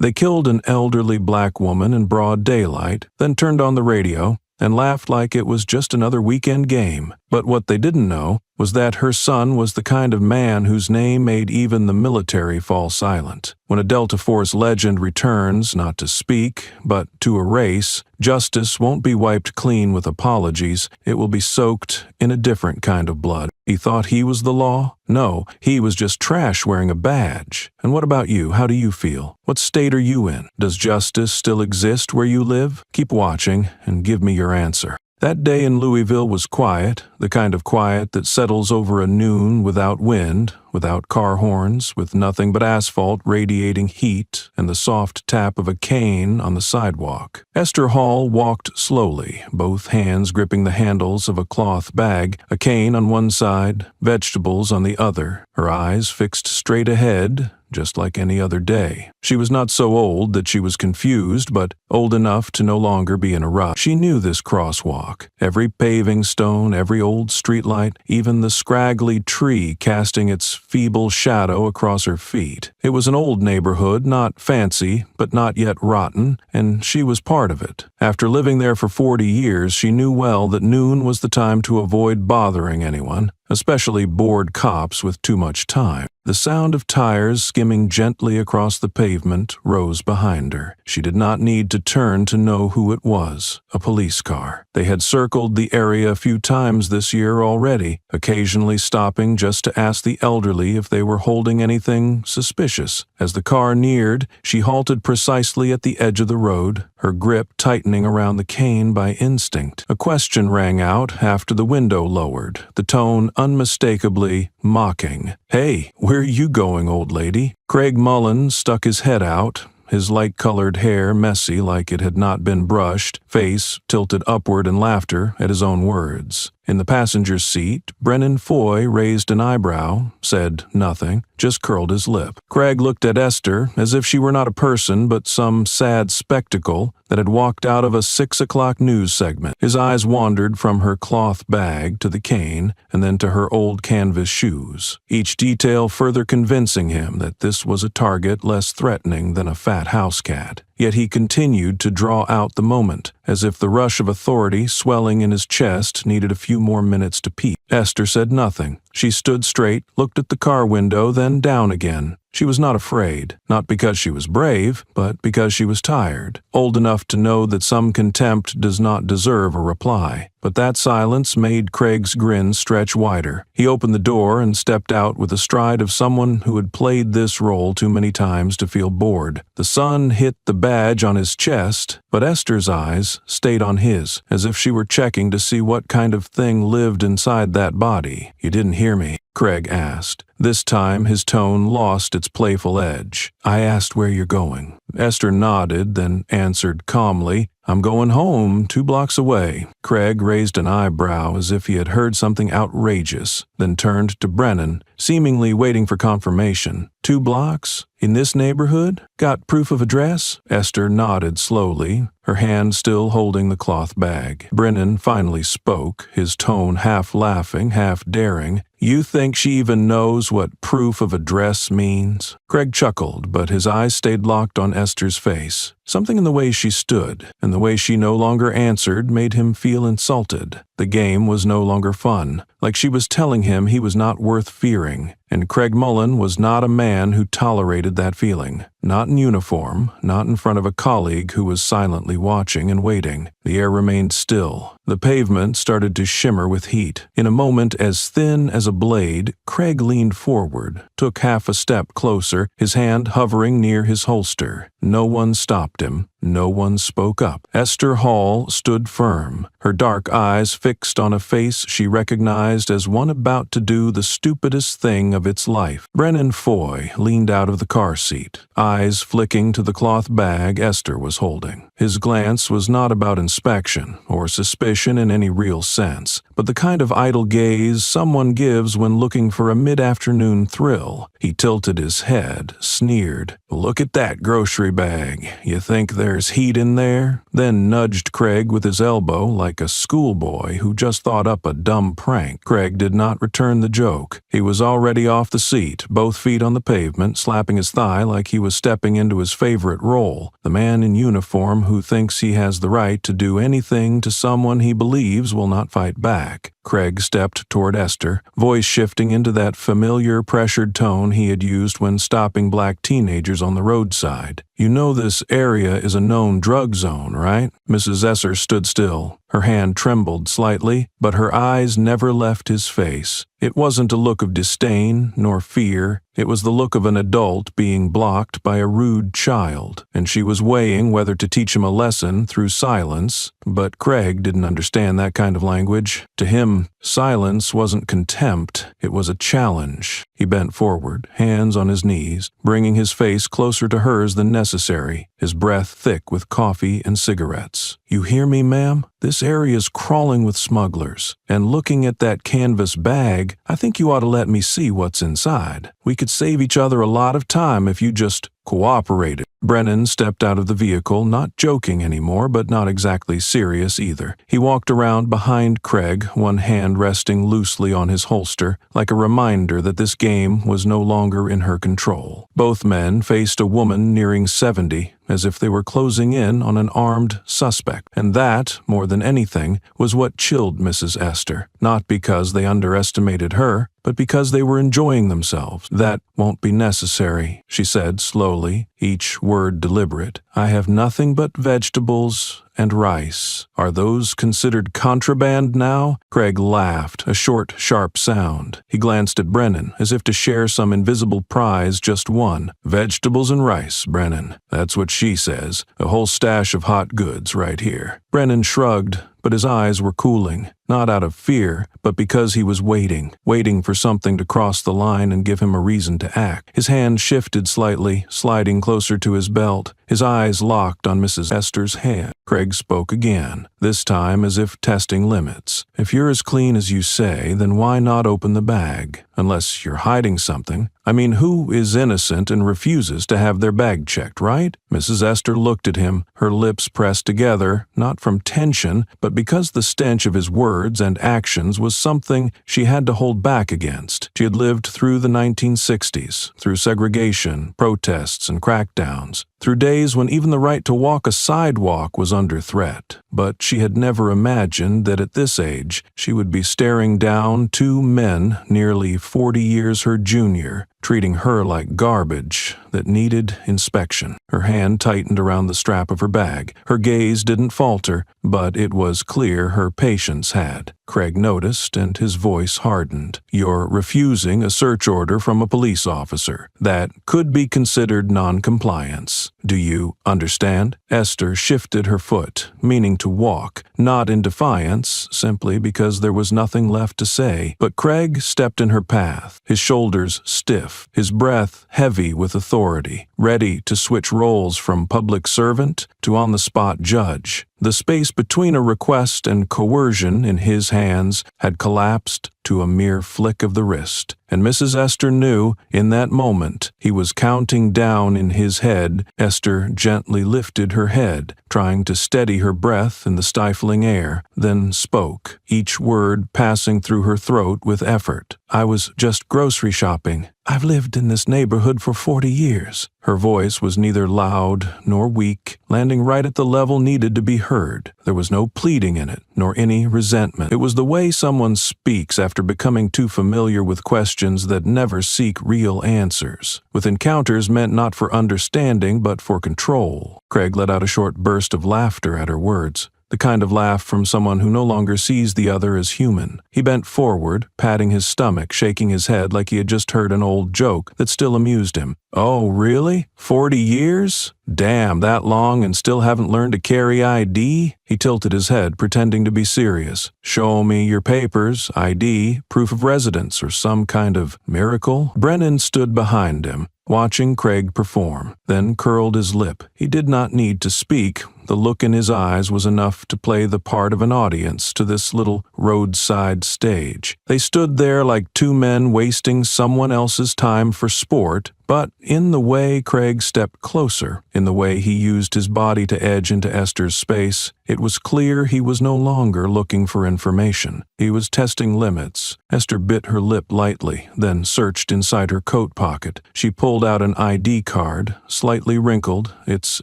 They killed an elderly black woman in broad daylight, then turned on the radio and laughed like it was just another weekend game. But what they didn't know was that her son was the kind of man whose name made even the military fall silent. When a Delta Force legend returns, not to speak, but to erase, justice won't be wiped clean with apologies. It will be soaked in a different kind of blood. He thought he was the law? No, he was just trash wearing a badge. And what about you? How do you feel? What state are you in? Does justice still exist where you live? Keep watching and give me your answer. That day in Louisville was quiet, the kind of quiet that settles over a noon without wind, without car horns, with nothing but asphalt radiating heat and the soft tap of a cane on the sidewalk. Esther Hall walked slowly, both hands gripping the handles of a cloth bag, a cane on one side, vegetables on the other, her eyes fixed straight ahead, just like any other day. She was not so old that she was confused, but old enough to no longer be in a rush. She knew this crosswalk. Every paving stone, every old streetlight, even the scraggly tree casting its feeble shadow across her feet. It was an old neighborhood, not fancy, but not yet rotten, and she was part of it. After living there for 40 years, she knew well that noon was the time to avoid bothering anyone, especially bored cops with too much time. The sound of tires skimming gently across the pavement rose behind her. She did not need to turn to know who it was. A police car. They had circled the area a few times this year already, occasionally stopping just to ask the elderly if they were holding anything suspicious. As the car neared, she halted precisely at the edge of the road, her grip tightening around the cane by instinct. A question rang out after the window lowered, the tone unmistakably mocking. "Hey, where are you going, old lady?" Craig Mullins stuck his head out, his light-colored hair messy like it had not been brushed, face tilted upward in laughter at his own words. In the passenger seat, Brennan Foy raised an eyebrow, said nothing, just curled his lip. Craig looked at Esther as if she were not a person but some sad spectacle that had walked out of a 6 o'clock news segment. His eyes wandered from her cloth bag to the cane and then to her old canvas shoes, each detail further convincing him that this was a target less threatening than a fat house cat. Yet he continued to draw out the moment, as if the rush of authority swelling in his chest needed a few more minutes to peak. Esther said nothing. She stood straight, looked at the car window, then down again. She was not afraid, not because she was brave, but because she was tired, old enough to know that some contempt does not deserve a reply. But that silence made Craig's grin stretch wider. He opened the door and stepped out with the stride of someone who had played this role too many times to feel bored. The sun hit the badge on his chest, but Esther's eyes stayed on his, as if she were checking to see what kind of thing lived inside that body. "You didn't hear me?" Craig asked. This time his tone lost its playful edge. "I asked where you're going." Esther nodded, then answered calmly, "I'm going home, 2 blocks away." Craig raised an eyebrow as if he had heard something outrageous, then turned to Brennan, seemingly waiting for confirmation. 2 blocks? In this neighborhood? Got proof of address?" Esther nodded slowly, her hand still holding the cloth bag. Brennan finally spoke, his tone half laughing, half daring. "You think she even knows what proof of address means?" Craig chuckled, but his eyes stayed locked on Esther's face. Something in the way she stood, and the way she no longer answered, made him feel insulted. The game was no longer fun, like she was telling him he was not worth fearing. And Craig Mullen was not a man who tolerated that feeling. Not in uniform, not in front of a colleague who was silently watching and waiting. The air remained still. The pavement started to shimmer with heat. In a moment as thin as a blade, Craig leaned forward, took half a step closer, his hand hovering near his holster. No one stopped him. No one spoke up. Esther Hall stood firm, her dark eyes fixed on a face she recognized as one about to do the stupidest thing of its life. Brennan Foy leaned out of the car seat, eyes flicking to the cloth bag Esther was holding. His glance was not about inspection or suspicion in any real sense, but the kind of idle gaze someone gives when looking for a mid-afternoon thrill. He tilted his head, sneered. "Look at that grocery bag. You think there's There's heat in there," then nudged Craig with his elbow like a schoolboy who just thought up a dumb prank. Craig did not return the joke. He was already off the seat, both feet on the pavement, slapping his thigh like he was stepping into his favorite role, the man in uniform who thinks he has the right to do anything to someone he believes will not fight back. Craig stepped toward Esther, voice shifting into that familiar, pressured tone he had used when stopping black teenagers on the roadside. "You know this area is a known drug zone, right?" Mrs. Esser stood still. Her hand trembled slightly, but her eyes never left his face. It wasn't a look of disdain nor fear. It was the look of an adult being blocked by a rude child, and she was weighing whether to teach him a lesson through silence. But Craig didn't understand that kind of language. To him, silence wasn't contempt, it was a challenge. He bent forward, hands on his knees, bringing his face closer to hers than necessary, his breath thick with coffee and cigarettes. "You hear me, ma'am? This area's crawling with smugglers, and looking at that canvas bag, I think you ought to let me see what's inside. We could save each other a lot of time if you just cooperated." Brennan stepped out of the vehicle, not joking anymore, but not exactly serious either. He walked around behind Craig, one hand resting loosely on his holster, like a reminder that this game was no longer in her control. Both men faced a woman nearing 70, as if they were closing in on an armed suspect. And that, more than anything, was what chilled Mrs. Esther. Not because they underestimated her, but because they were enjoying themselves. "That won't be necessary," she said slowly, each word deliberate. "I have nothing but vegetables and rice. Are those considered contraband now?" Craig laughed, a short, sharp sound. He glanced at Brennan, as if to share some invisible prize just won. "Vegetables and rice, Brennan. That's what she says. A whole stash of hot goods right here." Brennan shrugged, but his eyes were cooling, not out of fear, but because he was waiting for something to cross the line and give him a reason to act. His hand shifted slightly, sliding closer to his belt, his eyes locked on Mrs. Esther's hand. Craig spoke again, this time as if testing limits. "If you're as clean as you say, then why not open the bag? Unless you're hiding something. I mean, who is innocent and refuses to have their bag checked, right?" Mrs. Esther looked at him, her lips pressed together, not from tension, but because the stench of his words and actions was something she had to hold back against. She had lived through the 1960s, through segregation, protests, and crackdowns, through days when even the right to walk a sidewalk was under threat. But she had never imagined that at this age she would be staring down two men nearly 40 years her junior, treating her like garbage that needed inspection. Her hand tightened around the strap of her bag. Her gaze didn't falter, but it was clear her patience had. Craig noticed, and his voice hardened. "You're refusing a search order from a police officer. That could be considered non-compliance. Do you understand?" Esther shifted her foot, meaning to walk, not in defiance, simply because there was nothing left to say. But Craig stepped in her path, his shoulders stiff, his breath heavy with authority, ready to switch roles from public servant to on-the-spot judge. The space between a request and coercion in his hands had collapsed to a mere flick of the wrist, and Mrs. Esther knew, in that moment, he was counting down in his head. Esther gently lifted her head, trying to steady her breath in the stifling air, then spoke, each word passing through her throat with effort. "I was just grocery shopping. I've lived in this neighborhood for 40 years. Her voice was neither loud nor weak, landing right at the level needed to be heard. There was no pleading in it, nor any resentment. It was the way someone speaks after becoming too familiar with questions that never seek real answers, with encounters meant not for understanding but for control. Craig let out a short burst of laughter at her words, the kind of laugh from someone who no longer sees the other as human. He bent forward, patting his stomach, shaking his head like he had just heard an old joke that still amused him. "Oh, really? 40 years? Damn, that long and still haven't learned to carry ID?" He tilted his head, pretending to be serious. "Show me your papers, ID, proof of residence, or some kind of miracle." Brennan stood behind him, watching Craig perform, then curled his lip. He did not need to speak The look in his eyes was enough to play the part of an audience to this little roadside stage. They stood there like two men wasting someone else's time for sport, but in the way Craig stepped closer, in the way he used his body to edge into Esther's space, it was clear he was no longer looking for information. He was testing limits. Esther bit her lip lightly, then searched inside her coat pocket. She pulled out an ID card, slightly wrinkled, its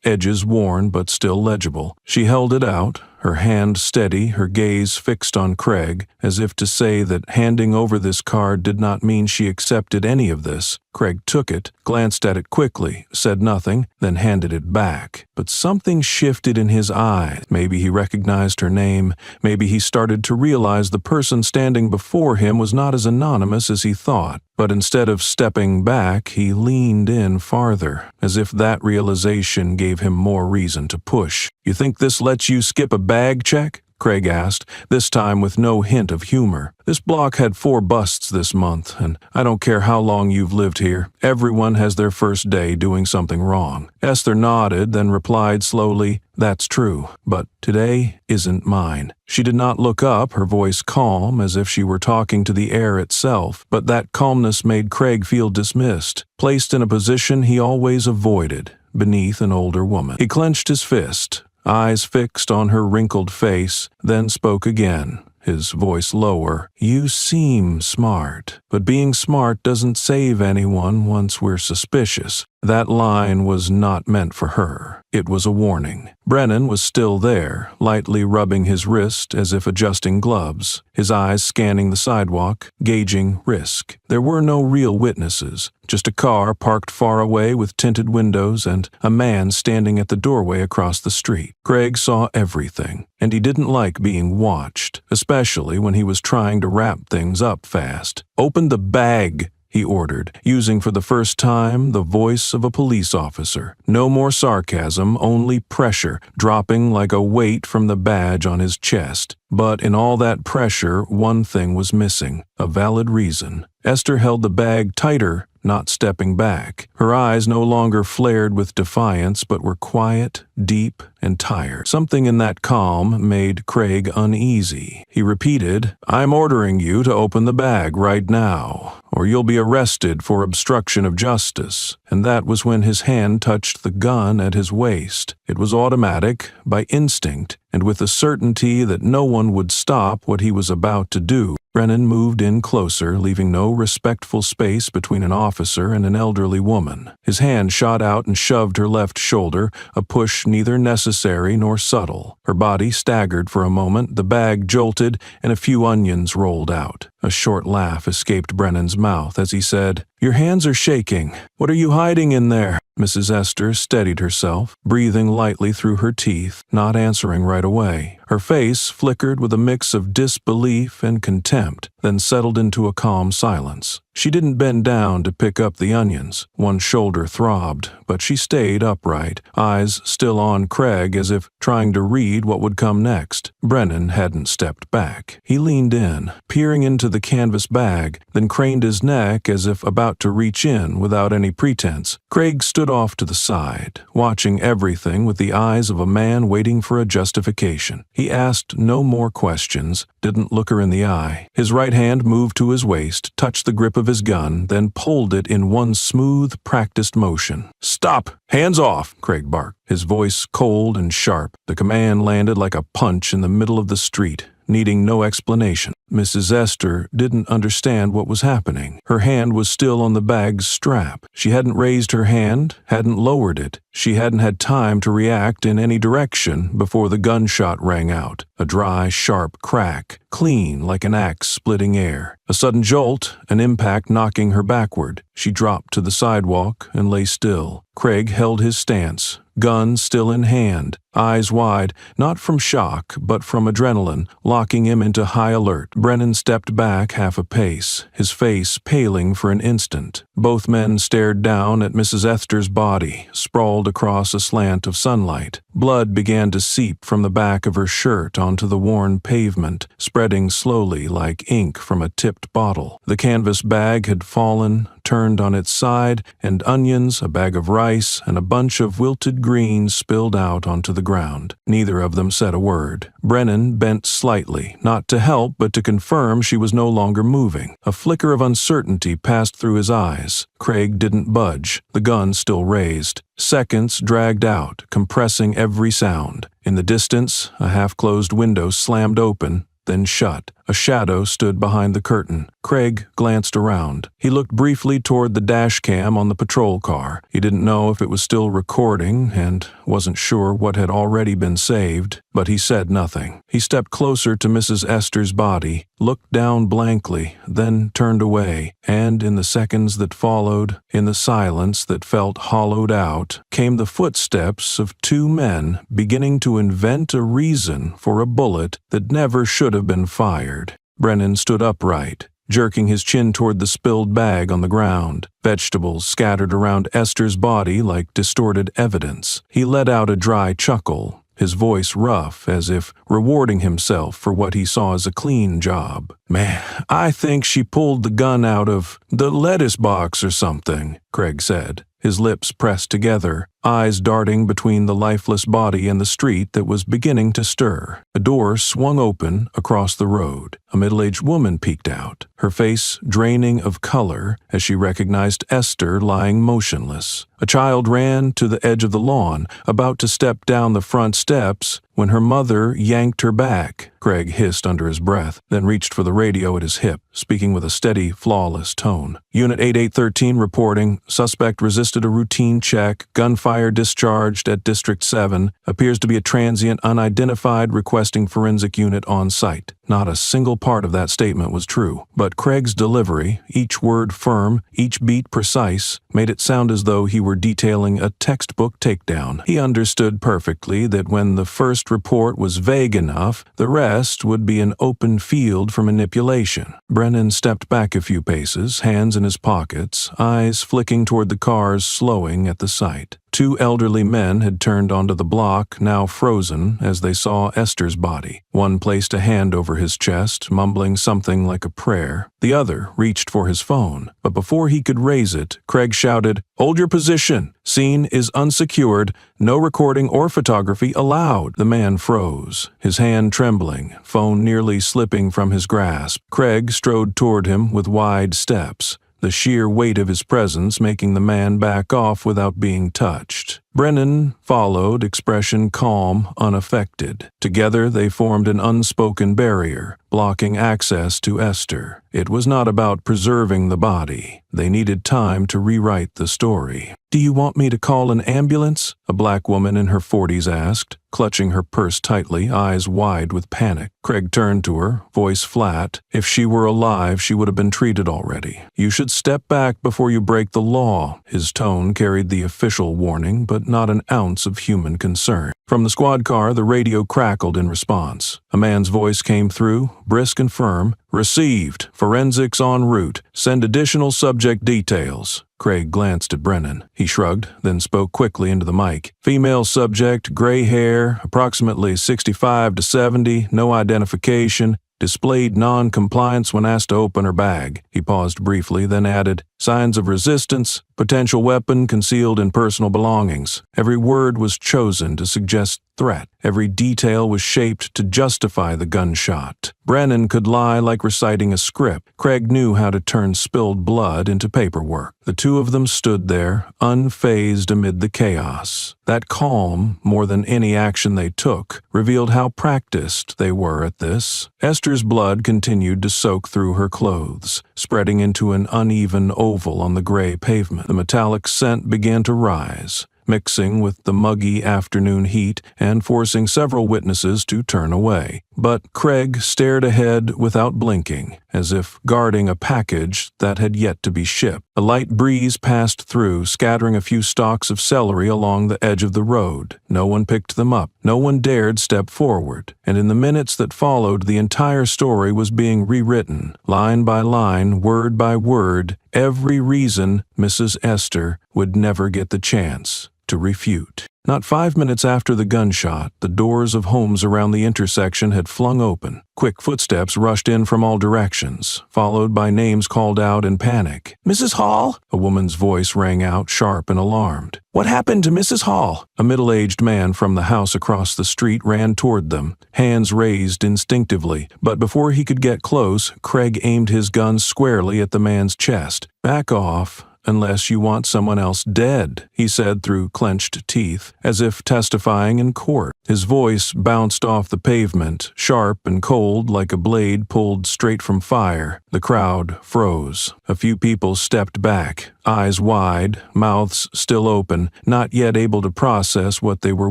edges worn but still legible. She held it out, her hand steady, her gaze fixed on Craig, as if to say that handing over this card did not mean she accepted any of this. Craig took it, glanced at it quickly, said nothing, then handed it back. But something shifted in his eye. Maybe he recognized her name. Maybe he started to realize the person standing before him was not as anonymous as he thought. But instead of stepping back, he leaned in farther, as if that realization gave him more reason to push. "You think this lets you skip a bag check?" Craig asked, this time with no hint of humor. "This block had 4 busts this month, and I don't care how long you've lived here. Everyone has their first day doing something wrong." Esther nodded, then replied slowly, "That's true, but today isn't mine." She did not look up, her voice calm, as if she were talking to the air itself, but that calmness made Craig feel dismissed, placed in a position he always avoided, beneath an older woman. He clenched his fist, eyes fixed on her wrinkled face, then spoke again, his voice lower. "You seem smart, but being smart doesn't save anyone once we're suspicious." That line was not meant for her. It was a warning. Brennan was still there, lightly rubbing his wrist as if adjusting gloves, his eyes scanning the sidewalk, gauging risk. There were no real witnesses, just a car parked far away with tinted windows and a man standing at the doorway across the street. Craig saw everything, and he didn't like being watched, especially when he was trying to wrap things up fast. "Open the bag," he ordered, using for the first time the voice of a police officer. No more sarcasm, only pressure, dropping like a weight from the badge on his chest. But in all that pressure, one thing was missing, a valid reason. Esther held the bag tighter, not stepping back. Her eyes no longer flared with defiance, but were quiet, deep, and tired. Something in that calm made Craig uneasy. He repeated, "I'm ordering you to open the bag right now, or you'll be arrested for obstruction of justice." And that was when his hand touched the gun at his waist. It was automatic, by instinct, and with the certainty that no one would stop what he was about to do. Brennan moved in closer, leaving no respectful space between an officer and an elderly woman. His hand shot out and shoved her left shoulder, a push neither necessary nor subtle. Her body staggered for a moment, the bag jolted, and a few onions rolled out. A short laugh escaped Brennan's mouth as he said, "Your hands are shaking. What are you hiding in there?" Mrs. Esther steadied herself, breathing lightly through her teeth, not answering right away. Her face flickered with a mix of disbelief and contempt, then settled into a calm silence. She didn't bend down to pick up the onions. One shoulder throbbed, but she stayed upright, eyes still on Craig as if trying to read what would come next. Brennan hadn't stepped back. He leaned in, peering into the canvas bag, then craned his neck as if about to reach in without any pretense. Craig stood off to the side, watching everything with the eyes of a man waiting for a justification. He asked no more questions, didn't look her in the eye. His right hand moved to his waist, touched the grip of his gun, then pulled it in one smooth, practiced motion. "Stop! Hands off!" Craig barked, his voice cold and sharp. The command landed like a punch in the middle of the street, needing no explanation. Mrs. Esther didn't understand what was happening. Her hand was still on the bag's strap. She hadn't raised her hand, hadn't lowered it. She hadn't had time to react in any direction before the gunshot rang out. A dry, sharp crack, clean like an axe splitting air. A sudden jolt, an impact knocking her backward. She dropped to the sidewalk and lay still. Craig held his stance, gun still in hand, eyes wide, not from shock, but from adrenaline, locking him into high alert. Brennan stepped back half a pace, his face paling for an instant. Both men stared down at Mrs. Esther's body, sprawled across a slant of sunlight. Blood began to seep from the back of her shirt onto the worn pavement, spreading spreading slowly like ink from a tipped bottle. The canvas bag had fallen, turned on its side, and onions, a bag of rice, and a bunch of wilted greens spilled out onto the ground. Neither of them said a word. Brennan bent slightly, not to help but to confirm she was no longer moving. A flicker of uncertainty passed through his eyes. Craig didn't budge, the gun still raised. Seconds dragged out, compressing every sound. In the distance, a half-closed window slammed open, then shut. A shadow stood behind the curtain. Craig glanced around. He looked briefly toward the dash cam on the patrol car. He didn't know if it was still recording and wasn't sure what had already been saved, but he said nothing. He stepped closer to Mrs. Esther's body, looked down blankly, then turned away, and in the seconds that followed, in the silence that felt hollowed out, came the footsteps of two men beginning to invent a reason for a bullet that never should have been fired. Brennan stood upright, jerking his chin toward the spilled bag on the ground. Vegetables scattered around Esther's body like distorted evidence. He let out a dry chuckle, his voice rough, as if rewarding himself for what he saw as a clean job. "Man, I think she pulled the gun out of the lettuce box or something," Craig said, his lips pressed together, eyes darting between the lifeless body and the street that was beginning to stir. A door swung open across the road. A middle-aged woman peeked out, her face draining of color as she recognized Esther lying motionless. A child ran to the edge of the lawn, about to step down the front steps, when her mother yanked her back. Craig hissed under his breath, then reached for the radio at his hip, speaking with a steady, flawless tone. Unit 8813 reporting, suspect resisted a routine check, gunfire discharged at District 7, appears to be a transient unidentified requesting forensic unit on site. Not a single part of that statement was true, but Craig's delivery, each word firm, each beat precise, made it sound as though he were detailing a textbook takedown. He understood perfectly that when the first report was vague enough, the rest would be an open field for manipulation. Brennan stepped back a few paces, hands in his pockets, eyes flicking toward the cars slowing at the sight. Two elderly men had turned onto the block, now frozen, as they saw Esther's body. One placed a hand over his chest, mumbling something like a prayer. The other reached for his phone, but before he could raise it, Craig shouted, "Hold your position! Scene is unsecured. No recording or photography allowed." The man froze, his hand trembling, phone nearly slipping from his grasp. Craig strode toward him with wide steps, the sheer weight of his presence making the man back off without being touched. Brennan followed, expression calm, unaffected. Together they formed an unspoken barrier, blocking access to Esther. It was not about preserving the body. They needed time to rewrite the story. "Do you want me to call an ambulance?" a black woman in her 40s asked, clutching her purse tightly, eyes wide with panic. Craig turned to her, voice flat. If she were alive, she would have been treated already. "You should step back before you break the law." His tone carried the official warning, but not an ounce of human concern. From the squad car, the radio crackled in response. A man's voice came through, brisk and firm. "Received. Forensics en route. Send additional subject details." Craig glanced at Brennan. He shrugged, then spoke quickly into the mic. "Female subject, gray hair, approximately 65 to 70, no identification. Displayed non-compliance when asked to open her bag." He paused briefly, then added, "Signs of resistance, potential weapon concealed in personal belongings." Every word was chosen to suggest threat. Every detail was shaped to justify the gunshot. Brennan could lie like reciting a script. Craig knew how to turn spilled blood into paperwork. The two of them stood there, unfazed amid the chaos. That calm, more than any action they took, revealed how practiced they were at this. Esther's blood continued to soak through her clothes, spreading into an uneven oval on the gray pavement. The metallic scent began to rise, mixing with the muggy afternoon heat and forcing several witnesses to turn away. But Craig stared ahead without blinking, as if guarding a package that had yet to be shipped. A light breeze passed through, scattering a few stalks of celery along the edge of the road. No one picked them up. No one dared step forward. And in the minutes that followed, the entire story was being rewritten, line by line, word by word, every reason Mrs. Esther would never get the chance to refute. Not 5 minutes after the gunshot, the doors of homes around the intersection had flung open. Quick footsteps rushed in from all directions, followed by names called out in panic. "Mrs. Hall?" A woman's voice rang out, sharp and alarmed. "What happened to Mrs. Hall?" A middle-aged man from the house across the street ran toward them, hands raised instinctively, but before he could get close, Craig aimed his gun squarely at the man's chest. "Back off, unless you want someone else dead," he said through clenched teeth, as if testifying in court. His voice bounced off the pavement, sharp and cold like a blade pulled straight from fire. The crowd froze. A few people stepped back, eyes wide, mouths still open, not yet able to process what they were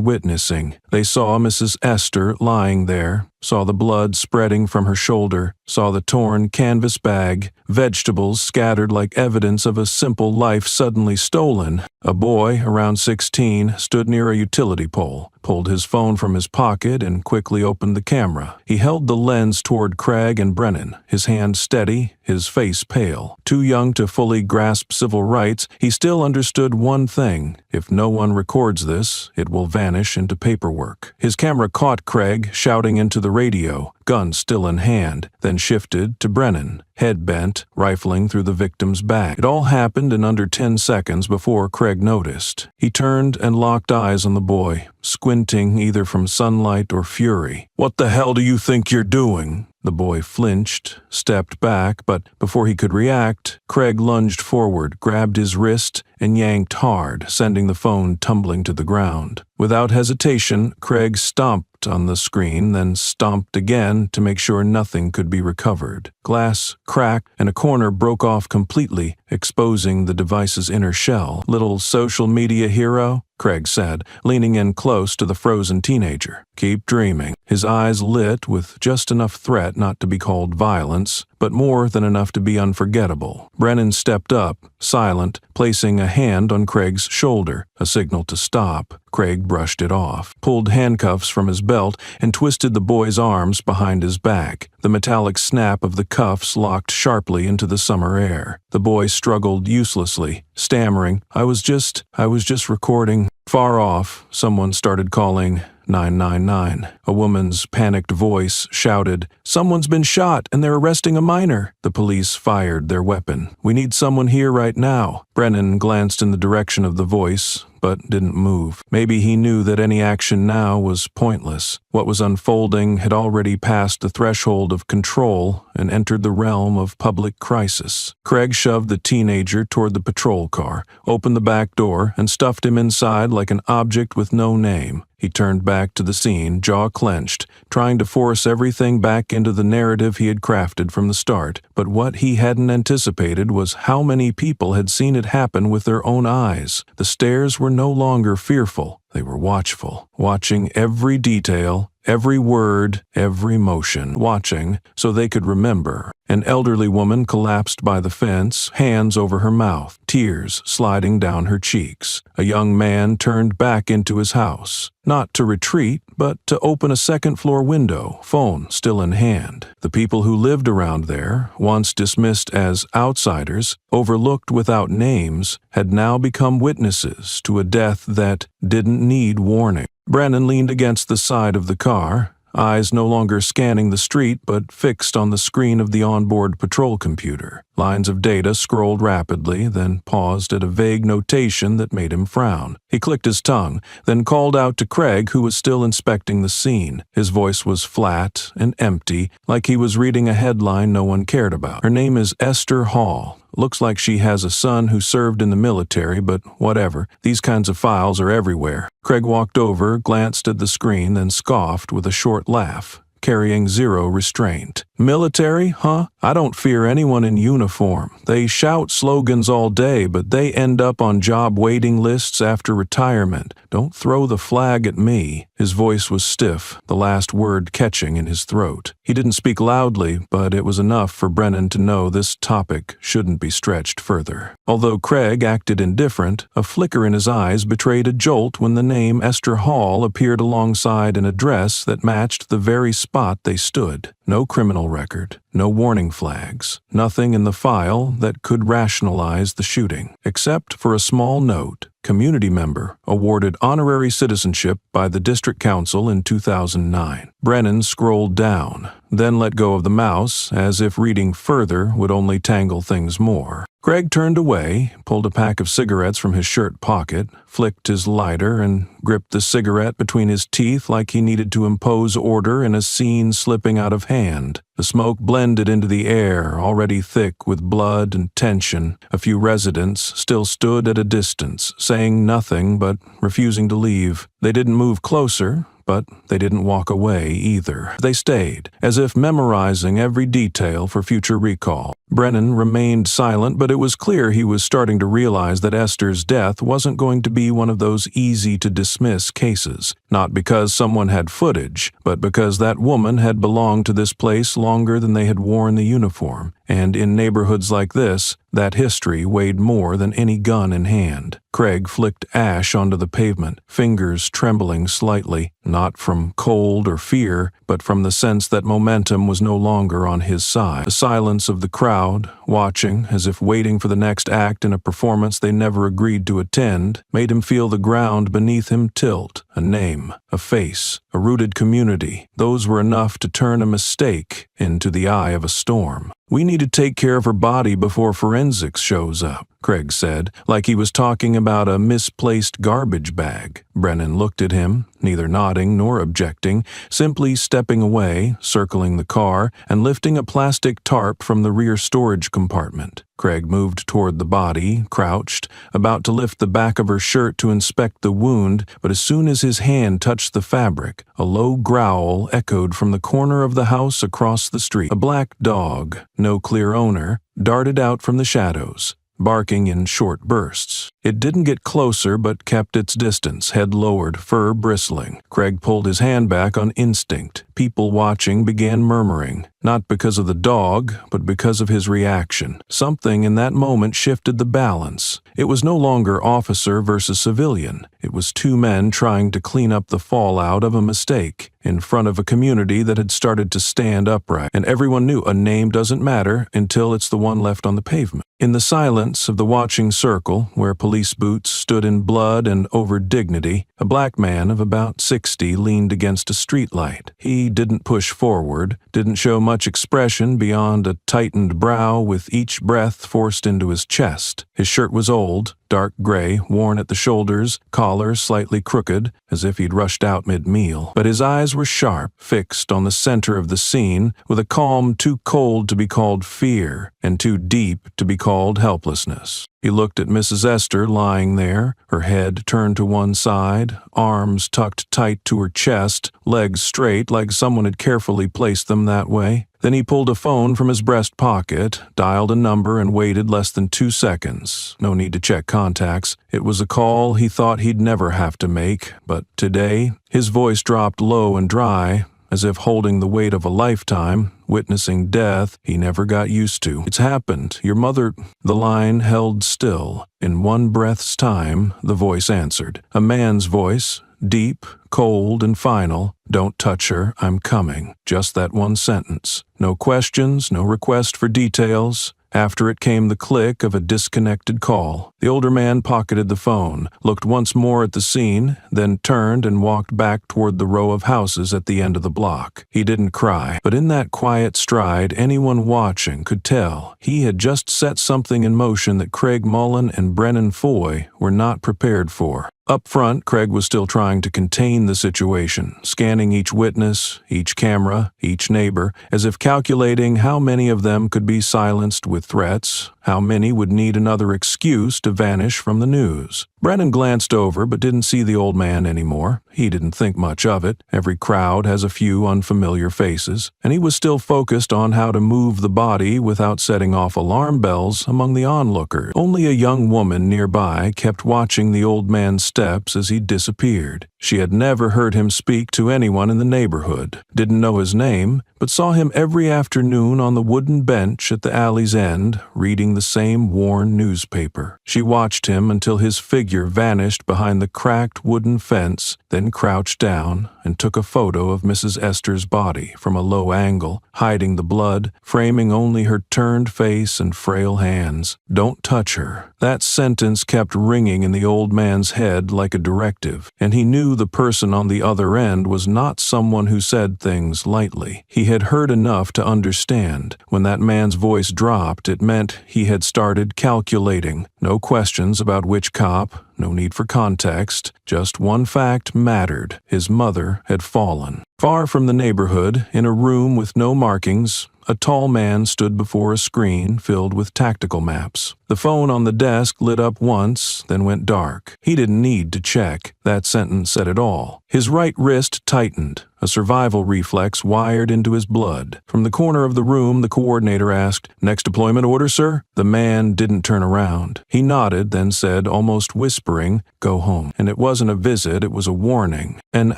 witnessing. They saw Mrs. Esther lying there, saw the blood spreading from her shoulder, saw the torn canvas bag, vegetables scattered like evidence of a simple life suddenly stolen. A boy, around 16, stood near a utility pole, pulled his phone from his pocket and quickly opened the camera. He held the lens toward Craig and Brennan, his hand steady, his face pale. Too young to fully grasp civil rights, he still understood one thing: if no one records this, it will vanish into paperwork. His camera caught Craig shouting into the radio, gun still in hand, then shifted to Brennan, head bent, rifling through the victim's back. It all happened in under 10 seconds before Craig noticed. He turned and locked eyes on the boy, squinting either from sunlight or fury. "What the hell do you think you're doing?" The boy flinched, stepped back, but before he could react, Craig lunged forward, grabbed his wrist, and yanked hard, sending the phone tumbling to the ground. Without hesitation, Craig stomped on the screen, then stomped again to make sure nothing could be recovered. Glass cracked, and a corner broke off completely, exposing the device's inner shell. "Little social media hero?" Craig said, leaning in close to the frozen teenager. "Keep dreaming." His eyes lit with just enough threat not to be called violence, but more than enough to be unforgettable. Brennan stepped up, silent, placing a hand on Craig's shoulder, a signal to stop. Craig brushed it off, pulled handcuffs from his belt, and twisted the boy's arms behind his back. The metallic snap of the cuffs locked sharply into the summer air. The boy struggled uselessly, stammering, I was just recording." Far off, someone started calling 999. A woman's panicked voice shouted, "Someone's been shot and they're arresting a minor." The police fired their weapon. "We need someone here right now." Brennan glanced in the direction of the voice, but didn't move. Maybe he knew that any action now was pointless. What was unfolding had already passed the threshold of control and entered the realm of public crisis. Craig shoved the teenager toward the patrol car, opened the back door, and stuffed him inside like an object with no name. He turned back to the scene, jaw clenched, trying to force everything back into the narrative he had crafted from the start. But what he hadn't anticipated was how many people had seen it happen with their own eyes. The stares were no longer fearful. They were watchful, watching every detail, every word, every motion, watching so they could remember. An elderly woman collapsed by the fence, hands over her mouth, tears sliding down her cheeks. A young man turned back into his house, not to retreat, but to open a second-floor window, phone still in hand. The people who lived around there, once dismissed as outsiders, overlooked without names, had now become witnesses to a death that didn't need warning. Brennan leaned against the side of the car, eyes no longer scanning the street but fixed on the screen of the onboard patrol computer. Lines of data scrolled rapidly, then paused at a vague notation that made him frown. He clicked his tongue, then called out to Craig, who was still inspecting the scene. His voice was flat and empty, like he was reading a headline no one cared about. "Her name is Esther Hall. Looks like she has a son who served in the military, but whatever. These kinds of files are everywhere." Craig walked over, glanced at the screen, then scoffed with a short laugh, carrying zero restraint. "Military, huh? I don't fear anyone in uniform. They shout slogans all day, but they end up on job waiting lists after retirement. Don't throw the flag at me." His voice was stiff, the last word catching in his throat. He didn't speak loudly, but it was enough for Brennan to know this topic shouldn't be stretched further. Although Craig acted indifferent, a flicker in his eyes betrayed a jolt when the name Esther Hall appeared alongside an address that matched the very spot they stood. No criminal record, No warning flags, nothing in the file that could rationalize the shooting, except for a small note. Community member, awarded honorary citizenship by the district council in 2009. Brennan scrolled down, then let go of the mouse, as if reading further would only tangle things more. Craig turned away, pulled a pack of cigarettes from his shirt pocket, flicked his lighter, and gripped the cigarette between his teeth like he needed to impose order in a scene slipping out of hand. The smoke blended into the air, already thick with blood and tension. A few residents still stood at a distance, saying nothing but refusing to leave. They didn't move closer, but they didn't walk away either. They stayed, as if memorizing every detail for future recall. Brennan remained silent, but it was clear he was starting to realize that Esther's death wasn't going to be one of those easy-to-dismiss cases. Not because someone had footage, but because that woman had belonged to this place longer than they had worn the uniform. And in neighborhoods like this, that history weighed more than any gun in hand. Craig flicked ash onto the pavement, fingers trembling slightly, not from cold or fear, but from the sense that momentum was no longer on his side. The silence of the crowd, watching as if waiting for the next act in a performance they never agreed to attend, made him feel the ground beneath him tilt. A name, a face, a rooted community. Those were enough to turn a mistake into the eye of a storm. "We need to take care of her body before forensics shows up," Craig said, like he was talking about a misplaced garbage bag. Brennan looked at him, neither nodding nor objecting, simply stepping away, circling the car, and lifting a plastic tarp from the rear storage compartment. Craig moved toward the body, crouched, about to lift the back of her shirt to inspect the wound, but as soon as his hand touched the fabric, a low growl echoed from the corner of the house across the street. A black dog, no clear owner, darted out from the shadows, barking in short bursts. It didn't get closer but kept its distance, head lowered, fur bristling. Craig pulled his hand back on instinct. People watching began murmuring, not because of the dog, but because of his reaction. Something in that moment shifted the balance. It was no longer officer versus civilian. It was two men trying to clean up the fallout of a mistake in front of a community that had started to stand upright. And everyone knew a name doesn't matter until it's the one left on the pavement. In the silence of the watching circle, where police boots stood in blood and over dignity, a black man of about 60 leaned against a streetlight. He didn't push forward, didn't show much expression beyond a tightened brow with each breath forced into his chest. His shirt was old, dark gray, worn at the shoulders, collar slightly crooked, as if he'd rushed out mid-meal. But his eyes were sharp, fixed on the center of the scene, with a calm too cold to be called fear, and too deep to be called helplessness. He looked at Mrs. Esther lying there, her head turned to one side, arms tucked tight to her chest, legs straight like someone had carefully placed them that way. Then he pulled a phone from his breast pocket, dialed a number, and waited less than 2 seconds. No need to check contacts. It was a call he thought he'd never have to make, but today, his voice dropped low and dry, as if holding the weight of a lifetime, witnessing death he never got used to. "It's happened. Your mother—" The line held still. In one breath's time, the voice answered. A man's voice, deep, cold, and final. "Don't touch her, I'm coming." Just that one sentence. No questions, no request for details. After it came the click of a disconnected call. The older man pocketed the phone, looked once more at the scene, then turned and walked back toward the row of houses at the end of the block. He didn't cry, but in that quiet stride anyone watching could tell he had just set something in motion that Craig Mullen and Brennan Foy were not prepared for. Up front, Craig was still trying to contain the situation, scanning each witness, each camera, each neighbor, as if calculating how many of them could be silenced with threats, how many would need another excuse to vanish from the news. Brennan glanced over but didn't see the old man anymore. He didn't think much of it. Every crowd has a few unfamiliar faces, and he was still focused on how to move the body without setting off alarm bells among the onlookers. Only a young woman nearby kept watching the old man's steps as he disappeared. She had never heard him speak to anyone in the neighborhood, didn't know his name, but saw him every afternoon on the wooden bench at the alley's end, reading the same worn newspaper. She watched him until his figure vanished behind the cracked wooden fence, then crouched down and took a photo of Mrs. Esther's body from a low angle, hiding the blood, framing only her turned face and frail hands. "Don't touch her." That sentence kept ringing in the old man's head like a directive, and he knew the person on the other end was not someone who said things lightly. He had heard enough to understand. When that man's voice dropped, it meant he had started calculating. No questions about which cop, no need for context, just one fact mattered. His mother had fallen. Far from the neighborhood, in a room with no markings, a tall man stood before a screen filled with tactical maps. The phone on the desk lit up once, then went dark. He didn't need to check. That sentence said it all. His right wrist tightened, a survival reflex wired into his blood. From the corner of the room, the coordinator asked, "Next deployment order, sir?" The man didn't turn around. He nodded, then said, almost whispering, "Go home." And it wasn't a visit, it was a warning. An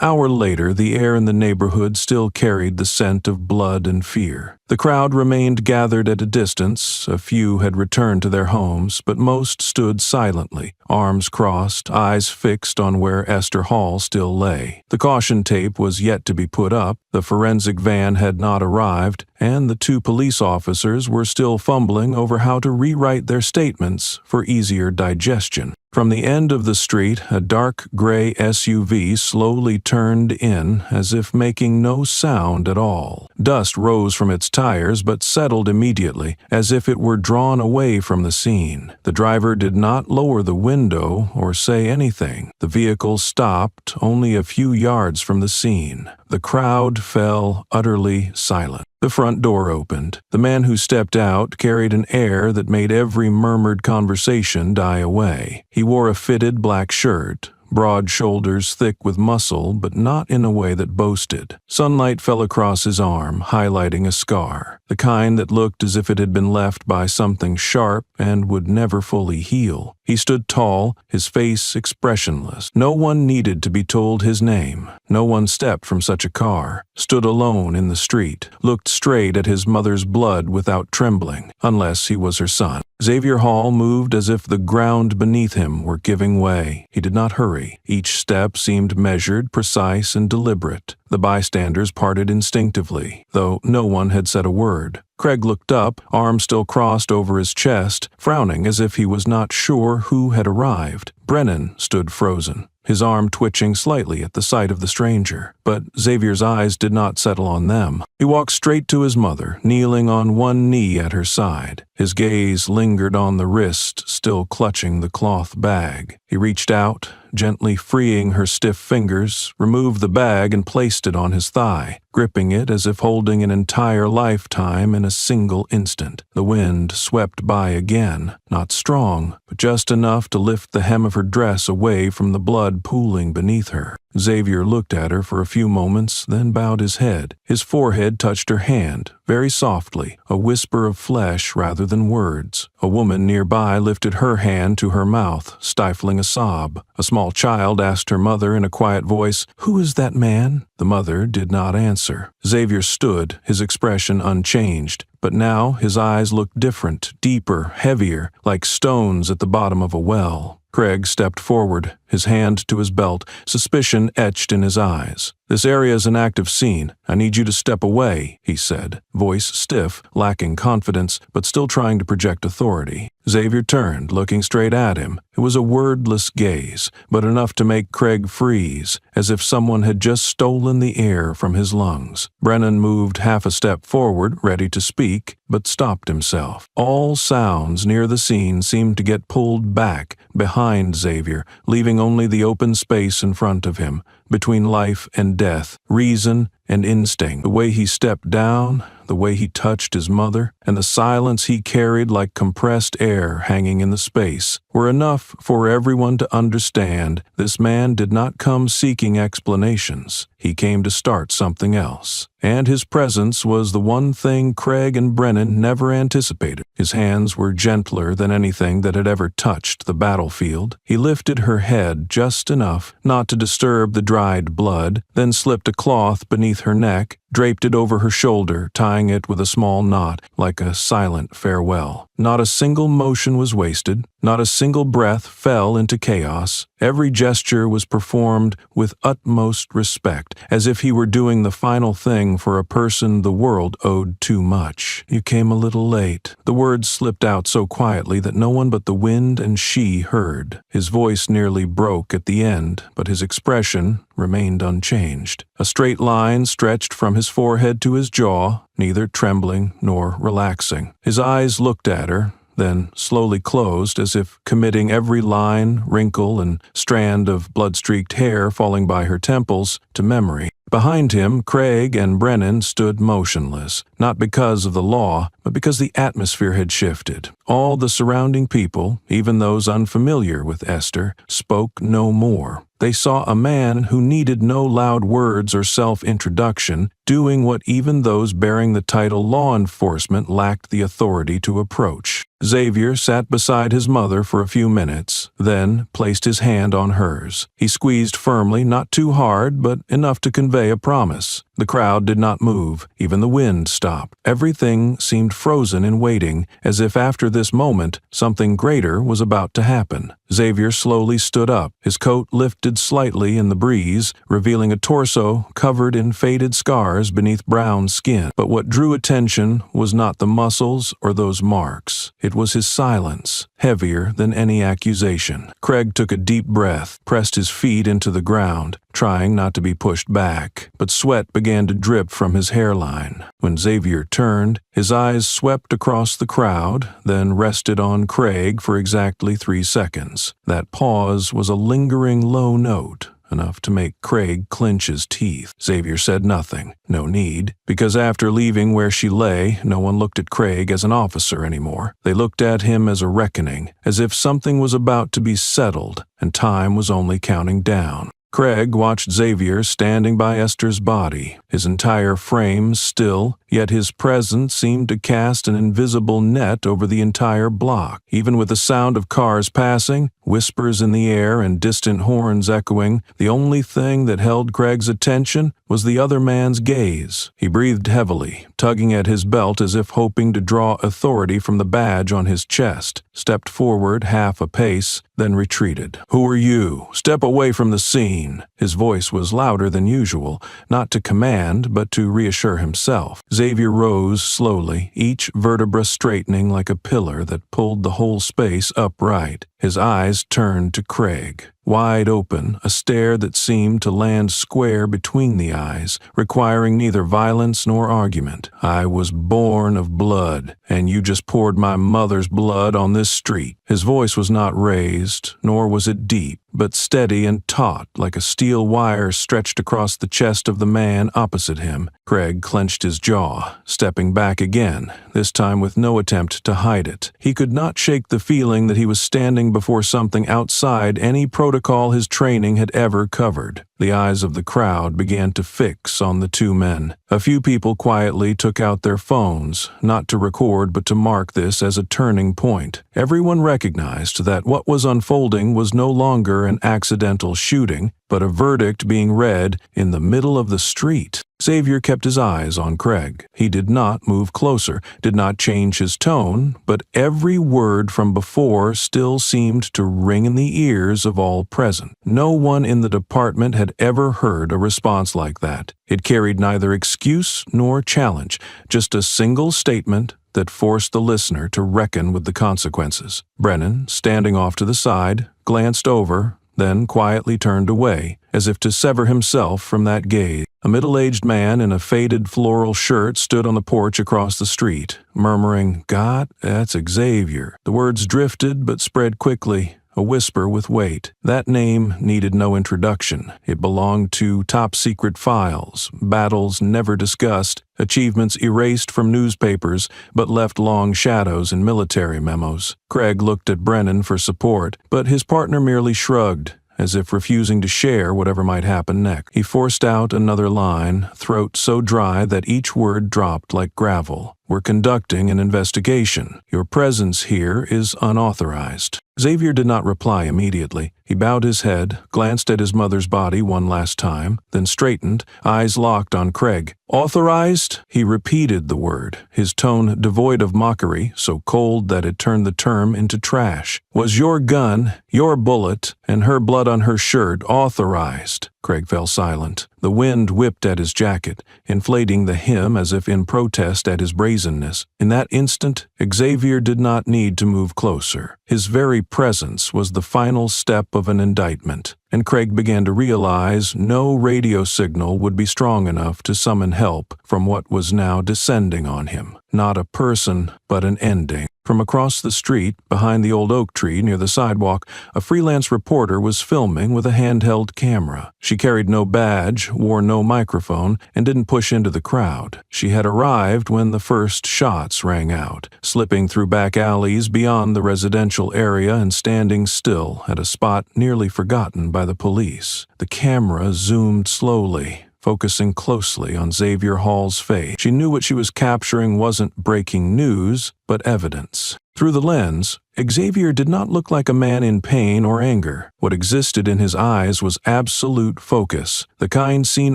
hour later, the air in the neighborhood still carried the scent of blood and fear. The crowd remained gathered at a distance. A few had returned to their homes, but most stood silently, arms crossed, eyes fixed on where Esther Hall still lay. The caution tape was yet to be put up, the forensic van had not arrived, and the two police officers were still fumbling over how to rewrite their statements for easier digestion. From the end of the street, a dark gray SUV slowly turned in, as if making no sound at all. Dust rose from its tires but settled immediately, as if it were drawn away from the scene. The driver did not lower the window or say anything. The vehicle stopped only a few yards from the scene. The crowd fell utterly silent. The front door opened. The man who stepped out carried an air that made every murmured conversation die away. He wore a fitted black shirt, broad shoulders thick with muscle, but not in a way that boasted. Sunlight fell across his arm, highlighting a scar, the kind that looked as if it had been left by something sharp and would never fully heal. He stood tall, his face expressionless. No one needed to be told his name. No one stepped from such a car, stood alone in the street, looked straight at his mother's blood without trembling, unless he was her son. Xavier Hall moved as if the ground beneath him were giving way. He did not hurry. Each step seemed measured, precise, and deliberate. The bystanders parted instinctively, though no one had said a word. Craig looked up, arms still crossed over his chest, frowning as if he was not sure who had arrived. Brennan stood frozen, his arm twitching slightly at the sight of the stranger, but Xavier's eyes did not settle on them. He walked straight to his mother, kneeling on one knee at her side. His gaze lingered on the wrist, still clutching the cloth bag. He reached out, gently freeing her stiff fingers, removed the bag and placed it on his thigh, gripping it as if holding an entire lifetime in a single instant. The wind swept by again, not strong, but just enough to lift the hem of her dress away from the blood pooling beneath her. Xavier looked at her for a few moments, then bowed his head. His forehead touched her hand, very softly, a whisper of flesh rather than words. A woman nearby lifted her hand to her mouth, stifling a sob. A small child asked her mother in a quiet voice, "Who is that man?" The mother did not answer. Xavier stood, his expression unchanged, but now his eyes looked different, deeper, heavier, like stones at the bottom of a well. Craig stepped forward, his hand to his belt, suspicion etched in his eyes. "This area is an active scene. I need you to step away," he said, voice stiff, lacking confidence, but still trying to project authority. Xavier turned, looking straight at him. It was a wordless gaze, but enough to make Craig freeze, as if someone had just stolen the air from his lungs. Brennan moved half a step forward, ready to speak, but stopped himself. All sounds near the scene seemed to get pulled back, behind Xavier, leaving only the open space in front of him, between life and death, reason and instinct. The way he stepped down, the way he touched his mother, and the silence he carried like compressed air hanging in the space were enough for everyone to understand this man did not come seeking explanations. He came to start something else. And his presence was the one thing Craig and Brennan never anticipated. His hands were gentler than anything that had ever touched the battlefield. He lifted her head just enough not to disturb the dried blood, then slipped a cloth beneath her neck, draped it over her shoulder, tying it with a small knot like a silent farewell. Not a single motion was wasted. Not a single breath fell into chaos. Every gesture was performed with utmost respect, as if he were doing the final thing for a person the world owed too much. "You came a little late." The words slipped out so quietly that no one but the wind and she heard. His voice nearly broke at the end, but his expression remained unchanged. A straight line stretched from his forehead to his jaw, neither trembling nor relaxing. His eyes looked at her, then slowly closed as if committing every line, wrinkle, and strand of blood-streaked hair falling by her temples to memory. Behind him, Craig and Brennan stood motionless, not because of the law, but because the atmosphere had shifted. All the surrounding people, even those unfamiliar with Esther, spoke no more. They saw a man who needed no loud words or self-introduction, doing what even those bearing the title law enforcement lacked the authority to approach. Xavier sat beside his mother for a few minutes, then placed his hand on hers. He squeezed firmly, not too hard, but enough to convey a promise. The crowd did not move. Even the wind stopped. Everything seemed frozen in waiting, as if after this moment, something greater was about to happen. Xavier slowly stood up, his coat lifted slightly in the breeze, revealing a torso covered in faded scars beneath brown skin. But what drew attention was not the muscles or those marks. It was his silence, heavier than any accusation. Craig took a deep breath, pressed his feet into the ground, trying not to be pushed back, but sweat began to drip from his hairline. When Xavier turned, his eyes swept across the crowd, then rested on Craig for exactly 3 seconds. That pause was a lingering low note, enough to make Craig clench his teeth. Xavier said nothing. No need, because after leaving where she lay, no one looked at Craig as an officer anymore. They looked at him as a reckoning, as if something was about to be settled, and time was only counting down. Craig watched Xavier standing by Esther's body, his entire frame still, yet his presence seemed to cast an invisible net over the entire block. Even with the sound of cars passing, whispers in the air, and distant horns echoing, the only thing that held Craig's attention was the other man's gaze. He breathed heavily, tugging at his belt as if hoping to draw authority from the badge on his chest, stepped forward half a pace, then retreated. "Who are you? Step away from the scene." His voice was louder than usual, not to command, but to reassure himself. Xavier rose slowly, each vertebra straightening like a pillar that pulled the whole space upright. His eyes turned to Craig. Wide open, a stare that seemed to land square between the eyes, requiring neither violence nor argument. "I was born of blood, and you just poured my mother's blood on this street." His voice was not raised, nor was it deep, but steady and taut like a steel wire stretched across the chest of the man opposite him. Craig clenched his jaw, stepping back again, this time with no attempt to hide it. He could not shake the feeling that he was standing before something outside any protocol his training had ever covered. The eyes of the crowd began to fix on the two men. A few people quietly took out their phones, not to record but to mark this as a turning point. Everyone recognized that what was unfolding was no longer an accidental shooting, but a verdict being read in the middle of the street. Xavier kept his eyes on Craig. He did not move closer, did not change his tone, but every word from before still seemed to ring in the ears of all present. No one in the department had ever heard a response like that. It carried neither excuse nor challenge, just a single statement that forced the listener to reckon with the consequences. Brennan, standing off to the side, glanced over, then quietly turned away, as if to sever himself from that gaze. A middle-aged man in a faded floral shirt stood on the porch across the street, murmuring, "God, that's Xavier." The words drifted but spread quickly, a whisper with weight. That name needed no introduction. It belonged to top-secret files, battles never discussed, achievements erased from newspapers but left long shadows in military memos. Craig looked at Brennan for support, but his partner merely shrugged, as if refusing to share whatever might happen next. He forced out another line, throat so dry that each word dropped like gravel. "We're conducting an investigation. Your presence here is unauthorized." Xavier did not reply immediately. He bowed his head, glanced at his mother's body one last time, then straightened, eyes locked on Craig. "Authorized?" He repeated the word, his tone devoid of mockery, so cold that it turned the term into trash. "Was your gun, your bullet, and her blood on her shirt authorized?" Craig fell silent. The wind whipped at his jacket, inflating the hem as if in protest at his brazenness. In that instant, Xavier did not need to move closer. His very presence was the final step of an indictment, and Craig began to realize no radio signal would be strong enough to summon help from what was now descending on him. Not a person, but an ending. From across the street, behind the old oak tree near the sidewalk, a freelance reporter was filming with a handheld camera. She carried no badge, wore no microphone, and didn't push into the crowd. She had arrived when the first shots rang out, slipping through back alleys beyond the residential area and standing still at a spot nearly forgotten by the police. The camera zoomed slowly, focusing closely on Xavier Hall's face. She knew what she was capturing wasn't breaking news, but evidence. Through the lens, Xavier did not look like a man in pain or anger. What existed in his eyes was absolute focus, the kind seen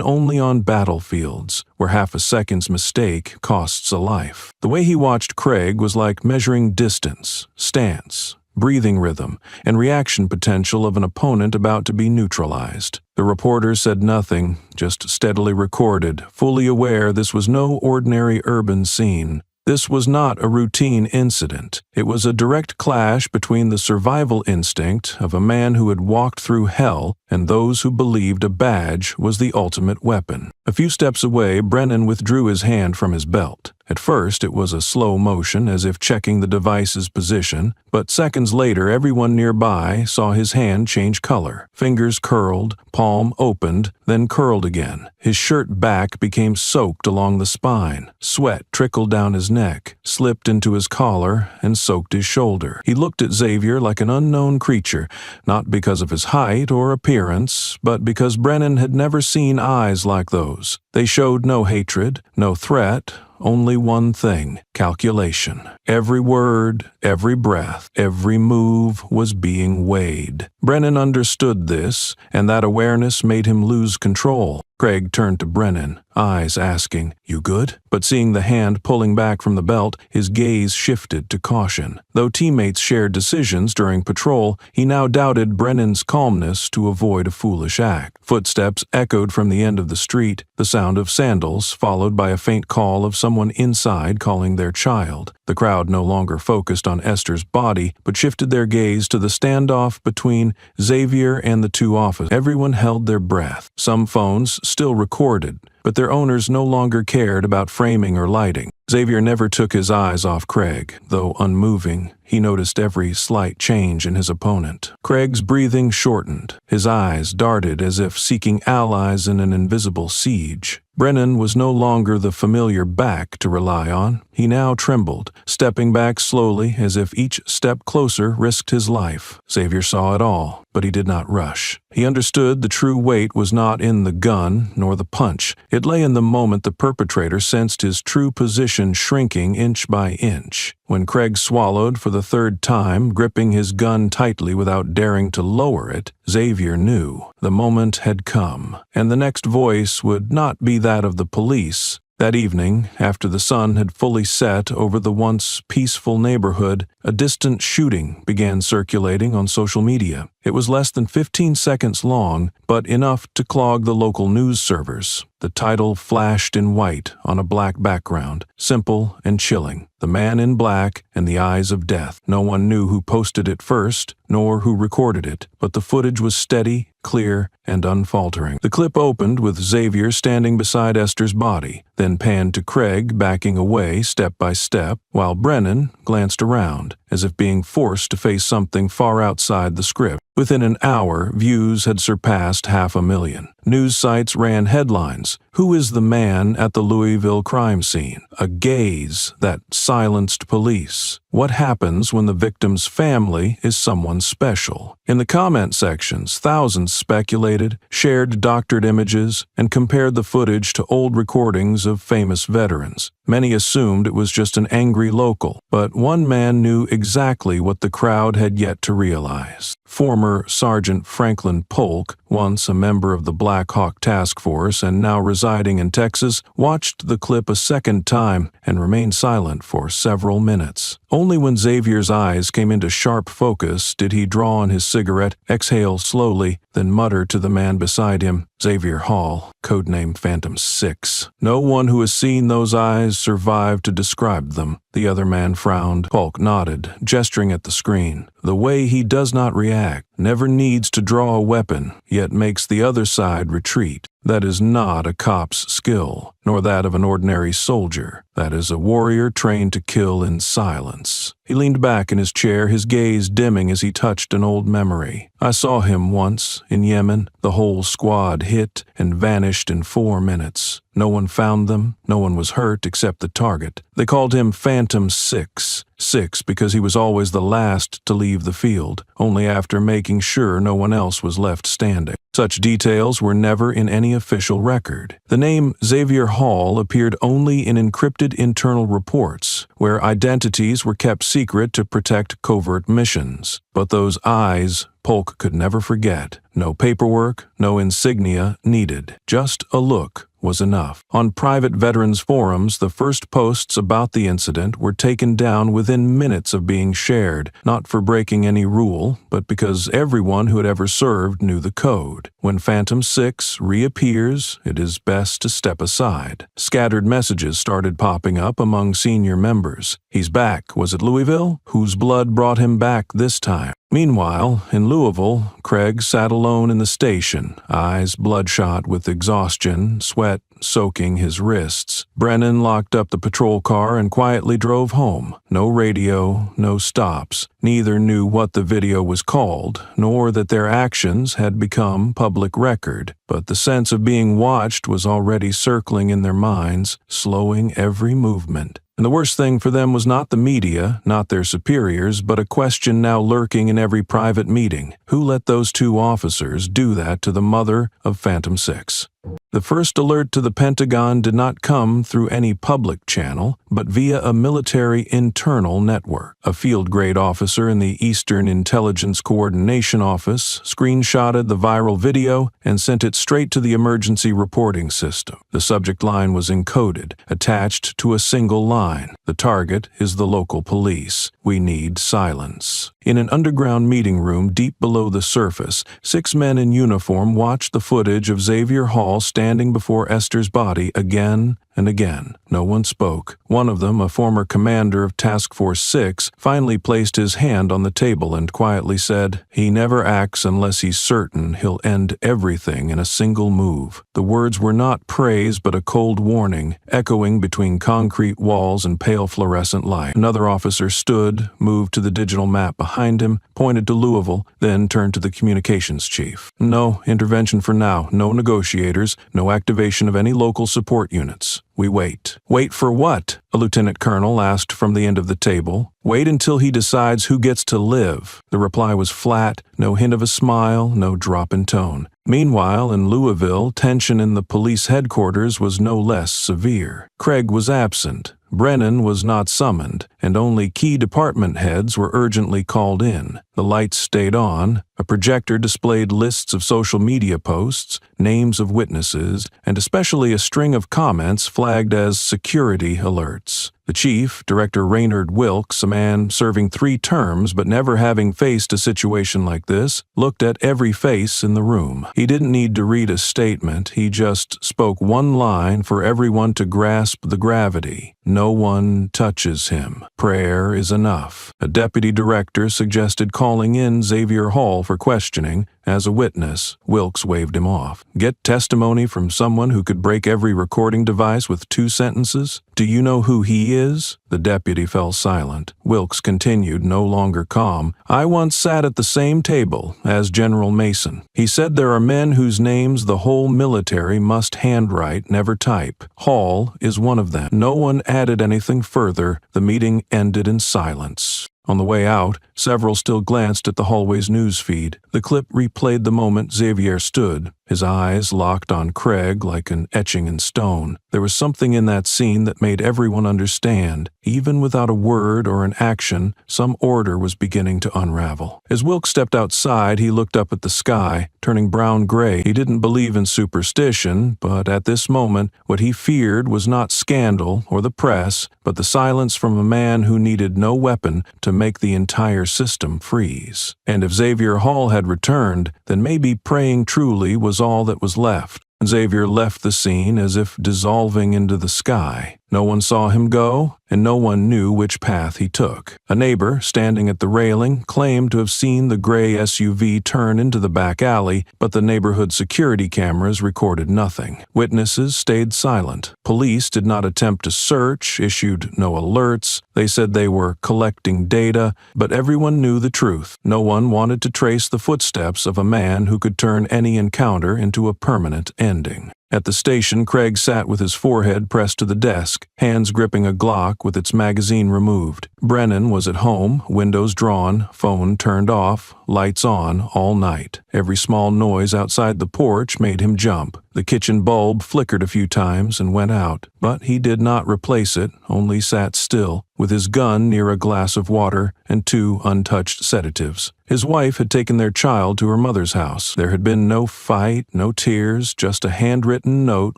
only on battlefields, where half a second's mistake costs a life. The way he watched Craig was like measuring distance, stance, breathing rhythm, and reaction potential of an opponent about to be neutralized. The reporter said nothing, just steadily recorded, fully aware this was no ordinary urban scene. This was not a routine incident. It was a direct clash between the survival instinct of a man who had walked through hell and those who believed a badge was the ultimate weapon. A few steps away, Brennan withdrew his hand from his belt. At first, it was a slow motion, as if checking the device's position, but seconds later, everyone nearby saw his hand change color. Fingers curled, palm opened, then curled again. His shirt back became soaked along the spine. Sweat trickled down his neck, slipped into his collar, and soaked his shoulder. He looked at Xavier like an unknown creature, not because of his height or appearance, but because Brennan had never seen eyes like those. They showed no hatred, no threat, only one thing: calculation. Every word, every breath, every move was being weighed. Brennan understood this, and that awareness made him lose control. Craig turned to Brennan, eyes asking, "You good?" But seeing the hand pulling back from the belt, his gaze shifted to caution. Though teammates shared decisions during patrol, he now doubted Brennan's calmness to avoid a foolish act. Footsteps echoed from the end of the street, the sound of sandals, followed by a faint call of someone inside calling their child. The crowd no longer focused on Esther's body, but shifted their gaze to the standoff between Xavier and the two officers. Everyone held their breath. Some phones still recorded, but their owners no longer cared about framing or lighting. Xavier never took his eyes off Craig, though unmoving. He noticed every slight change in his opponent. Craig's breathing shortened. His eyes darted as if seeking allies in an invisible siege. Brennan was no longer the familiar back to rely on. He now trembled, stepping back slowly as if each step closer risked his life. Xavier saw it all, but he did not rush. He understood the true weight was not in the gun nor the punch. It lay in the moment the perpetrator sensed his true position shrinking inch by inch. When Craig swallowed for the third time, gripping his gun tightly without daring to lower it, Xavier knew the moment had come, and the next voice would not be that of the police. That evening, after the sun had fully set over the once peaceful neighborhood, a distant shooting began circulating on social media. It was less than 15 seconds long, but enough to clog the local news servers. The title flashed in white on a black background, simple and chilling: "The Man in Black and the Eyes of Death." No one knew who posted it first, nor who recorded it, but the footage was steady, clear, and unfaltering. The clip opened with Xavier standing beside Esther's body, then panned to Craig backing away step by step, while Brennan glanced around, as if being forced to face something far outside the script. Within an hour, views had surpassed 500,000. News sites ran headlines, "Who is the man at the Louisville crime scene?" A gaze that silenced police. What happens when the victim's family is someone special? In the comment sections, thousands speculated, shared doctored images, and compared the footage to old recordings of famous veterans. Many assumed it was just an angry local, but one man knew exactly what the crowd had yet to realize. Former Sergeant Franklin Polk, once a member of the Black Hawk Task Force and now residing in Texas, watched the clip a second time and remained silent for several minutes. Only when Xavier's eyes came into sharp focus did he draw on his cigarette, exhale slowly, then mutter to the man beside him, "Xavier Hall, codenamed Phantom 6. No one who has seen those eyes survived to describe them." The other man frowned. Polk nodded, gesturing at the screen. The way he does not react, never needs to draw a weapon, yet makes the other side retreat. That is not a cop's skill, nor that of an ordinary soldier. That is a warrior trained to kill in silence. He leaned back in his chair, his gaze dimming as he touched an old memory. "I saw him once, in Yemen. The whole squad hit and vanished in 4 minutes. No one found them, no one was hurt except the target. They called him Phantom 6. 6 because he was always the last to leave the field, only after making sure no one else was left standing. Such details were never in any official record. The name Xavier Hall appeared only in encrypted internal reports, where identities were kept secret to protect covert missions. But those eyes Polk could never forget. No paperwork, no insignia needed. Just a look was enough. On private veterans forums, the first posts about the incident were taken down within minutes of being shared, not for breaking any rule, but because everyone who had ever served knew the code. When Phantom 6 reappears, it is best to step aside. Scattered messages started popping up among senior members. "He's back. Was it Louisville? Whose blood brought him back this time?" Meanwhile, in Louisville, Craig sat alone in the station, eyes bloodshot with exhaustion, sweat soaking his wrists. Brennan locked up the patrol car and quietly drove home. No radio, no stops. Neither knew what the video was called, nor that their actions had become public record. But the sense of being watched was already circling in their minds, slowing every movement. And the worst thing for them was not the media, not their superiors, but a question now lurking in every private meeting. Who let those 2 officers do that to the mother of Phantom 6? The first alert to the Pentagon did not come through any public channel, but via a military internal network. A field-grade officer in the Eastern Intelligence Coordination Office screenshotted the viral video and sent it straight to the emergency reporting system. The subject line was encoded, attached to a single line. "The target is the local police. We need silence." In an underground meeting room deep below the surface, 6 men in uniform watched the footage of Xavier Hall standing before Esther's body again and again. No one spoke. One of them, a former commander of Task Force 6, finally placed his hand on the table and quietly said, "He never acts unless he's certain he'll end everything in a single move." The words were not praise but a cold warning, echoing between concrete walls and pale fluorescent light. Another officer stood, moved to the digital map behind him, pointed to Louisville, then turned to the communications chief. "No intervention for now, no negotiators, no activation of any local support units. We wait." "Wait for what?" a lieutenant colonel asked from the end of the table. "Wait until he decides who gets to live." The reply was flat, no hint of a smile, no drop in tone. Meanwhile, in Louisville, tension in the police headquarters was no less severe. Craig was absent. Brennan was not summoned, and only key department heads were urgently called in. The lights stayed on, a projector displayed lists of social media posts, names of witnesses, and especially a string of comments flagged as security alerts. The chief, Director Raynard Wilkes, a man serving 3 terms but never having faced a situation like this, looked at every face in the room. He didn't need to read a statement, he just spoke one line for everyone to grasp the gravity. "No one touches him. Prayer is enough." A deputy director suggested calm calling in Xavier Hall for questioning. As a witness, Wilkes waved him off. Get testimony from someone who could break every recording device with 2 sentences? Do you know who he is? The deputy fell silent. Wilkes continued, no longer calm. I once sat at the same table as General Mason. He said there are men whose names the whole military must handwrite, never type. Hall is one of them. No one added anything further. The meeting ended in silence. On the way out, several still glanced at the hallway's news feed. The clip replayed the moment Xavier stood, his eyes locked on Craig like an etching in stone. There was something in that scene that made everyone understand. Even without a word or an action, some order was beginning to unravel. As Wilkes stepped outside, he looked up at the sky, turning brown-gray. He didn't believe in superstition, but at this moment, what he feared was not scandal or the press, but the silence from a man who needed no weapon to make the entire system freeze. And if Xavier Hall had returned, then maybe praying truly was all that was left. Xavier left the scene as if dissolving into the sky. No one saw him go, and no one knew which path he took. A neighbor, standing at the railing, claimed to have seen the gray SUV turn into the back alley, but the neighborhood security cameras recorded nothing. Witnesses stayed silent. Police did not attempt to search, issued no alerts. They said they were collecting data, but everyone knew the truth. No one wanted to trace the footsteps of a man who could turn any encounter into a permanent ending. At the station, Craig sat with his forehead pressed to the desk, hands gripping a Glock with its magazine removed. Brennan was at home, windows drawn, phone turned off, lights on all night. Every small noise outside the porch made him jump. The kitchen bulb flickered a few times and went out, but he did not replace it, only sat still, with his gun near a glass of water and 2 untouched sedatives. His wife had taken their child to her mother's house. There had been no fight, no tears, just a handwritten note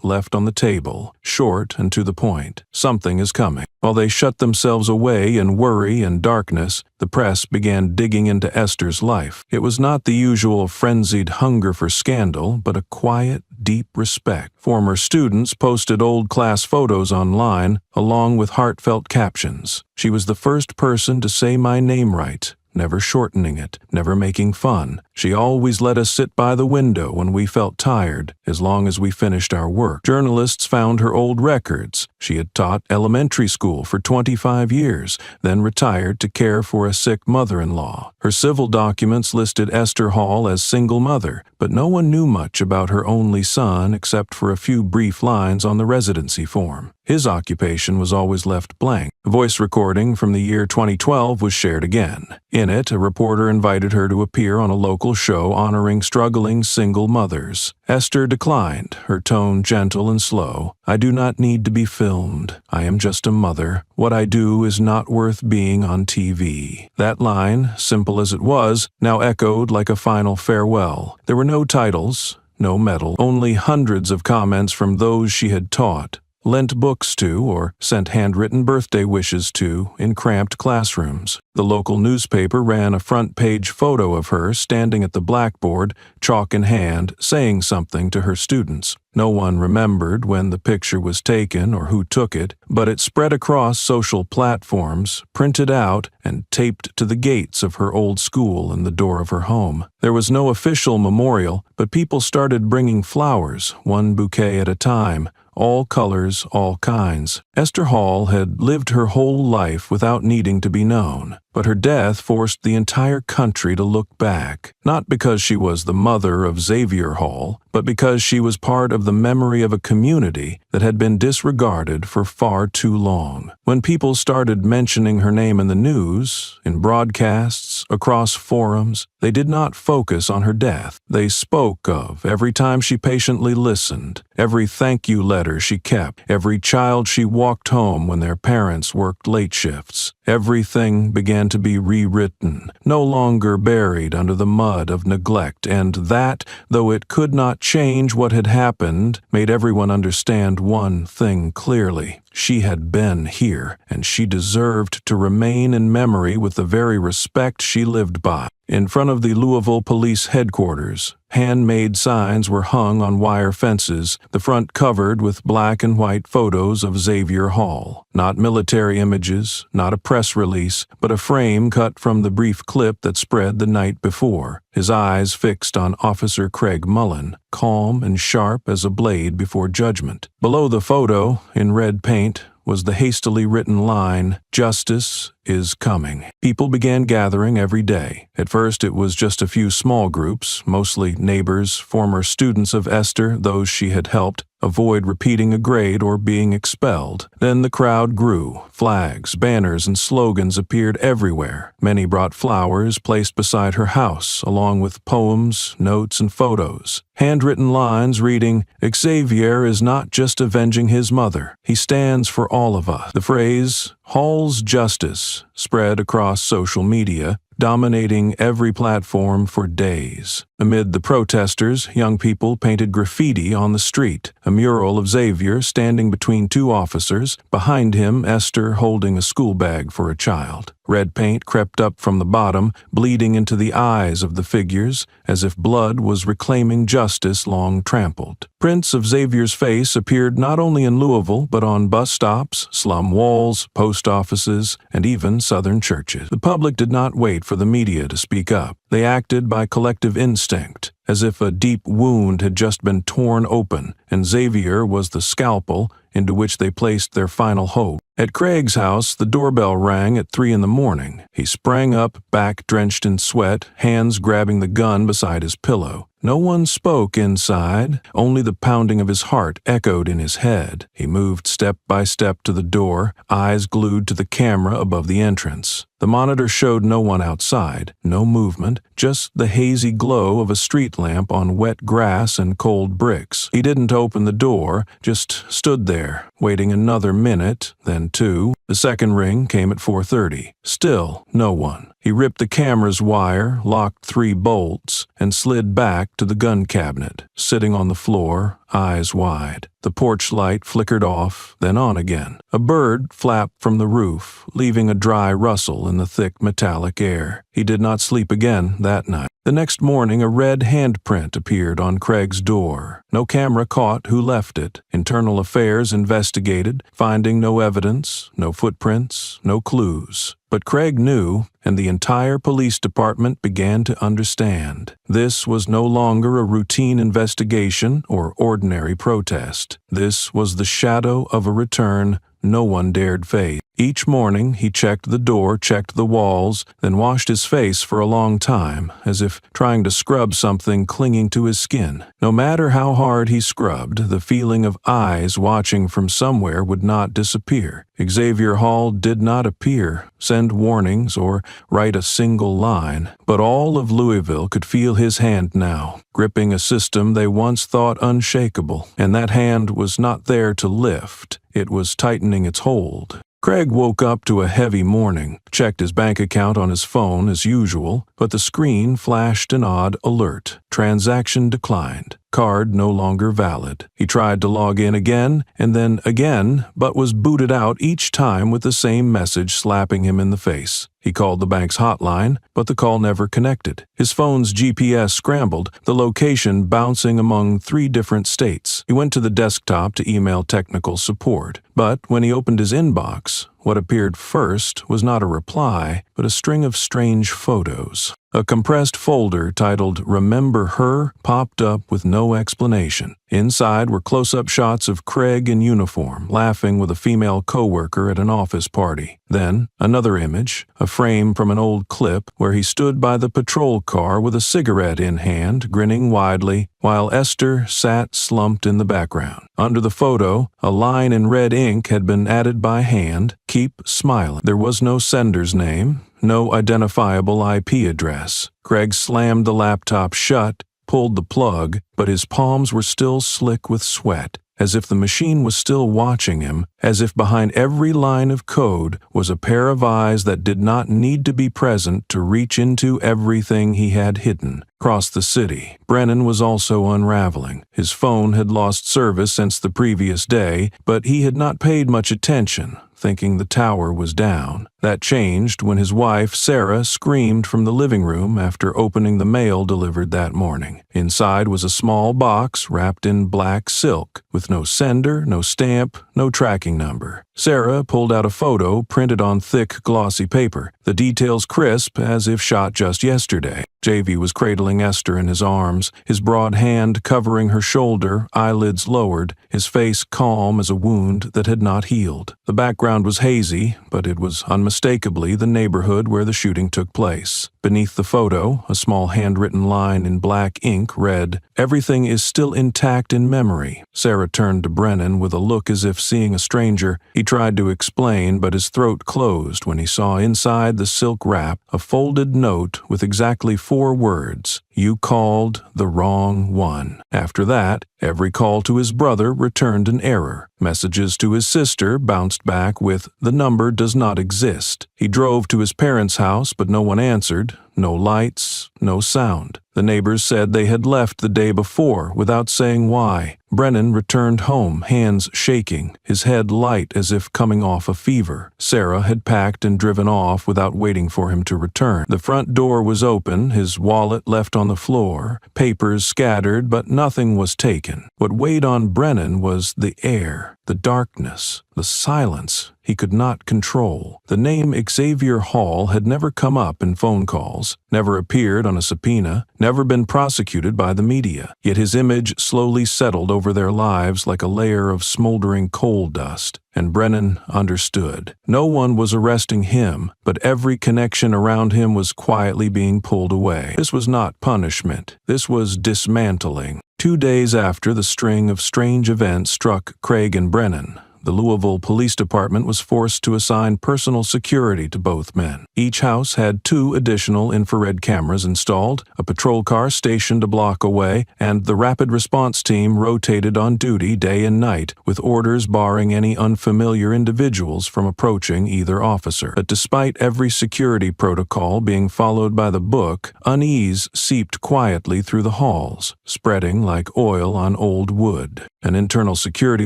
left on the table, short and to the point. Something is coming. While they shut themselves away in worry and darkness, the press began digging into Esther's life. It was not the usual frenzied hunger for scandal, but a quiet, deep respect. Former students posted old class photos online, along with heartfelt captions. She was the first person to say my name right, never shortening it, never making fun. She always let us sit by the window when we felt tired, as long as we finished our work. Journalists found her old records. She had taught elementary school for 25 years, then retired to care for a sick mother-in-law. Her civil documents listed Esther Hall as single mother, but no one knew much about her only son except for a few brief lines on the residency form. His occupation was always left blank. A voice recording from the year 2012 was shared again. In it, a reporter invited her to appear on a local show honoring struggling single mothers. Esther declined, her tone gentle and slow. I do not need to be filmed. I am just a mother. What I do is not worth being on TV. That line, simple as it was, now echoed like a final farewell. There were no titles, no medal, only hundreds of comments from those she had taught, lent books to, or sent handwritten birthday wishes to in cramped classrooms. The local newspaper ran a front-page photo of her standing at the blackboard, chalk in hand, saying something to her students. No one remembered when the picture was taken or who took it, but it spread across social platforms, printed out, and taped to the gates of her old school and the door of her home. There was no official memorial, but people started bringing flowers, one bouquet at a time, all colors, all kinds. Esther Hall had lived her whole life without needing to be known, but her death forced the entire country to look back, not because she was the mother of Xavier Hall, but because she was part of the memory of a community that had been disregarded for far too long. When people started mentioning her name in the news, in broadcasts, across forums, they did not focus on her death. They spoke of every time she patiently listened, every thank you letter she kept, every child she walked home when their parents worked late shifts. Everything began to be rewritten, no longer buried under the mud of neglect, and that, though it could not change what had happened, made everyone understand one thing clearly. She had been here, and she deserved to remain in memory with the very respect she lived by. In front of the Louisville Police Headquarters, handmade signs were hung on wire fences, the front covered with black and white photos of Xavier Hall. Not military images, not a press release, but a frame cut from the brief clip that spread the night before, his eyes fixed on Officer Craig Mullen, calm and sharp as a blade before judgment. Below the photo, in red paint, was the hastily written line, "Justice is coming." People began gathering every day. At first it was just a few small groups, mostly neighbors, former students of Esther, those she had helped avoid repeating a grade or being expelled. Then the crowd grew. Flags, banners, and slogans appeared everywhere. Many brought flowers placed beside her house, along with poems, notes, and photos. Handwritten lines reading, "Xavier is not just avenging his mother. He stands for all of us." The phrase, "Hall's Justice," spread across social media, dominating every platform for days. Amid the protesters, young people painted graffiti on the street, a mural of Xavier standing between two officers, behind him Esther holding a school bag for a child. Red paint crept up from the bottom, bleeding into the eyes of the figures, as if blood was reclaiming justice long trampled. Prints of Xavier's face appeared not only in Louisville, but on bus stops, slum walls, post offices, and even southern churches. The public did not wait for the media to speak up. They acted by collective instinct, as if a deep wound had just been torn open, and Xavier was the scalpel into which they placed their final hope. At Craig's house, the doorbell rang at 3 a.m. He sprang up, back drenched in sweat, hands grabbing the gun beside his pillow. No one spoke inside, only the pounding of his heart echoed in his head. He moved step by step to the door, eyes glued to the camera above the entrance. The monitor showed no one outside, no movement, just the hazy glow of a street lamp on wet grass and cold bricks. He didn't open the door, just stood there, waiting another minute, then 2. The second ring came at 4:30. Still no one. He ripped the camera's wire, locked 3 bolts, and slid back to the gun cabinet, sitting on the floor, eyes wide. The porch light flickered off, then on again. A bird flapped from the roof, leaving a dry rustle in the thick metallic air. He did not sleep again that night. The next morning, a red handprint appeared on Craig's door. No camera caught who left it. Internal Affairs investigated, finding no evidence, no footprints, no clues. But Craig knew, and the entire police department began to understand. This was no longer a routine investigation or ordinary protest. This was the shadow of a return no one dared face. Each morning he checked the door, checked the walls, then washed his face for a long time, as if trying to scrub something clinging to his skin. No matter how hard he scrubbed, the feeling of eyes watching from somewhere would not disappear. Xavier Hall did not appear, send warnings, or write a single line, but all of Louisville could feel his hand now, gripping a system they once thought unshakable, and that hand was not there to lift. It was tightening its hold. Craig woke up to a heavy morning, checked his bank account on his phone as usual, but the screen flashed an odd alert. Transaction declined. Card no longer valid. He tried to log in again, and then again, but was booted out each time with the same message slapping him in the face. He called the bank's hotline, but the call never connected. His phone's GPS scrambled, the location bouncing among 3 different states. He went to the desktop to email technical support, but when he opened his inbox, what appeared first was not a reply, but a string of strange photos. A compressed folder titled "Remember Her" popped up with no explanation. Inside were close-up shots of Craig in uniform, laughing with a female coworker at an office party. Then, another image, a frame from an old clip where he stood by the patrol car with a cigarette in hand, grinning widely, while Esther sat slumped in the background. Under the photo, a line in red ink had been added by hand, "Keep smiling." There was no sender's name, no identifiable IP address. Craig slammed the laptop shut, pulled the plug, but his palms were still slick with sweat, as if the machine was still watching him, as if behind every line of code was a pair of eyes that did not need to be present to reach into everything he had hidden. Across the city, Brennan was also unraveling. His phone had lost service since the previous day, but he had not paid much attention, thinking the tower was down. That changed when his wife, Sarah, screamed from the living room after opening the mail delivered that morning. Inside was a small box wrapped in black silk, with no sender, no stamp, no tracking number. Sarah pulled out a photo printed on thick, glossy paper, the details crisp as if shot just yesterday. JV was cradling Esther in his arms, his broad hand covering her shoulder, eyelids lowered, his face calm as a wound that had not healed. The background was hazy, but it was unmistakably the neighborhood where the shooting took place. Beneath the photo, a small handwritten line in black ink read, "Everything is still intact in memory." Sarah turned to Brennan with a look as if seeing a stranger. He tried to explain, but his throat closed when he saw inside the silk wrap a folded note with exactly 4 words, "You called the wrong one." After that, every call to his brother returned an error. Messages to his sister bounced back with, "The number does not exist." He drove to his parents' house, but no one answered. No lights, no sound. The neighbors said they had left the day before without saying why. Brennan returned home, hands shaking, his head light as if coming off a fever. Sarah had packed and driven off without waiting for him to return. The front door was open, his wallet left on the floor, papers scattered, but nothing was taken. What weighed on Brennan was the air, the darkness, the silence he could not control. The name Xavier Hall had never come up in phone calls, never appeared on a subpoena, never been prosecuted by the media. Yet his image slowly settled over their lives like a layer of smoldering coal dust. And Brennan understood. No one was arresting him, but every connection around him was quietly being pulled away. This was not punishment. This was dismantling. 2 days after the string of strange events struck Craig and Brennan, the Louisville Police Department was forced to assign personal security to both men. Each house had 2 additional infrared cameras installed, a patrol car stationed a block away, and the rapid response team rotated on duty day and night, with orders barring any unfamiliar individuals from approaching either officer. But despite every security protocol being followed by the book, unease seeped quietly through the halls, spreading like oil on old wood. An internal security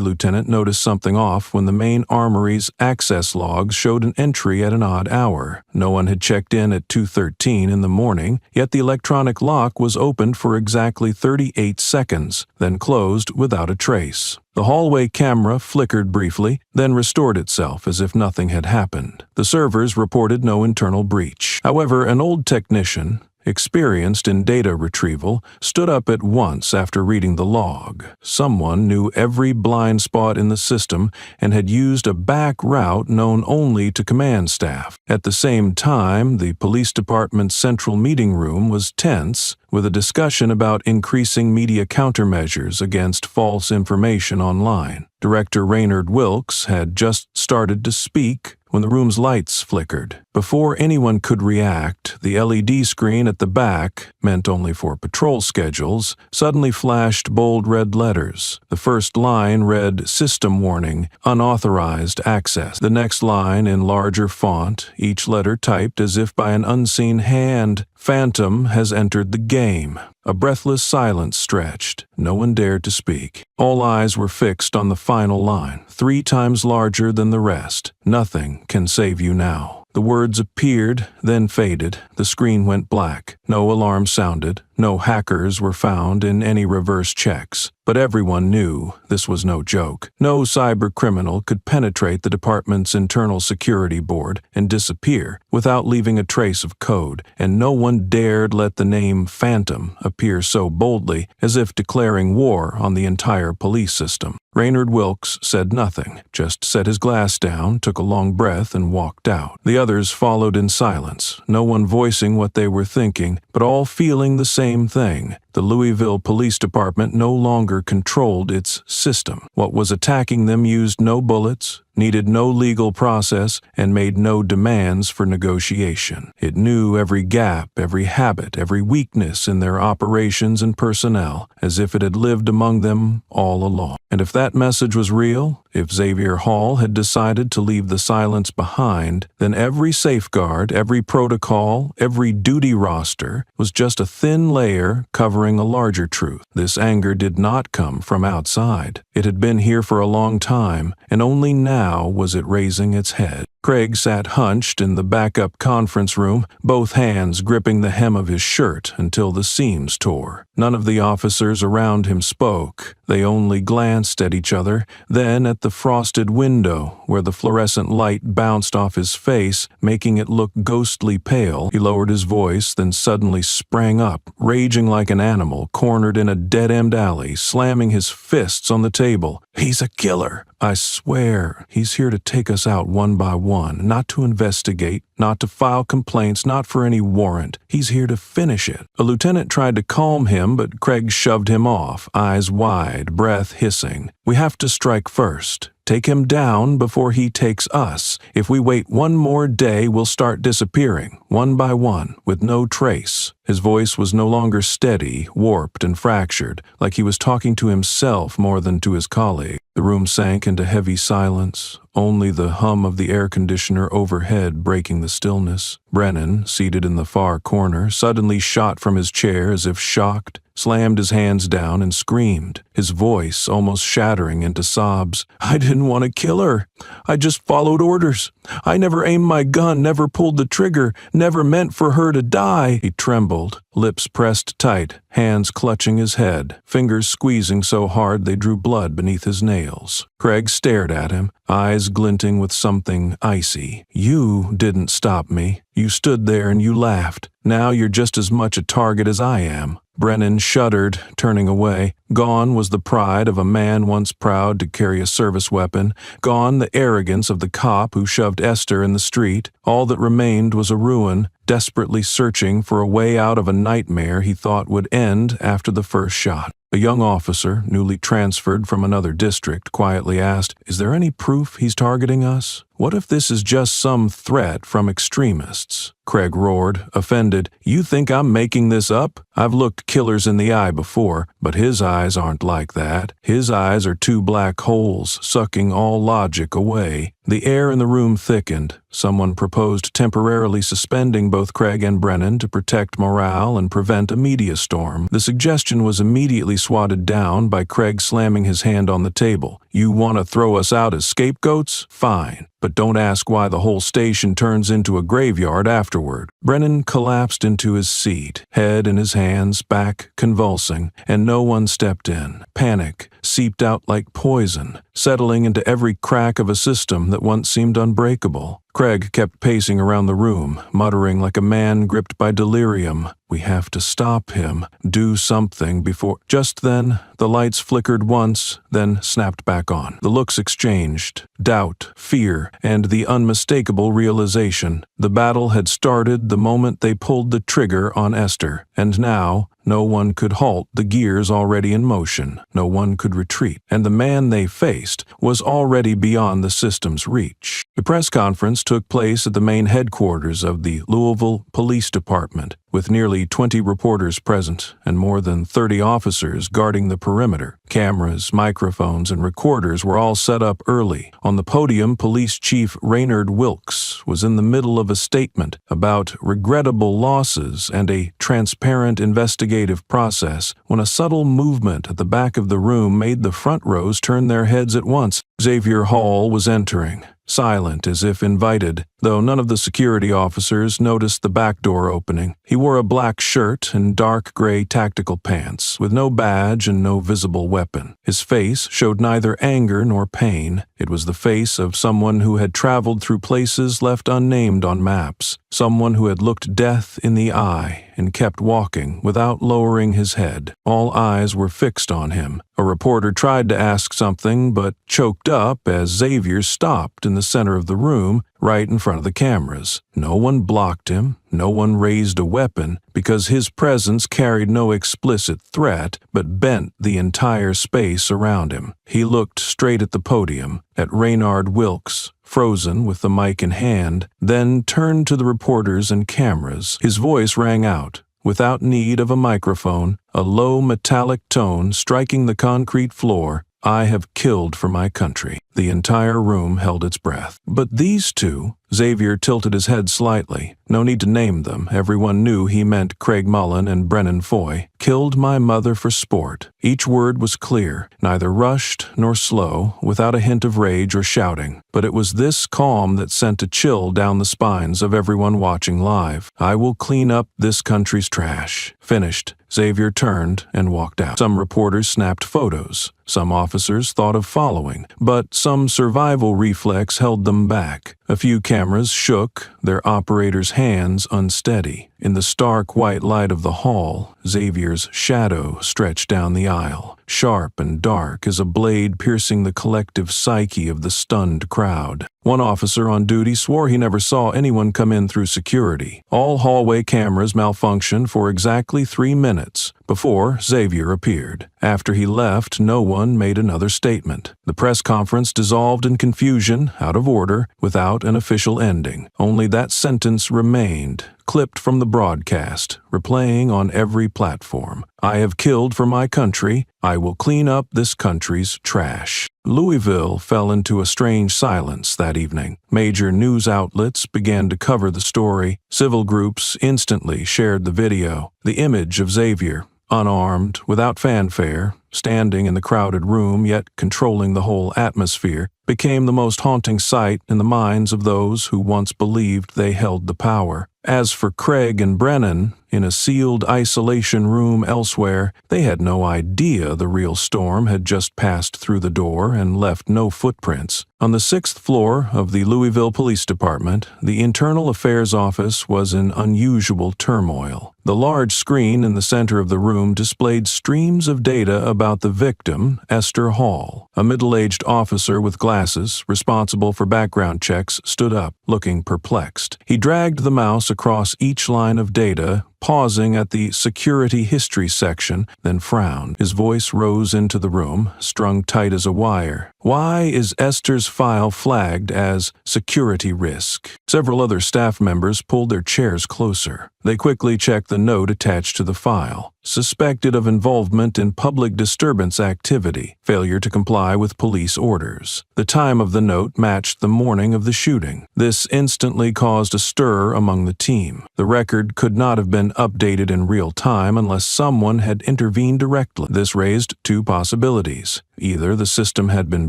lieutenant noticed something off when the main armory's access logs showed an entry at an odd hour. No one had checked in at 2:13 in the morning, yet the electronic lock was opened for exactly 38 seconds, then closed without a trace. The hallway camera flickered briefly, then restored itself as if nothing had happened. The servers reported no internal breach. However, an old technician, experienced in data retrieval, stood up at once after reading the log. Someone knew every blind spot in the system and had used a back route known only to command staff. At the same time, the police department's central meeting room was tense, with a discussion about increasing media countermeasures against false information online. Director Raynard Wilkes had just started to speak when the room's lights flickered. Before anyone could react, the LED screen at the back, meant only for patrol schedules, suddenly flashed bold red letters. The first line read, "System warning, unauthorized access." The next line, in larger font, each letter typed as if by an unseen hand, "Phantom has entered the game." A breathless silence stretched. No one dared to speak. All eyes were fixed on the final line, 3 times larger than the rest. "Nothing can save you now." The words appeared, then faded. The screen went black. No alarm sounded. No hackers were found in any reverse checks. But everyone knew this was no joke. No cyber criminal could penetrate the department's internal security board and disappear without leaving a trace of code, and no one dared let the name Phantom appear so boldly, as if declaring war on the entire police system. Raynard Wilkes said nothing, just set his glass down, took a long breath, and walked out. The others followed in silence, no one voicing what they were thinking, but all feeling the same thing. The Louisville Police Department no longer controlled its system. What was attacking them used no bullets, needed no legal process, and made no demands for negotiation. It knew every gap, every habit, every weakness in their operations and personnel, as if it had lived among them all along. And if that message was real, if Xavier Hall had decided to leave the silence behind, then every safeguard, every protocol, every duty roster was just a thin layer covering a larger truth. This anger did not come from outside. It had been here for a long time, and only now now was it raising its head. Craig sat hunched in the backup conference room, both hands gripping the hem of his shirt until the seams tore. None of the officers around him spoke. They only glanced at each other, then at the frosted window where the fluorescent light bounced off his face, making it look ghostly pale. He lowered his voice, then suddenly sprang up, raging like an animal cornered in a dead-end alley, slamming his fists on the table. "He's a killer! I swear, he's here to take us out one by one, not to investigate, not to file complaints, not for any warrant. He's here to finish it." A lieutenant tried to calm him, but Craig shoved him off, eyes wide, breath hissing. "We have to strike first. Take him down before he takes us. If we wait one more day, we'll start disappearing, one by one, with no trace." His voice was no longer steady, warped and fractured, like he was talking to himself more than to his colleague. The room sank into heavy silence, only the hum of the air conditioner overhead breaking the stillness. Brennan, seated in the far corner, suddenly shot from his chair as if shocked, slammed his hands down and screamed, his voice almost shattering into sobs. "I didn't want to kill her. I just followed orders. I never aimed my gun, never pulled the trigger, never meant for her to die." He trembled, lips pressed tight, hands clutching his head, fingers squeezing so hard they drew blood beneath his nails. Craig stared at him, eyes glinting with something icy. "You didn't stop me. You stood there and you laughed. Now you're just as much a target as I am." Brennan shuddered, turning away. Gone was the pride of a man once proud to carry a service weapon. Gone the arrogance of the cop who shoved Esther in the street. All that remained was a ruin, desperately searching for a way out of a nightmare he thought would end after the first shot. A young officer, newly transferred from another district, quietly asked, "Is there any proof he's targeting us? What if this is just some threat from extremists?" Craig roared, offended. "You think I'm making this up? I've looked killers in the eye before, but his eyes aren't like that. His eyes are two black holes, sucking all logic away." The air in the room thickened. Someone proposed temporarily suspending both Craig and Brennan to protect morale and prevent a media storm. The suggestion was immediately swatted down by Craig slamming his hand on the table. "You want to throw us out as scapegoats? Fine. But don't ask why the whole station turns into a graveyard afterward." Brennan collapsed into his seat, head in his hands, back convulsing, and no one stepped in. Panic seeped out like poison, settling into every crack of a system that once seemed unbreakable. Craig kept pacing around the room, muttering like a man gripped by delirium. "We have to stop him. Do something before—" Just then, the lights flickered once, then snapped back on. The looks exchanged. Doubt, fear, and the unmistakable realization. The battle had started the moment they pulled the trigger on Esther, and now no one could halt the gears already in motion. No one could retreat, and the man they faced was already beyond the system's reach. The press conference took place at the main headquarters of the Louisville Police Department, with nearly 20 reporters present and more than 30 officers guarding the perimeter. Cameras, microphones, and recorders were all set up early. On the podium, Police Chief Raynard Wilkes was in the middle of a statement about regrettable losses and a transparent investigative process when a subtle movement at the back of the room made the front rows turn their heads at once. Xavier Hall was entering, silent as if invited, though none of the security officers noticed the back door opening. He wore a black shirt and dark gray tactical pants, with no badge and no visible weapon. His face showed neither anger nor pain. It was the face of someone who had traveled through places left unnamed on maps, someone who had looked death in the eye and kept walking without lowering his head. All eyes were fixed on him. A reporter tried to ask something, but choked up as Xavier stopped in the center of the room, right in front of the cameras. No one blocked him, no one raised a weapon, because his presence carried no explicit threat, but bent the entire space around him. He looked straight at the podium, at Raynard Wilkes, frozen with the mic in hand, then turned to the reporters and cameras. His voice rang out, without need of a microphone, a low metallic tone striking the concrete floor. "I have killed for my country." The entire room held its breath. But these two, Xavier tilted his head slightly. No need to name them. Everyone knew he meant Craig Mullen and Brennan Foy. Killed my mother for sport. Each word was clear, neither rushed nor slow, without a hint of rage or shouting. But it was this calm that sent a chill down the spines of everyone watching live. I will clean up this country's trash. Finished. Xavier turned and walked out. Some reporters snapped photos. Some officers thought of following, but some survival reflex held them back. A few cameras shook, their operators' hands unsteady. In the stark white light of the hall, Xavier's shadow stretched down the aisle, sharp and dark as a blade piercing the collective psyche of the stunned crowd. One officer on duty swore he never saw anyone come in through security. All hallway cameras malfunctioned for exactly 3 minutes before Xavier appeared. After he left, no one made another statement. The press conference dissolved in confusion, out of order, without an official ending. Only that sentence remained, clipped from the broadcast, replaying on every platform. I have killed for my country. I will clean up this country's trash. Louisville fell into a strange silence that evening. Major news outlets began to cover the story. Civil groups instantly shared the video. The image of Xavier, unarmed, without fanfare, standing in the crowded room yet controlling the whole atmosphere, became the most haunting sight in the minds of those who once believed they held the power. As for Craig and Brennan, in a sealed isolation room elsewhere, they had no idea the real storm had just passed through the door and left no footprints. On the 6th floor of the Louisville Police Department, the Internal Affairs Office was in unusual turmoil. The large screen in the center of the room displayed streams of data about the victim, Esther Hall. A middle-aged officer with glasses, responsible for background checks, stood up, looking perplexed. He dragged the mouse across each line of data, pausing at the security history section, then frowned. His voice rose into the room, strung tight as a wire. Why is Esther's file flagged as security risk? Several other staff members pulled their chairs closer. They quickly checked the note attached to the file. Suspected of involvement in public disturbance activity, failure to comply with police orders. The time of the note matched the morning of the shooting. This instantly caused a stir among the team. The record could not have been updated in real time unless someone had intervened directly. This raised 2 possibilities. Either the system had been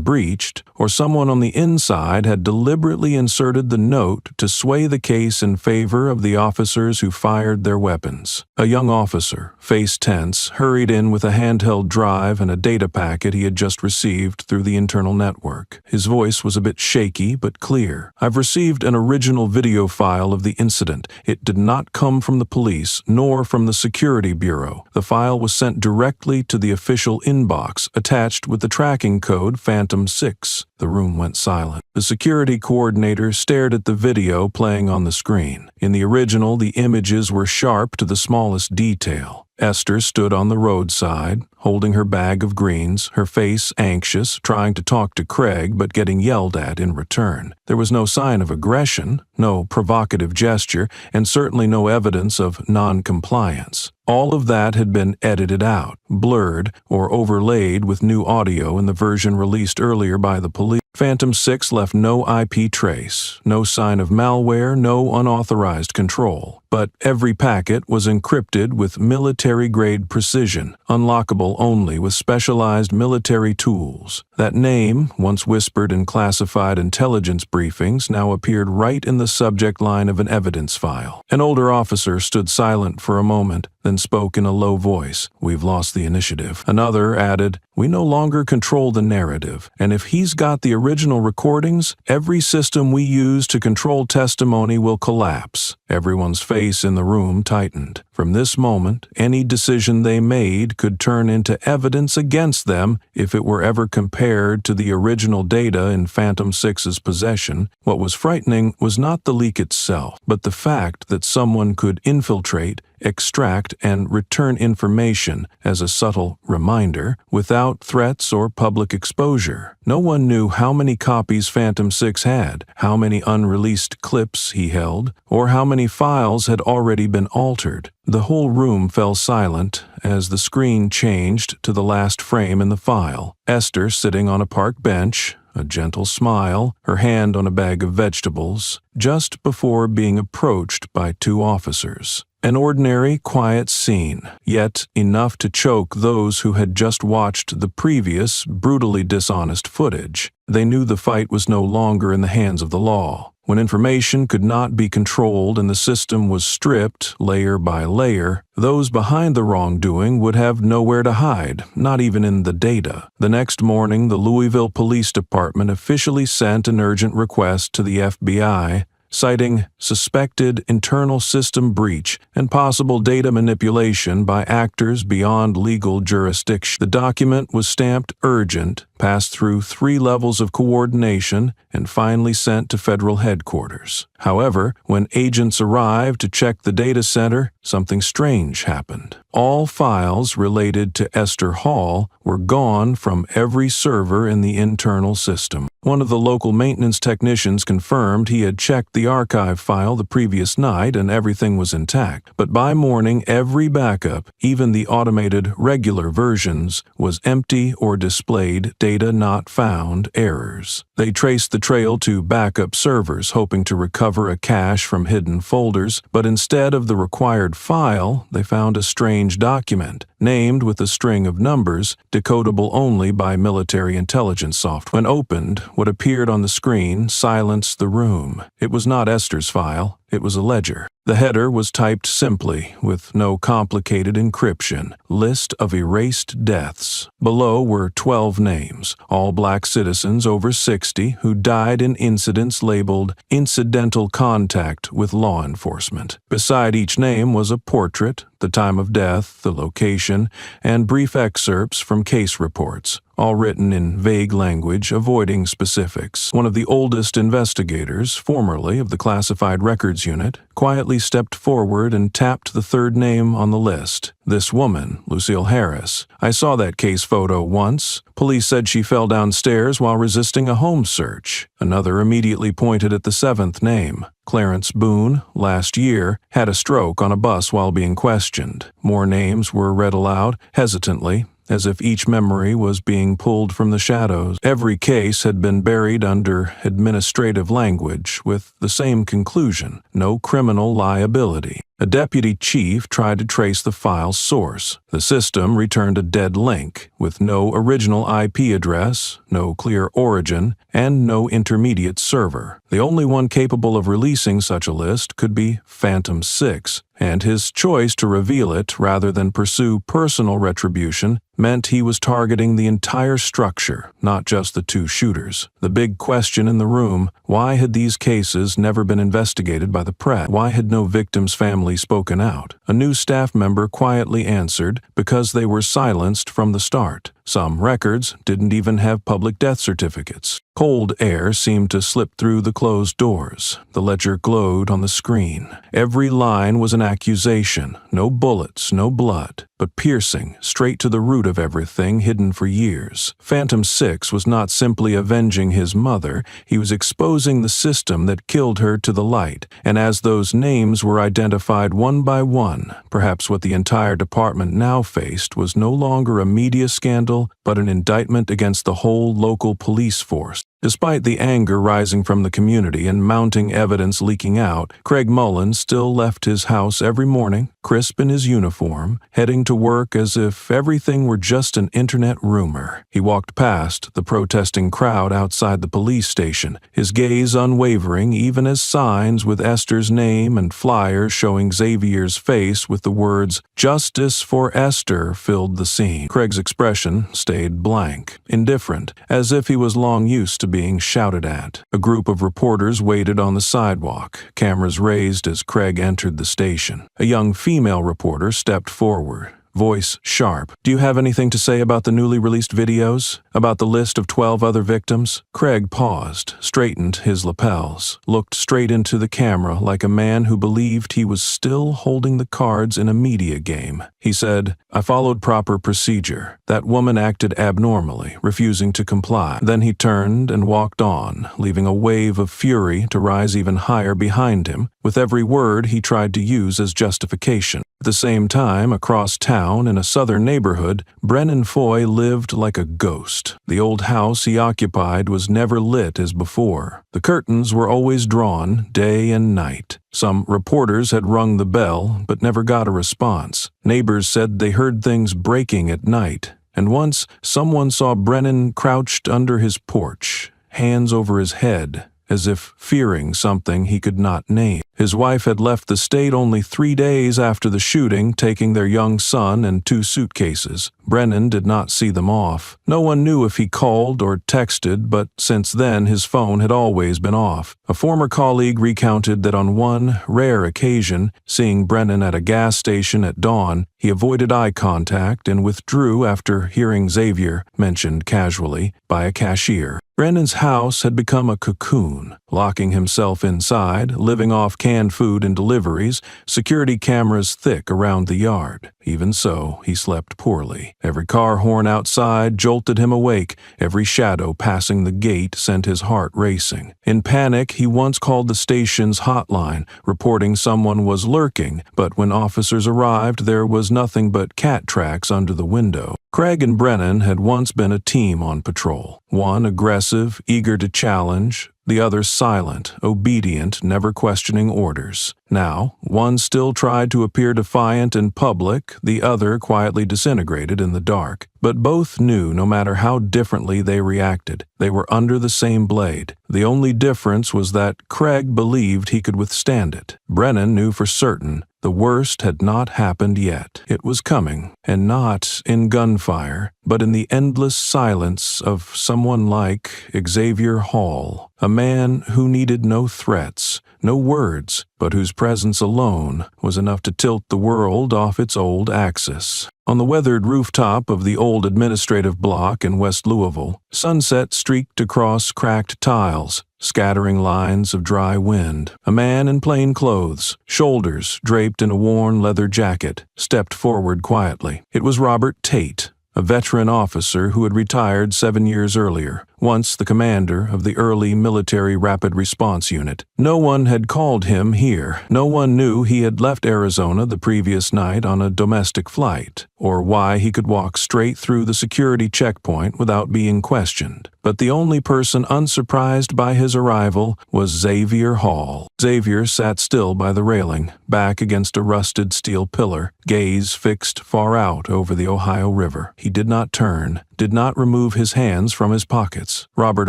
breached, or someone on the inside had deliberately inserted the note to sway the case in favor of the officers who fired their weapons. A young officer, face tense, hurried in with a handheld drive and a data packet he had just received through the internal network. His voice was a bit shaky but clear. I've received an original video file of the incident. It did not come from the police, nor from the Security Bureau. The file was sent directly to the official inbox, attached with the tracking code Phantom 6. The room went silent. The security coordinator stared at the video playing on the screen. In the original, the images were sharp to the smallest detail. Esther stood on the roadside, holding her bag of greens, her face anxious, trying to talk to Craig but getting yelled at in return. There was no sign of aggression, no provocative gesture, and certainly no evidence of non-compliance. All of that had been edited out, blurred, or overlaid with new audio in the version released earlier by the police. Phantom 6 left no IP trace, no sign of malware, no unauthorized control. But every packet was encrypted with military-grade precision, unlockable only with specialized military tools. That name, once whispered in classified intelligence briefings, now appeared right in the subject line of an evidence file. An older officer stood silent for a moment, then spoke in a low voice. We've lost the initiative. Another added, we no longer control the narrative, and if he's got the original recordings, every system we use to control testimony will collapse. Everyone's face in the room tightened. From this moment, any decision they made could turn into evidence against them if it were ever compared to the original data in Phantom 6's possession. What was frightening was not the leak itself, but the fact that someone could infiltrate, extract, and return information as a subtle reminder without threats or public exposure. No one knew how many copies Phantom 6 had, how many unreleased clips he held, or how many files had already been altered. The whole room fell silent as the screen changed to the last frame in the file. Esther sitting on a park bench, a gentle smile, her hand on a bag of vegetables, just before being approached by two officers. An ordinary, quiet scene, yet enough to choke those who had just watched the previous, brutally dishonest footage. They knew the fight was no longer in the hands of the law. When information could not be controlled and the system was stripped layer by layer, those behind the wrongdoing would have nowhere to hide, not even in the data. The next morning, the Louisville Police Department officially sent an urgent request to the FBI, citing suspected internal system breach and possible data manipulation by actors beyond legal jurisdiction. The document was stamped urgent, passed through 3 levels of coordination, and finally sent to federal headquarters. However, when agents arrived to check the data center, something strange happened. All files related to Esther Hall were gone from every server in the internal system. One of the local maintenance technicians confirmed he had checked the archive file the previous night and everything was intact. But by morning, every backup, even the automated regular versions, was empty or displayed data not found errors. They traced the trail to backup servers, hoping to recover a cache from hidden folders, but instead of the required file, they found a strange document, named with a string of numbers, decodable only by military intelligence software. When opened, what appeared on the screen silenced the room. It was not Esther's file, it was a ledger. The header was typed simply, with no complicated encryption. List of erased deaths. Below were 12 names, all black citizens over 60 who died in incidents labeled incidental contact with law enforcement. Beside each name was a portrait, the time of death, the location, and brief excerpts from case reports, all written in vague language, avoiding specifics. One of the oldest investigators, formerly of the Classified Records Unit, quietly stepped forward and tapped the third name on the list. This woman, Lucille Harris. I saw that case photo once. Police said she fell downstairs while resisting a home search. Another immediately pointed at the 7th name. Clarence Boone, last year, had a stroke on a bus while being questioned. More names were read aloud, hesitantly, as if each memory was being pulled from the shadows. Every case had been buried under administrative language, with the same conclusion: no criminal liability. A deputy chief tried to trace the file's source. The system returned a dead link, with no original IP address, no clear origin, and no intermediate server. The only one capable of releasing such a list could be Phantom 6, and his choice to reveal it rather than pursue personal retribution meant he was targeting the entire structure, not just the 2 shooters. The big question in the room: why had these cases never been investigated by the press? Why had no victim's family spoken out? A new staff member quietly answered: because they were silenced from the start. Some records didn't even have public death certificates. Cold air seemed to slip through the closed doors. The ledger glowed on the screen. Every line was an accusation. No bullets, no blood, but piercing, straight to the root of everything hidden for years. Phantom 6 was not simply avenging his mother, he was exposing the system that killed her to the light, and as those names were identified one by one, perhaps what the entire department now faced was no longer a media scandal, but an indictment against the whole local police force. Despite the anger rising from the community and mounting evidence leaking out, Craig Mullins still left his house every morning, crisp in his uniform, heading to work as if everything were just an internet rumor. He walked past the protesting crowd outside the police station, his gaze unwavering even as signs with Esther's name and flyers showing Xavier's face with the words "Justice for Esther" filled the scene. Craig's expression stayed blank, indifferent, as if he was long used to being shouted at. A group of reporters waited on the sidewalk, cameras raised as Craig entered the station. A young female reporter stepped forward, voice sharp. "Do you have anything to say about the newly released videos? About the list of 12 other victims?" Craig paused, straightened his lapels, looked straight into the camera like a man who believed he was still holding the cards in a media game. He said, "I followed proper procedure. That woman acted abnormally, refusing to comply." Then he turned and walked on, leaving a wave of fury to rise even higher behind him, with every word he tried to use as justification. At the same time, across town in a southern neighborhood, Brennan Foy lived like a ghost. The old house he occupied was never lit as before. The curtains were always drawn, day and night. Some reporters had rung the bell, but never got a response. Neighbors said they heard things breaking at night, and once someone saw Brennan crouched under his porch, hands over his head, as if fearing something he could not name. His wife had left the state only 3 days after the shooting, taking their young son and 2 suitcases. Brennan did not see them off. No one knew if he called or texted, but since then his phone had always been off. A former colleague recounted that on one rare occasion, seeing Brennan at a gas station at dawn, he avoided eye contact and withdrew after hearing Xavier mentioned casually by a cashier. Brennan's house had become a cocoon, locking himself inside, living off canned food and deliveries, security cameras thick around the yard. Even so, he slept poorly. Every car horn outside jolted him awake. Every shadow passing the gate sent his heart racing. In panic, he once called the station's hotline, reporting someone was lurking, but when officers arrived, there was nothing but cat tracks under the window. Craig and Brennan had once been a team on patrol. One aggressive, eager to challenge, the other silent, obedient, never questioning orders. Now, one still tried to appear defiant in public, the other quietly disintegrated in the dark. But both knew no matter how differently they reacted, they were under the same blade. The only difference was that Craig believed he could withstand it. Brennan knew for certain the worst had not happened yet. It was coming, and not in gunfire, but in the endless silence of someone like Xavier Hall, a man who needed no threats, no words, but whose presence alone was enough to tilt the world off its old axis. On the weathered rooftop of the old administrative block in West Louisville, sunset streaked across cracked tiles, scattering lines of dry wind. A man in plain clothes, shoulders draped in a worn leather jacket, stepped forward quietly. It was Robert Tate, a veteran officer who had retired 7 years earlier, once the commander of the early military rapid response unit. No one had called him here. No one knew he had left Arizona the previous night on a domestic flight, or why he could walk straight through the security checkpoint without being questioned. But the only person unsurprised by his arrival was Xavier Hall. Xavier sat still by the railing, back against a rusted steel pillar, gaze fixed far out over the Ohio River. He did not turn, did not remove his hands from his pockets. Robert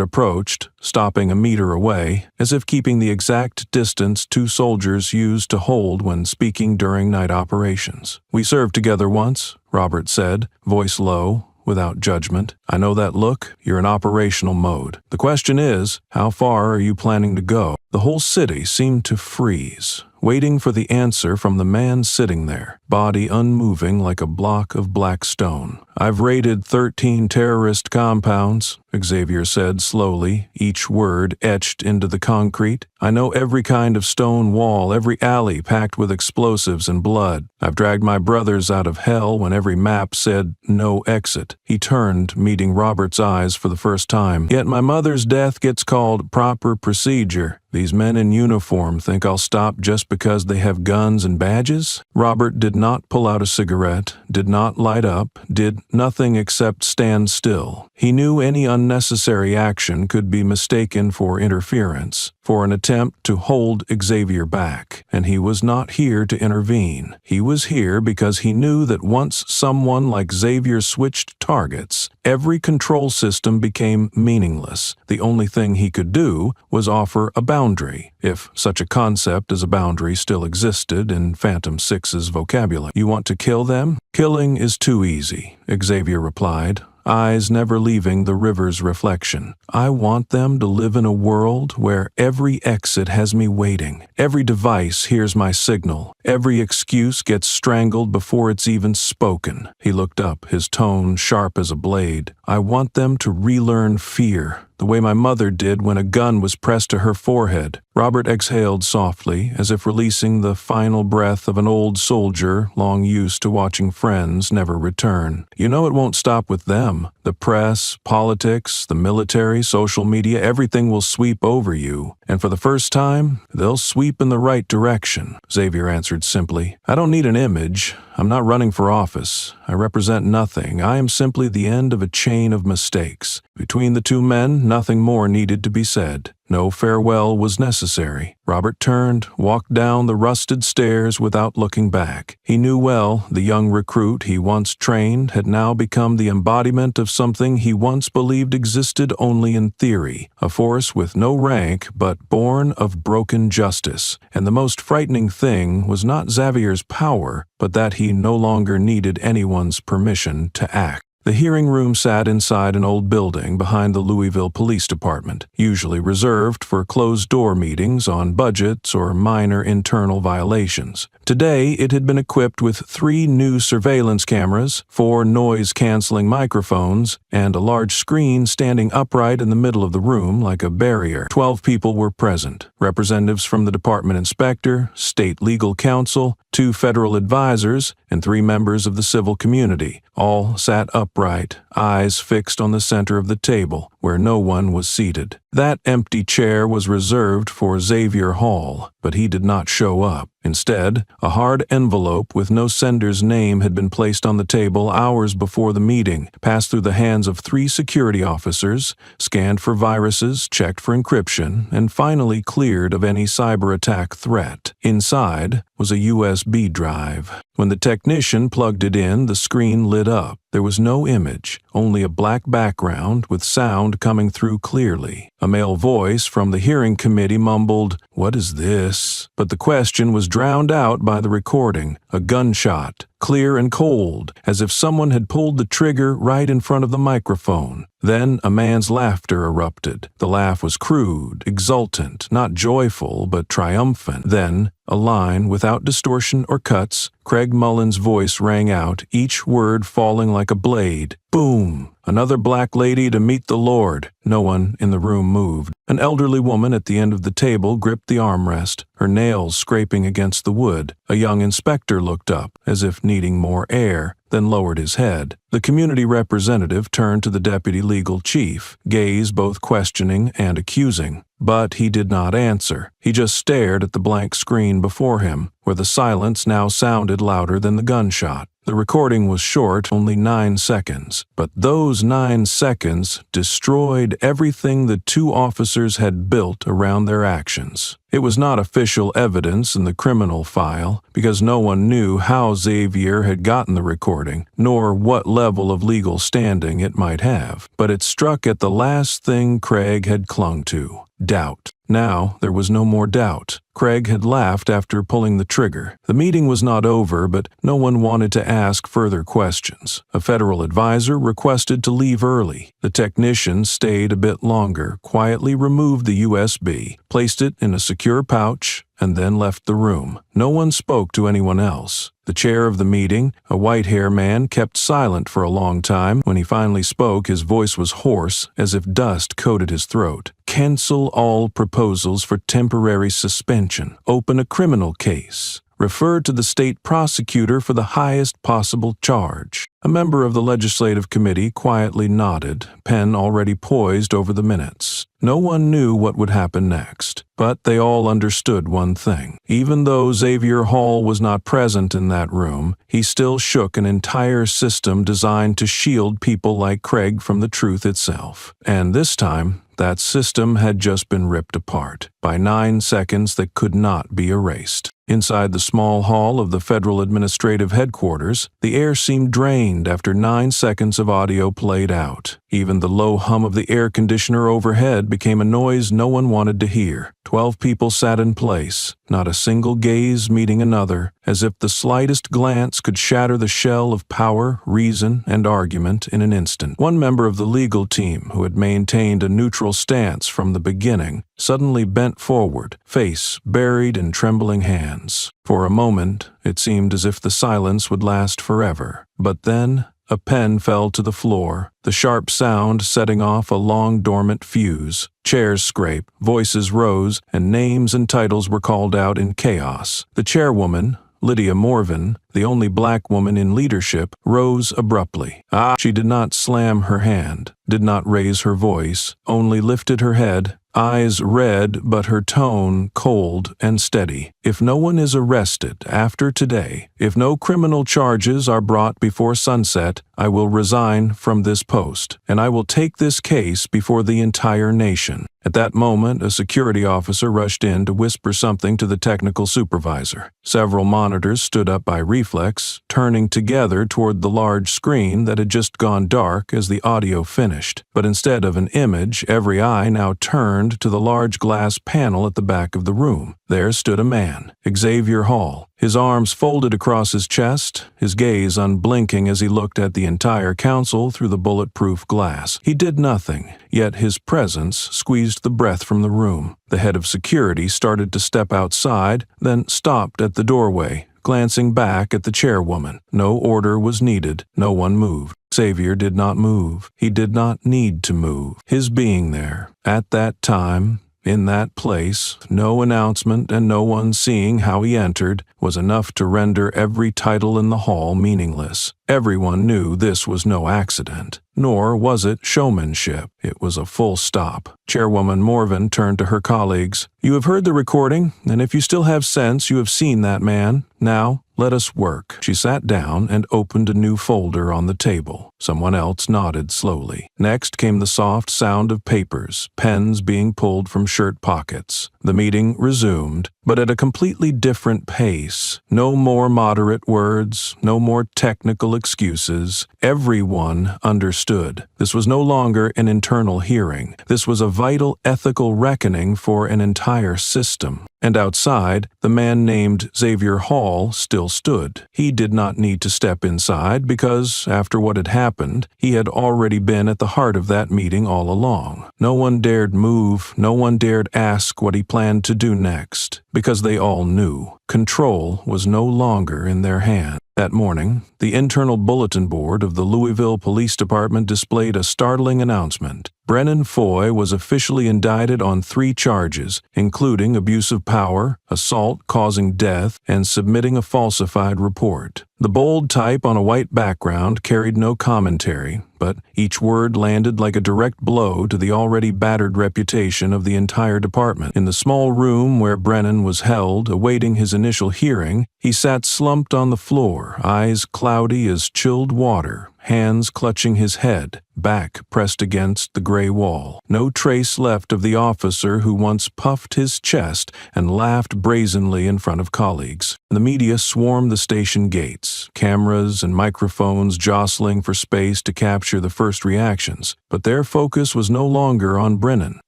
approached, stopping a meter away, as if keeping the exact distance 2 soldiers used to hold when speaking during night operations. "We served together once," Robert said, voice low, without judgment. "I know that look. You're in operational mode. The question is, how far are you planning to go?" The whole city seemed to freeze, waiting for the answer from the man sitting there, body unmoving like a block of black stone. "I've raided 13 terrorist compounds," Xavier said slowly, each word etched into the concrete. "I know every kind of stone wall, every alley packed with explosives and blood. I've dragged my brothers out of hell when every map said no exit." He turned, meeting Robert's eyes for the first time. "Yet my mother's death gets called proper procedure. These men in uniform think I'll stop just because they have guns and badges?" Robert did not pull out a cigarette, did not light up, did nothing except stand still. He knew any unnecessary action could be mistaken for interference, for an attempt to hold Xavier back, and he was not here to intervene. He was here because he knew that once someone like Xavier switched targets, every control system became meaningless. The only thing he could do was offer a boundary, if such a concept as a boundary still existed in Phantom 6's vocabulary. "You want to kill them? Killing is too easy," Xavier replied, eyes never leaving the river's reflection. "I want them to live in a world where every exit has me waiting, every device hears my signal, every excuse gets strangled before it's even spoken." He looked up, his tone sharp as a blade. "I want them to relearn fear, the way my mother did when a gun was pressed to her forehead." Robert exhaled softly, as if releasing the final breath of an old soldier long used to watching friends never return. "You know it won't stop with them. The press, politics, the military, social media, everything will sweep over you. And for the first time, they'll sweep in the right direction," Xavier answered simply. "I don't need an image. I'm not running for office. I represent nothing. I am simply the end of a chain of mistakes." Between the two men, nothing more needed to be said. No farewell was necessary. Robert turned, walked down the rusted stairs without looking back. He knew well the young recruit he once trained had now become the embodiment of something he once believed existed only in theory, a force with no rank but born of broken justice. And the most frightening thing was not Xavier's power, but that he no longer needed anyone's permission to act. The hearing room sat inside an old building behind the Louisville Police Department, usually reserved for closed-door meetings on budgets or minor internal violations. Today, it had been equipped with 3 new surveillance cameras, 4 noise-canceling microphones, and a large screen standing upright in the middle of the room like a barrier. 12 people were present: representatives from the department inspector, state legal counsel, 2 federal advisors, and 3 members of the civil community. All sat upright, eyes fixed on the center of the table, where no one was seated. That empty chair was reserved for Xavier Hall, but he did not show up. Instead, a hard envelope with no sender's name had been placed on the table hours before the meeting, passed through the hands of 3 security officers, scanned for viruses, checked for encryption, and finally cleared of any cyber attack threat. Inside was a USB drive. When the technician plugged it in, the screen lit up. There was no image, only a black background with sound coming through clearly. A male voice from the hearing committee mumbled, "What is this?" But the question was drowned out by the recording, a gunshot, clear and cold, as if someone had pulled the trigger right in front of the microphone. Then a man's laughter erupted. The laugh was crude, exultant, not joyful, but triumphant. Then, a line without distortion or cuts, Craig Mullen's voice rang out, each word falling like a blade. Boom! Another black lady to meet the Lord. No one in the room moved. An elderly woman at the end of the table gripped the armrest, her nails scraping against the wood. A young inspector looked up, as if needing more air, then lowered his head. The community representative turned to the deputy legal chief, gaze both questioning and accusing. But he did not answer. He just stared at the blank screen before him, where the silence now sounded louder than the gunshot. The recording was short, only 9 seconds, but those 9 seconds destroyed everything the 2 officers had built around their actions. It was not official evidence in the criminal file, because no one knew how Xavier had gotten the recording, nor what level of legal standing it might have, but it struck at the last thing Craig had clung to: doubt. Now there was no more doubt. Craig had laughed after pulling the trigger. The meeting was not over, but no one wanted to ask further questions. A federal advisor requested to leave early. The technician stayed a bit longer, quietly removed the USB, placed it in a secure pouch, and then left the room. No one spoke to anyone else. The chair of the meeting, a white-haired man, kept silent for a long time. When he finally spoke, his voice was hoarse, as if dust coated his throat. "Cancel all proposals for temporary suspension. Open a criminal case. Refer to the state prosecutor for the highest possible charge." A member of the legislative committee quietly nodded, pen already poised over the minutes. No one knew what would happen next, but they all understood one thing. Even though Xavier Hall was not present in that room, he still shook an entire system designed to shield people like Craig from the truth itself. And this time, that system had just been ripped apart by 9 seconds that could not be erased. Inside the small hall of the Federal Administrative Headquarters, the air seemed drained after 9 seconds of audio played out. Even the low hum of the air conditioner overhead became a noise no one wanted to hear. 12 people sat in place, not a single gaze meeting another, as if the slightest glance could shatter the shell of power, reason, and argument in an instant. One member of the legal team, who had maintained a neutral stance from the beginning, suddenly bent forward, face buried in trembling hands. For a moment, it seemed as if the silence would last forever. But then, A pen fell to the floor, the sharp sound setting off a long dormant fuse. Chairs scraped, voices rose, and names and titles were called out in chaos. The chairwoman, Lydia Morvan, the only black woman in leadership, rose abruptly. She did not slam her hand, did not raise her voice, only lifted her head, eyes red but her tone cold and steady. If no one is arrested after today, if no criminal charges are brought before sunset, I will resign from this post, and I will take this case before the entire nation. At that moment, a security officer rushed in to whisper something to the technical supervisor. Several monitors stood up by reflex, turning together toward the large screen that had just gone dark as the audio finished. But instead of an image, every eye now turned to the large glass panel at the back of the room. There stood a man, Xavier Hall, his arms folded across his chest, his gaze unblinking as he looked at the entire council through the bulletproof glass. He did nothing, yet his presence squeezed the breath from the room. The head of security started to step outside, then stopped at the doorway, glancing back at the chairwoman. No order was needed. No one moved. Xavier did not move. He did not need to move. His being there, at that time, in that place, no announcement and no one seeing how he entered, was enough to render every title in the hall meaningless. Everyone knew this was no accident, nor was it showmanship. It was a full stop. Chairwoman Morvan turned to her colleagues. "You have heard the recording, and if you still have sense, you have seen that man. Now, let us work." She sat down and opened a new folder on the table. Someone else nodded slowly. Next came the soft sound of papers, pens being pulled from shirt pockets. The meeting resumed, but at a completely different pace. No more moderate words, no more technical excuses. Everyone understood. This was no longer an internal hearing. This was a vital ethical reckoning for an entire system. And outside, the man named Xavier Hall still stood. He did not need to step inside because, after what had happened, he had already been at the heart of that meeting all along. No one dared move, no one dared ask what he planned to do next, because they all knew. Control was no longer in their hands. That morning, the internal bulletin board of the Louisville Police Department displayed a startling announcement. Brennan Foy was officially indicted on 3 charges, including abuse of power, assault causing death, and submitting a falsified report. The bold type on a white background carried no commentary, but each word landed like a direct blow to the already battered reputation of the entire department. In the small room where Brennan was held, awaiting his initial hearing, he sat slumped on the floor, eyes cloudy as chilled water, hands clutching his head, back pressed against the gray wall. No trace left of the officer who once puffed his chest and laughed brazenly in front of colleagues. The media swarmed the station gates, cameras and microphones jostling for space to capture the first reactions. But their focus was no longer on Brennan.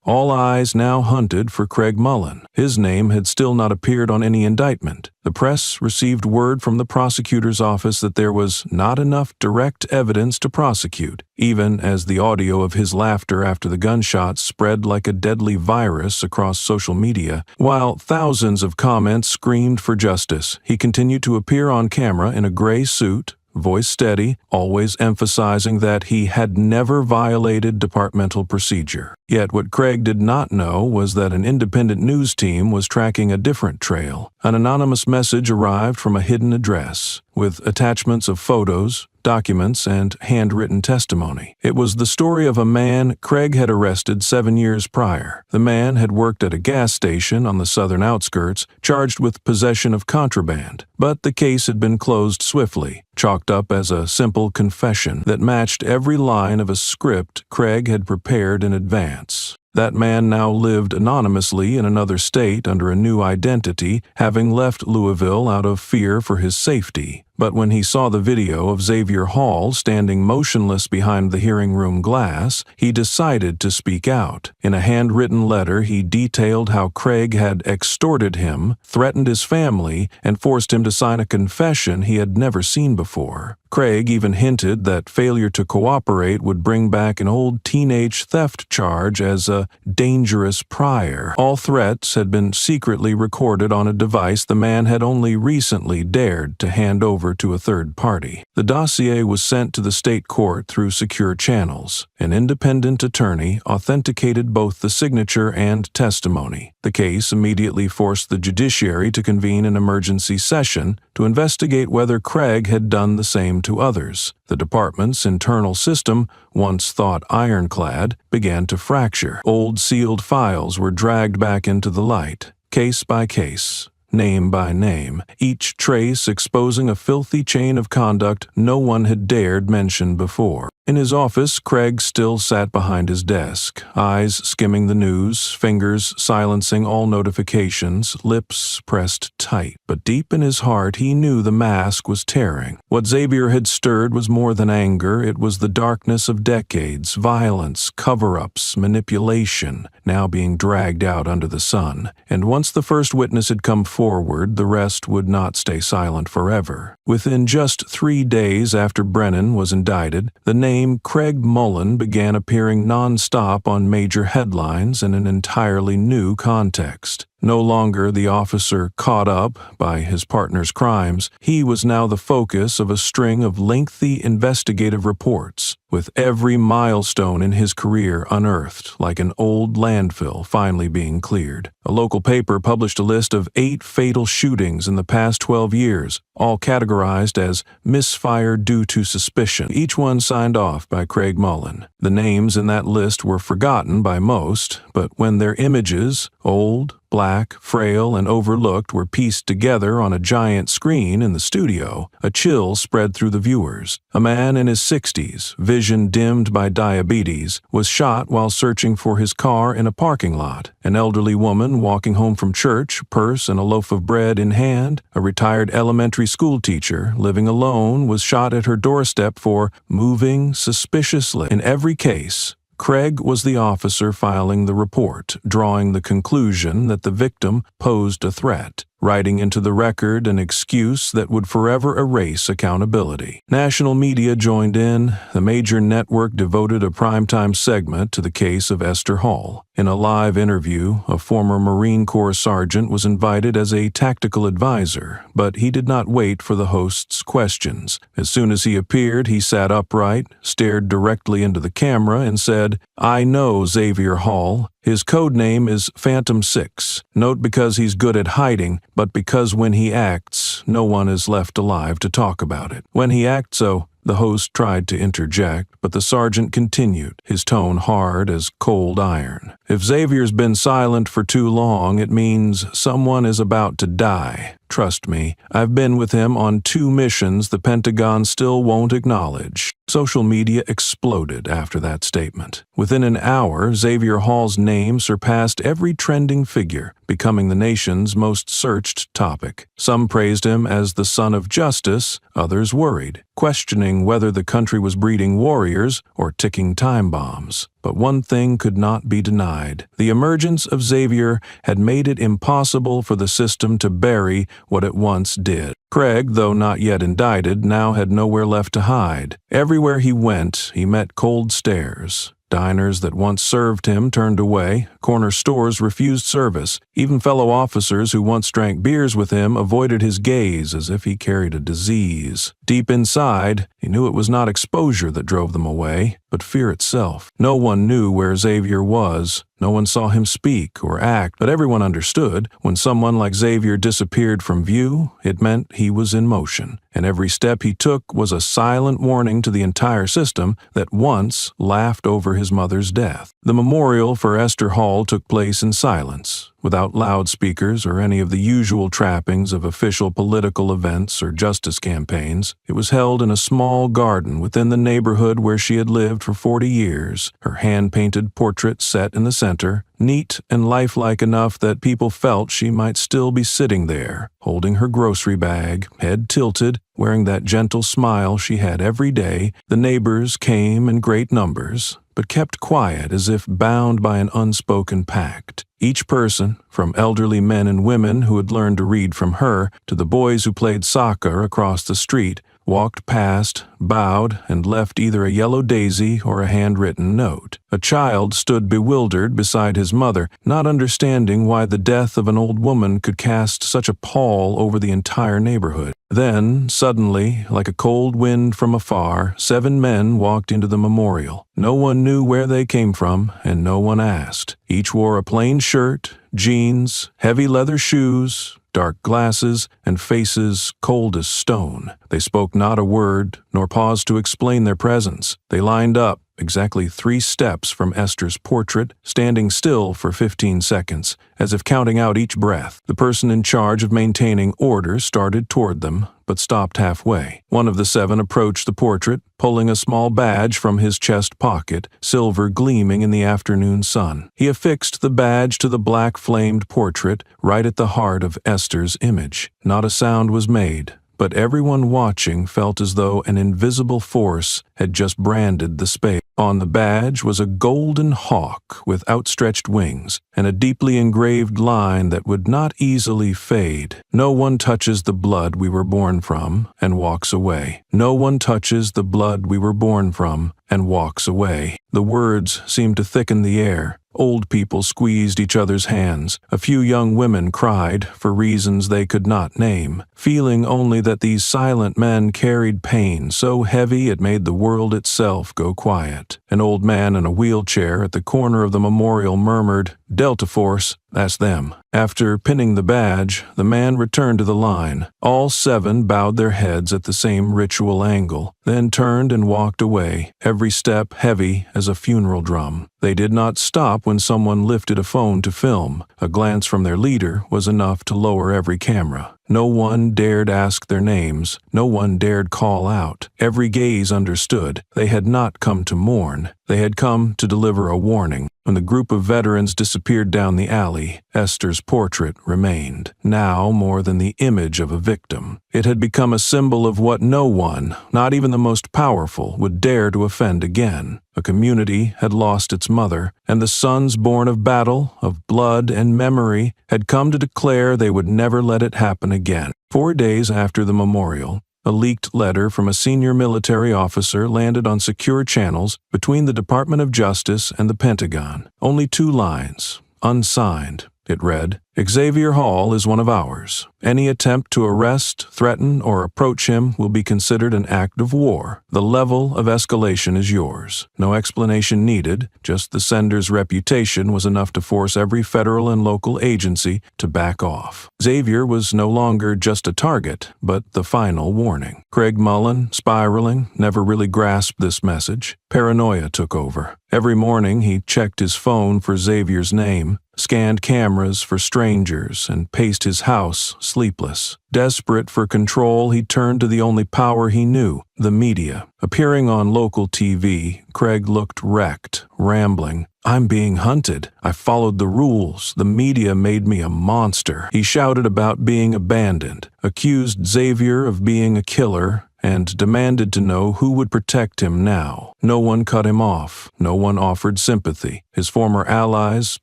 All eyes now hunted for Craig Mullen. His name had still not appeared on any indictment. The press received word from the prosecutor's office that there was not enough direct evidence to prosecute, even as the audio of his laughter after the gunshots spread like a deadly virus across social media. While thousands of comments screamed for justice, he continued to appear on camera in a gray suit, voice steady, always emphasizing that he had never violated departmental procedure. Yet what Craig did not know was that an independent news team was tracking a different trail. An anonymous message arrived from a hidden address, with attachments of photos, documents, and handwritten testimony. It was the story of a man Craig had arrested 7 years prior. The man had worked at a gas station on the southern outskirts, charged with possession of contraband. But the case had been closed swiftly, chalked up as a simple confession that matched every line of a script Craig had prepared in advance. That man now lived anonymously in another state under a new identity, having left Louisville out of fear for his safety. But when he saw the video of Xavier Hall standing motionless behind the hearing room glass, he decided to speak out. In a handwritten letter, he detailed how Craig had extorted him, threatened his family, and forced him to sign a confession he had never seen before. Craig even hinted that failure to cooperate would bring back an old teenage theft charge as a dangerous prior. All threats had been secretly recorded on a device the man had only recently dared to hand over to a third party. The dossier was sent to the state court through secure channels. An independent attorney authenticated both the signature and testimony. The case immediately forced the judiciary to convene an emergency session to investigate whether Craig had done the same to others. The department's internal system, once thought ironclad, began to fracture. Old sealed files were dragged back into the light, case by case, name by name, each trace exposing a filthy chain of conduct no one had dared mention before. In his office, Craig still sat behind his desk, eyes skimming the news, fingers silencing all notifications, lips pressed tight. But deep in his heart, he knew the mask was tearing. What Xavier had stirred was more than anger. It was the darkness of decades, violence, cover-ups, manipulation, now being dragged out under the sun. And once the first witness had come forward, the rest would not stay silent forever. Within just 3 days after Brennan was indicted, the name Craig Mullen began appearing non-stop on major headlines in an entirely new context. No longer the officer caught up by his partner's crimes, he was now the focus of a string of lengthy investigative reports, with every milestone in his career unearthed like an old landfill finally being cleared. A local paper published a list of 8 fatal shootings in the past 12 years, all categorized as misfire due to suspicion, each one signed off by Craig Mullen. The names in that list were forgotten by most, but when their images, old, black, frail, and overlooked, were pieced together on a giant screen in the studio, a chill spread through the viewers. A man in his 60s, vision dimmed by diabetes, was shot while searching for his car in a parking lot. An elderly woman walking home from church, purse and a loaf of bread in hand. A retired elementary school teacher living alone was shot at her doorstep for moving suspiciously. In every case, Craig was the officer filing the report, drawing the conclusion that the victim posed a threat, writing into the record an excuse that would forever erase accountability. National media joined in. The major network devoted a primetime segment to the case of Esther Hall. In a live interview, a former Marine Corps sergeant was invited as a tactical advisor, but he did not wait for the host's questions. As soon as he appeared, he sat upright, stared directly into the camera, and said, "I know Xavier Hall. His code name is Phantom 6. Note because he's good at hiding, but because when he acts, no one is left alive to talk about it. When he acts so," the host tried to interject, but the sergeant continued, his tone hard as cold iron. "If Xavier's been silent for too long, it means someone is about to die. Trust me, I've been with him on 2 missions the Pentagon still won't acknowledge." Social media exploded after that statement. Within an hour, Xavier Hall's name surpassed every trending figure, becoming the nation's most searched topic. Some praised him as the son of justice, others worried, questioning whether the country was breeding warriors or ticking time bombs. But one thing could not be denied. The emergence of Xavier had made it impossible for the system to bury what it once did. Craig, though not yet indicted, now had nowhere left to hide. Everywhere he went, he met cold stares. Diners that once served him turned away, corner stores refused service, even fellow officers who once drank beers with him avoided his gaze as if he carried a disease. Deep inside, he knew it was not exposure that drove them away, but fear itself. No one knew where Xavier was. No one saw him speak or act, but everyone understood when someone like Xavier disappeared from view, it meant he was in motion, and every step he took was a silent warning to the entire system that once laughed over his mother's death. The memorial for Esther Hall took place in silence, without loudspeakers or any of the usual trappings of official political events or justice campaigns. It was held in a small garden within the neighborhood where she had lived for 40 years, her hand-painted portrait set in the center, neat and lifelike enough that people felt she might still be sitting there, holding her grocery bag, head tilted, wearing that gentle smile she had every day. The neighbors came in great numbers, but kept quiet as if bound by an unspoken pact. Each person, from elderly men and women who had learned to read from her, to the boys who played soccer across the street, walked past, bowed, and left either a yellow daisy or a handwritten note. A child stood bewildered beside his mother, not understanding why the death of an old woman could cast such a pall over the entire neighborhood. Then, suddenly, like a cold wind from afar, 7 men walked into the memorial. No one knew where they came from, and no one asked. Each wore a plain shirt, jeans, heavy leather shoes, dark glasses, and faces cold as stone. They spoke not a word, nor paused to explain their presence. They lined up, exactly 3 steps from Esther's portrait, standing still for 15 seconds, as if counting out each breath. The person in charge of maintaining order started toward them, but stopped halfway. One of the 7 approached the portrait, pulling a small badge from his chest pocket, silver gleaming in the afternoon sun. He affixed the badge to the black-flamed portrait, right at the heart of Esther's image. Not a sound was made, but everyone watching felt as though an invisible force had just branded the space. On the badge was a golden hawk with outstretched wings and a deeply engraved line that would not easily fade. No one touches the blood we were born from and walks away. No one touches the blood we were born from and walks away. The words seemed to thicken the air. Old people squeezed each other's hands. A few young women cried for reasons they could not name, feeling only that these silent men carried pain so heavy it made the world itself go quiet. An old man in a wheelchair at the corner of the memorial murmured, "Delta Force, that's them." After pinning the badge, the man returned to the line. All 7 bowed their heads at the same ritual angle, then turned and walked away, every step heavy as a funeral drum. They did not stop when someone lifted a phone to film. A glance from their leader was enough to lower every camera. No one dared ask their names. No one dared call out. Every gaze understood. They had not come to mourn. They had come to deliver a warning. When the group of veterans disappeared down the alley, Esther's portrait remained, now more than the image of a victim. It had become a symbol of what no one, not even the most powerful, would dare to offend again. A community had lost its mother, and the sons born of battle, of blood and memory, had come to declare they would never let it happen again. 4 days after the memorial, a leaked letter from a senior military officer landed on secure channels between the Department of Justice and the Pentagon. Only 2 lines, unsigned. It read, "Xavier Hall is one of ours. Any attempt to arrest, threaten, or approach him will be considered an act of war. The level of escalation is yours." No explanation needed, just the sender's reputation was enough to force every federal and local agency to back off. Xavier was no longer just a target, but the final warning. Craig Mullen, spiraling, never really grasped this message. Paranoia took over. Every morning he checked his phone for Xavier's name, scanned cameras for strangers, and paced his house, sleepless. Desperate for control, he turned to the only power he knew, the media. Appearing on local TV, Craig looked wrecked, rambling. "I'm being hunted. I followed the rules. The media made me a monster." He shouted about being abandoned, accused Xavier of being a killer, and demanded to know who would protect him now. No one cut him off. No one offered sympathy. His former allies,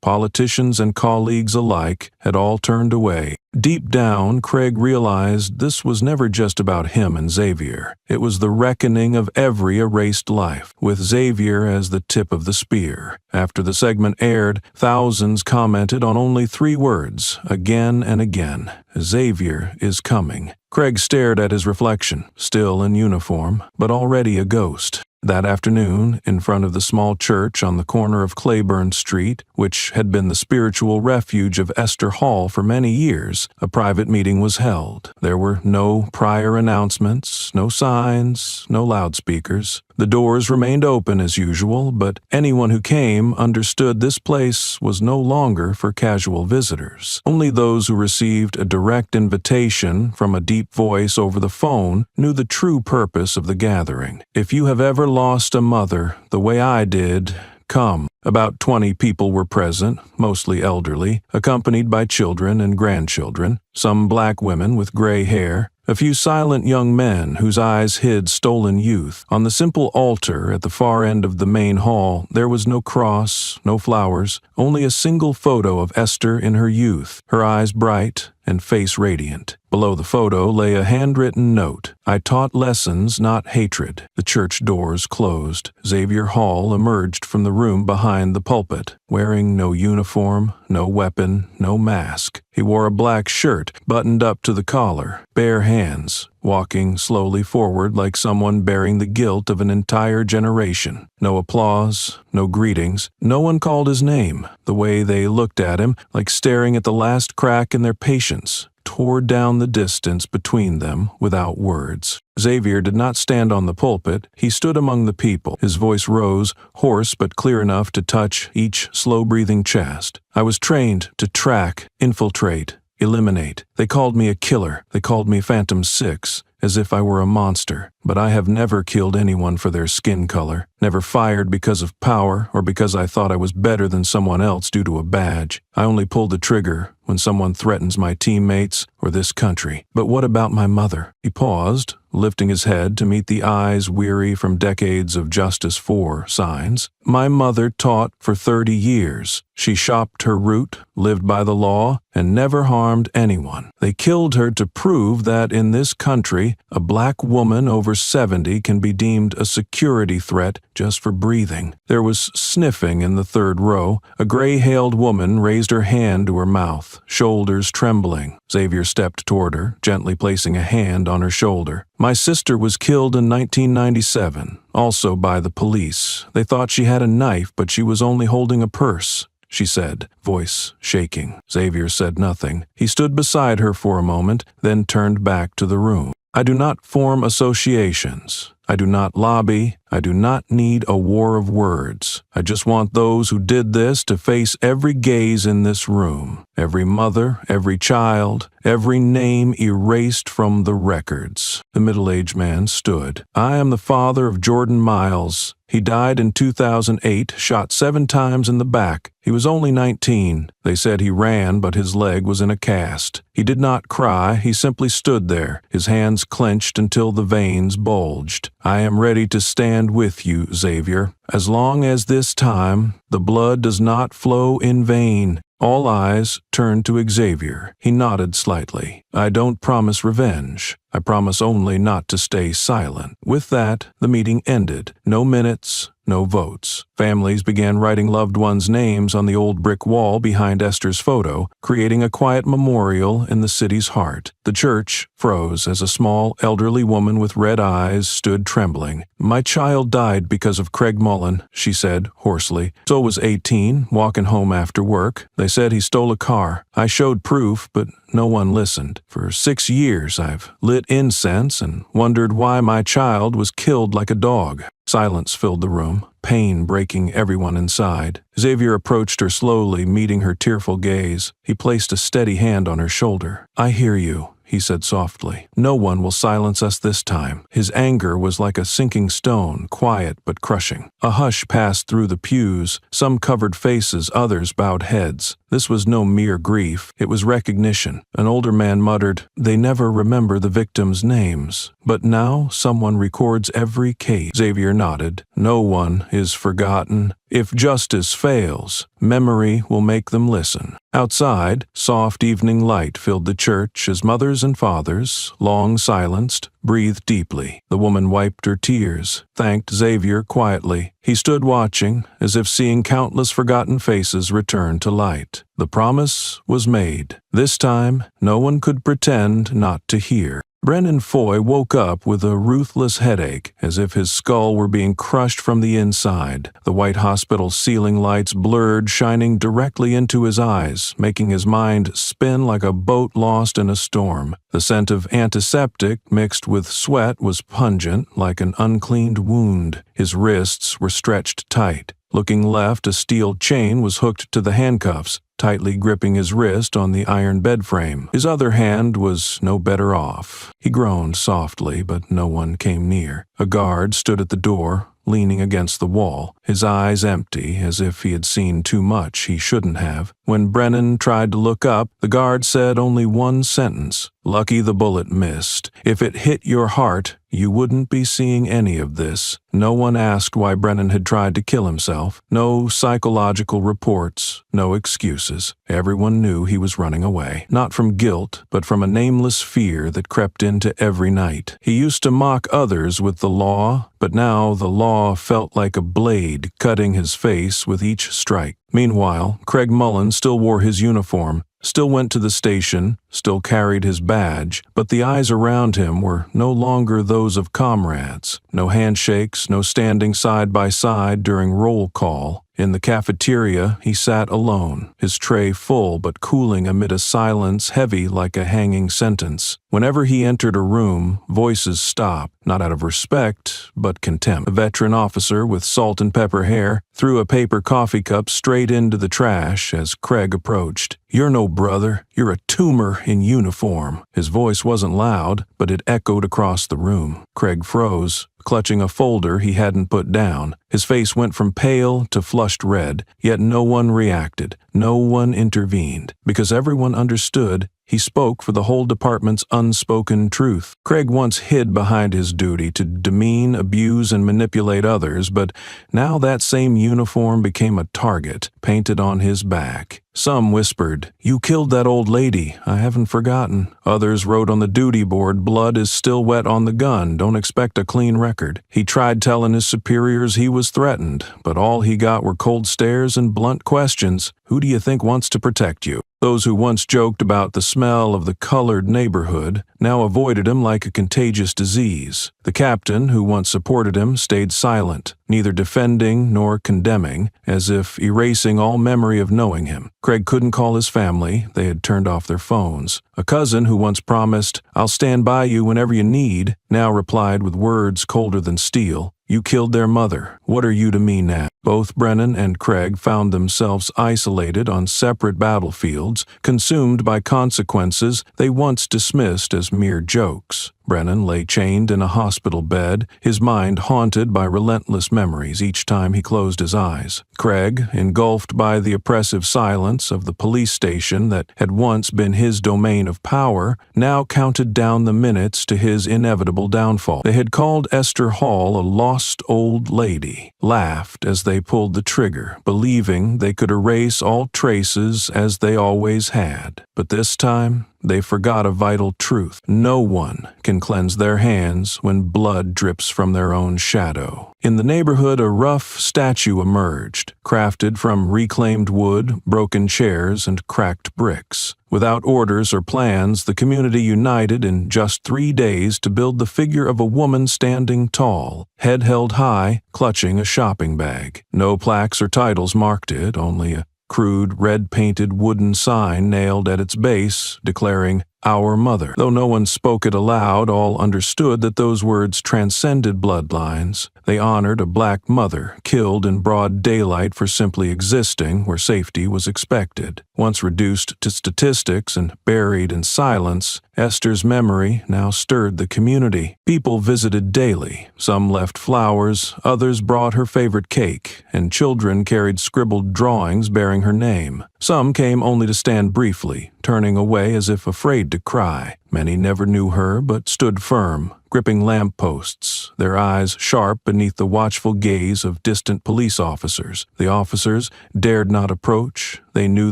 politicians, and colleagues alike had all turned away. Deep down, Craig realized this was never just about him and Xavier. It was the reckoning of every erased life, with Xavier as the tip of the spear. After the segment aired, thousands commented on only 3 words, again and again. "Xavier is coming." Craig stared at his reflection, still in uniform, but already a ghost. That afternoon, in front of the small church on the corner of Claiborne Street, which had been the spiritual refuge of Esther Hall for many years, a private meeting was held. There were no prior announcements, no signs, no loudspeakers. The doors remained open as usual, but anyone who came understood this place was no longer for casual visitors. Only those who received a direct invitation from a deep voice over the phone knew the true purpose of the gathering. If you have ever lost a mother the way I did, come. About 20 people were present, mostly elderly, accompanied by children and grandchildren, some black women with gray hair, A few silent young men whose eyes hid stolen youth. On the simple altar at the far end of the main hall, there was no cross, no flowers, only a single photo of Esther in her youth, her eyes bright and face radiant. Below the photo lay a handwritten note. I taught lessons, not hatred. The church doors closed. Xavier Hall emerged from the room behind the pulpit, wearing no uniform, no weapon, no mask. He wore a black shirt, buttoned up to the collar, bare hands, walking slowly forward like someone bearing the guilt of an entire generation. No applause, no greetings. No one called his name. The way they looked at him, like staring at the last crack in their patience, tore down the distance between them without words. Xavier did not stand on the pulpit. He stood among the people. His voice rose, hoarse but clear enough to touch each slow-breathing chest. I was trained to track, infiltrate, eliminate. They called me a killer. They called me Phantom 6, as if I were a monster. But I have never killed anyone for their skin color, never fired because of power or because I thought I was better than someone else due to a badge. I only pull the trigger when someone threatens my teammates or this country. But what about my mother? He paused, lifting his head to meet the eyes weary from decades of Justice for signs. My mother taught for 30 years. She shopped her route, lived by the law, and never harmed anyone. They killed her to prove that in this country, a black woman over 70 can be deemed a security threat just for breathing. There was sniffing in the third row. A gray-hailed woman raised her hand to her mouth, shoulders trembling. Xavier stepped toward her, gently placing a hand on her shoulder. My sister was killed in 1997, also by the police. They thought she had a knife, but she was only holding a purse, she said, voice shaking. Xavier said nothing. He stood beside her for a moment, then turned back to the room. I do not form associations. I do not lobby. I do not need a war of words. I just want those who did this to face every gaze in this room, every mother, every child, every name erased from the records. The middle-aged man stood. I am the father of Jordan Miles. He died in 2008, shot 7 times in the back. He was only 19. They said he ran, but his leg was in a cast. He did not cry. He simply stood there, his hands clenched until the veins bulged. I am ready to stand with you, Xavier, as long as this time the blood does not flow in vain. All eyes turned to Xavier. He nodded slightly. I don't promise revenge. I promise only not to stay silent. With that, the meeting ended. No minutes, no votes. Families began writing loved ones' names on the old brick wall behind Esther's photo, creating a quiet memorial in the city's heart. The church froze as a small, elderly woman with red eyes stood trembling. My child died because of Craig Mullen, she said hoarsely. So was 18, walking home after work. They said he stole a car. I showed proof, but no one listened. For 6 years, I've lit incense and wondered why my child was killed like a dog. Silence filled the room, pain breaking everyone inside. Xavier approached her slowly, meeting her tearful gaze. He placed a steady hand on her shoulder. I hear you, he said softly. No one will silence us this time. His anger was like a sinking stone, quiet but crushing. A hush passed through the pews. Some covered faces, others bowed heads. This was no mere grief. It was recognition. An older man muttered, they never remember the victims' names. But now someone records every case. Xavier nodded. No one is forgotten. If justice fails, memory will make them listen. Outside, soft evening light filled the church as mothers and fathers, long silenced, breathed deeply. The woman wiped her tears, thanked Xavier quietly. He stood watching, as if seeing countless forgotten faces return to light. The promise was made. This time, no one could pretend not to hear. Brennan Foy woke up with a ruthless headache, as if his skull were being crushed from the inside. The white hospital ceiling lights blurred, shining directly into his eyes, making his mind spin like a boat lost in a storm. The scent of antiseptic mixed with sweat was pungent, like an uncleaned wound. His wrists were stretched tight. Looking left, a steel chain was hooked to the handcuffs, tightly gripping his wrist on the iron bed frame. His other hand was no better off. He groaned softly, but no one came near. A guard stood at the door, leaning against the wall, his eyes empty, as if he had seen too much he shouldn't have. When Brennan tried to look up, the guard said only one sentence, Lucky the bullet missed. If it hit your heart, you wouldn't be seeing any of this. No one asked why Brennan had tried to kill himself. No psychological reports, no excuses. Everyone knew he was running away. Not from guilt, but from a nameless fear that crept into every night. He used to mock others with the law, but now the law felt like a blade cutting his face with each strike. Meanwhile, Craig Mullen still wore his uniform, still went to the station, still carried his badge, but the eyes around him were no longer those of comrades. No handshakes, no standing side by side during roll call. In the cafeteria, he sat alone, his tray full but cooling amid a silence heavy like a hanging sentence. Whenever he entered a room, voices stopped, not out of respect, but contempt. A veteran officer with salt and pepper hair threw a paper coffee cup straight into the trash as Craig approached. "You're no brother. You're a tumor in uniform." His voice wasn't loud, but it echoed across the room. Craig froze, clutching a folder he hadn't put down. His face went from pale to flushed red, yet no one reacted. No one intervened. Because everyone understood, he spoke for the whole department's unspoken truth. Craig once hid behind his duty to demean, abuse, and manipulate others, but now that same uniform became a target painted on his back. Some whispered, "You killed that old lady. I haven't forgotten." Others wrote on the duty board, "Blood is still wet on the gun. Don't expect a clean record." He tried telling his superiors he was threatened, but all he got were cold stares and blunt questions. "Who do you think wants to protect you?" Those who once joked about the smell of the colored neighborhood now avoided him like a contagious disease. The captain, who once supported him, stayed silent, neither defending nor condemning, as if erasing all memory of knowing him. Craig couldn't call his family. They had turned off their phones. A cousin who once promised, "I'll stand by you whenever you need," now replied with words colder than steel, "You killed their mother. What are you to me now?" Both Brennan and Craig found themselves isolated on separate battlefields, consumed by consequences they once dismissed as mere jokes. Brennan lay chained in a hospital bed, his mind haunted by relentless memories each time he closed his eyes. Craig, engulfed by the oppressive silence of the police station that had once been his domain of power, now counted down the minutes to his inevitable downfall. They had called Esther Hall a lost old lady, laughed as they pulled the trigger, believing they could erase all traces as they always had. But this time, they forgot a vital truth. No one can cleanse their hands when blood drips from their own shadow. In the neighborhood, a rough statue emerged, crafted from reclaimed wood, broken chairs, and cracked bricks. Without orders or plans, the community united in just 3 days to build the figure of a woman standing tall, head held high, clutching a shopping bag. No plaques or titles marked it, only a crude, red-painted wooden sign nailed at its base, declaring, "Our Mother." Though no one spoke it aloud, all understood that those words transcended bloodlines. They honored a black mother, killed in broad daylight for simply existing where safety was expected. Once reduced to statistics and buried in silence, Esther's memory now stirred the community. People visited daily. Some left flowers, others brought her favorite cake, and children carried scribbled drawings bearing her name. Some came only to stand briefly, turning away as if afraid to cry. Many never knew her, but stood firm, gripping lampposts, their eyes sharp beneath the watchful gaze of distant police officers. The officers dared not approach. They knew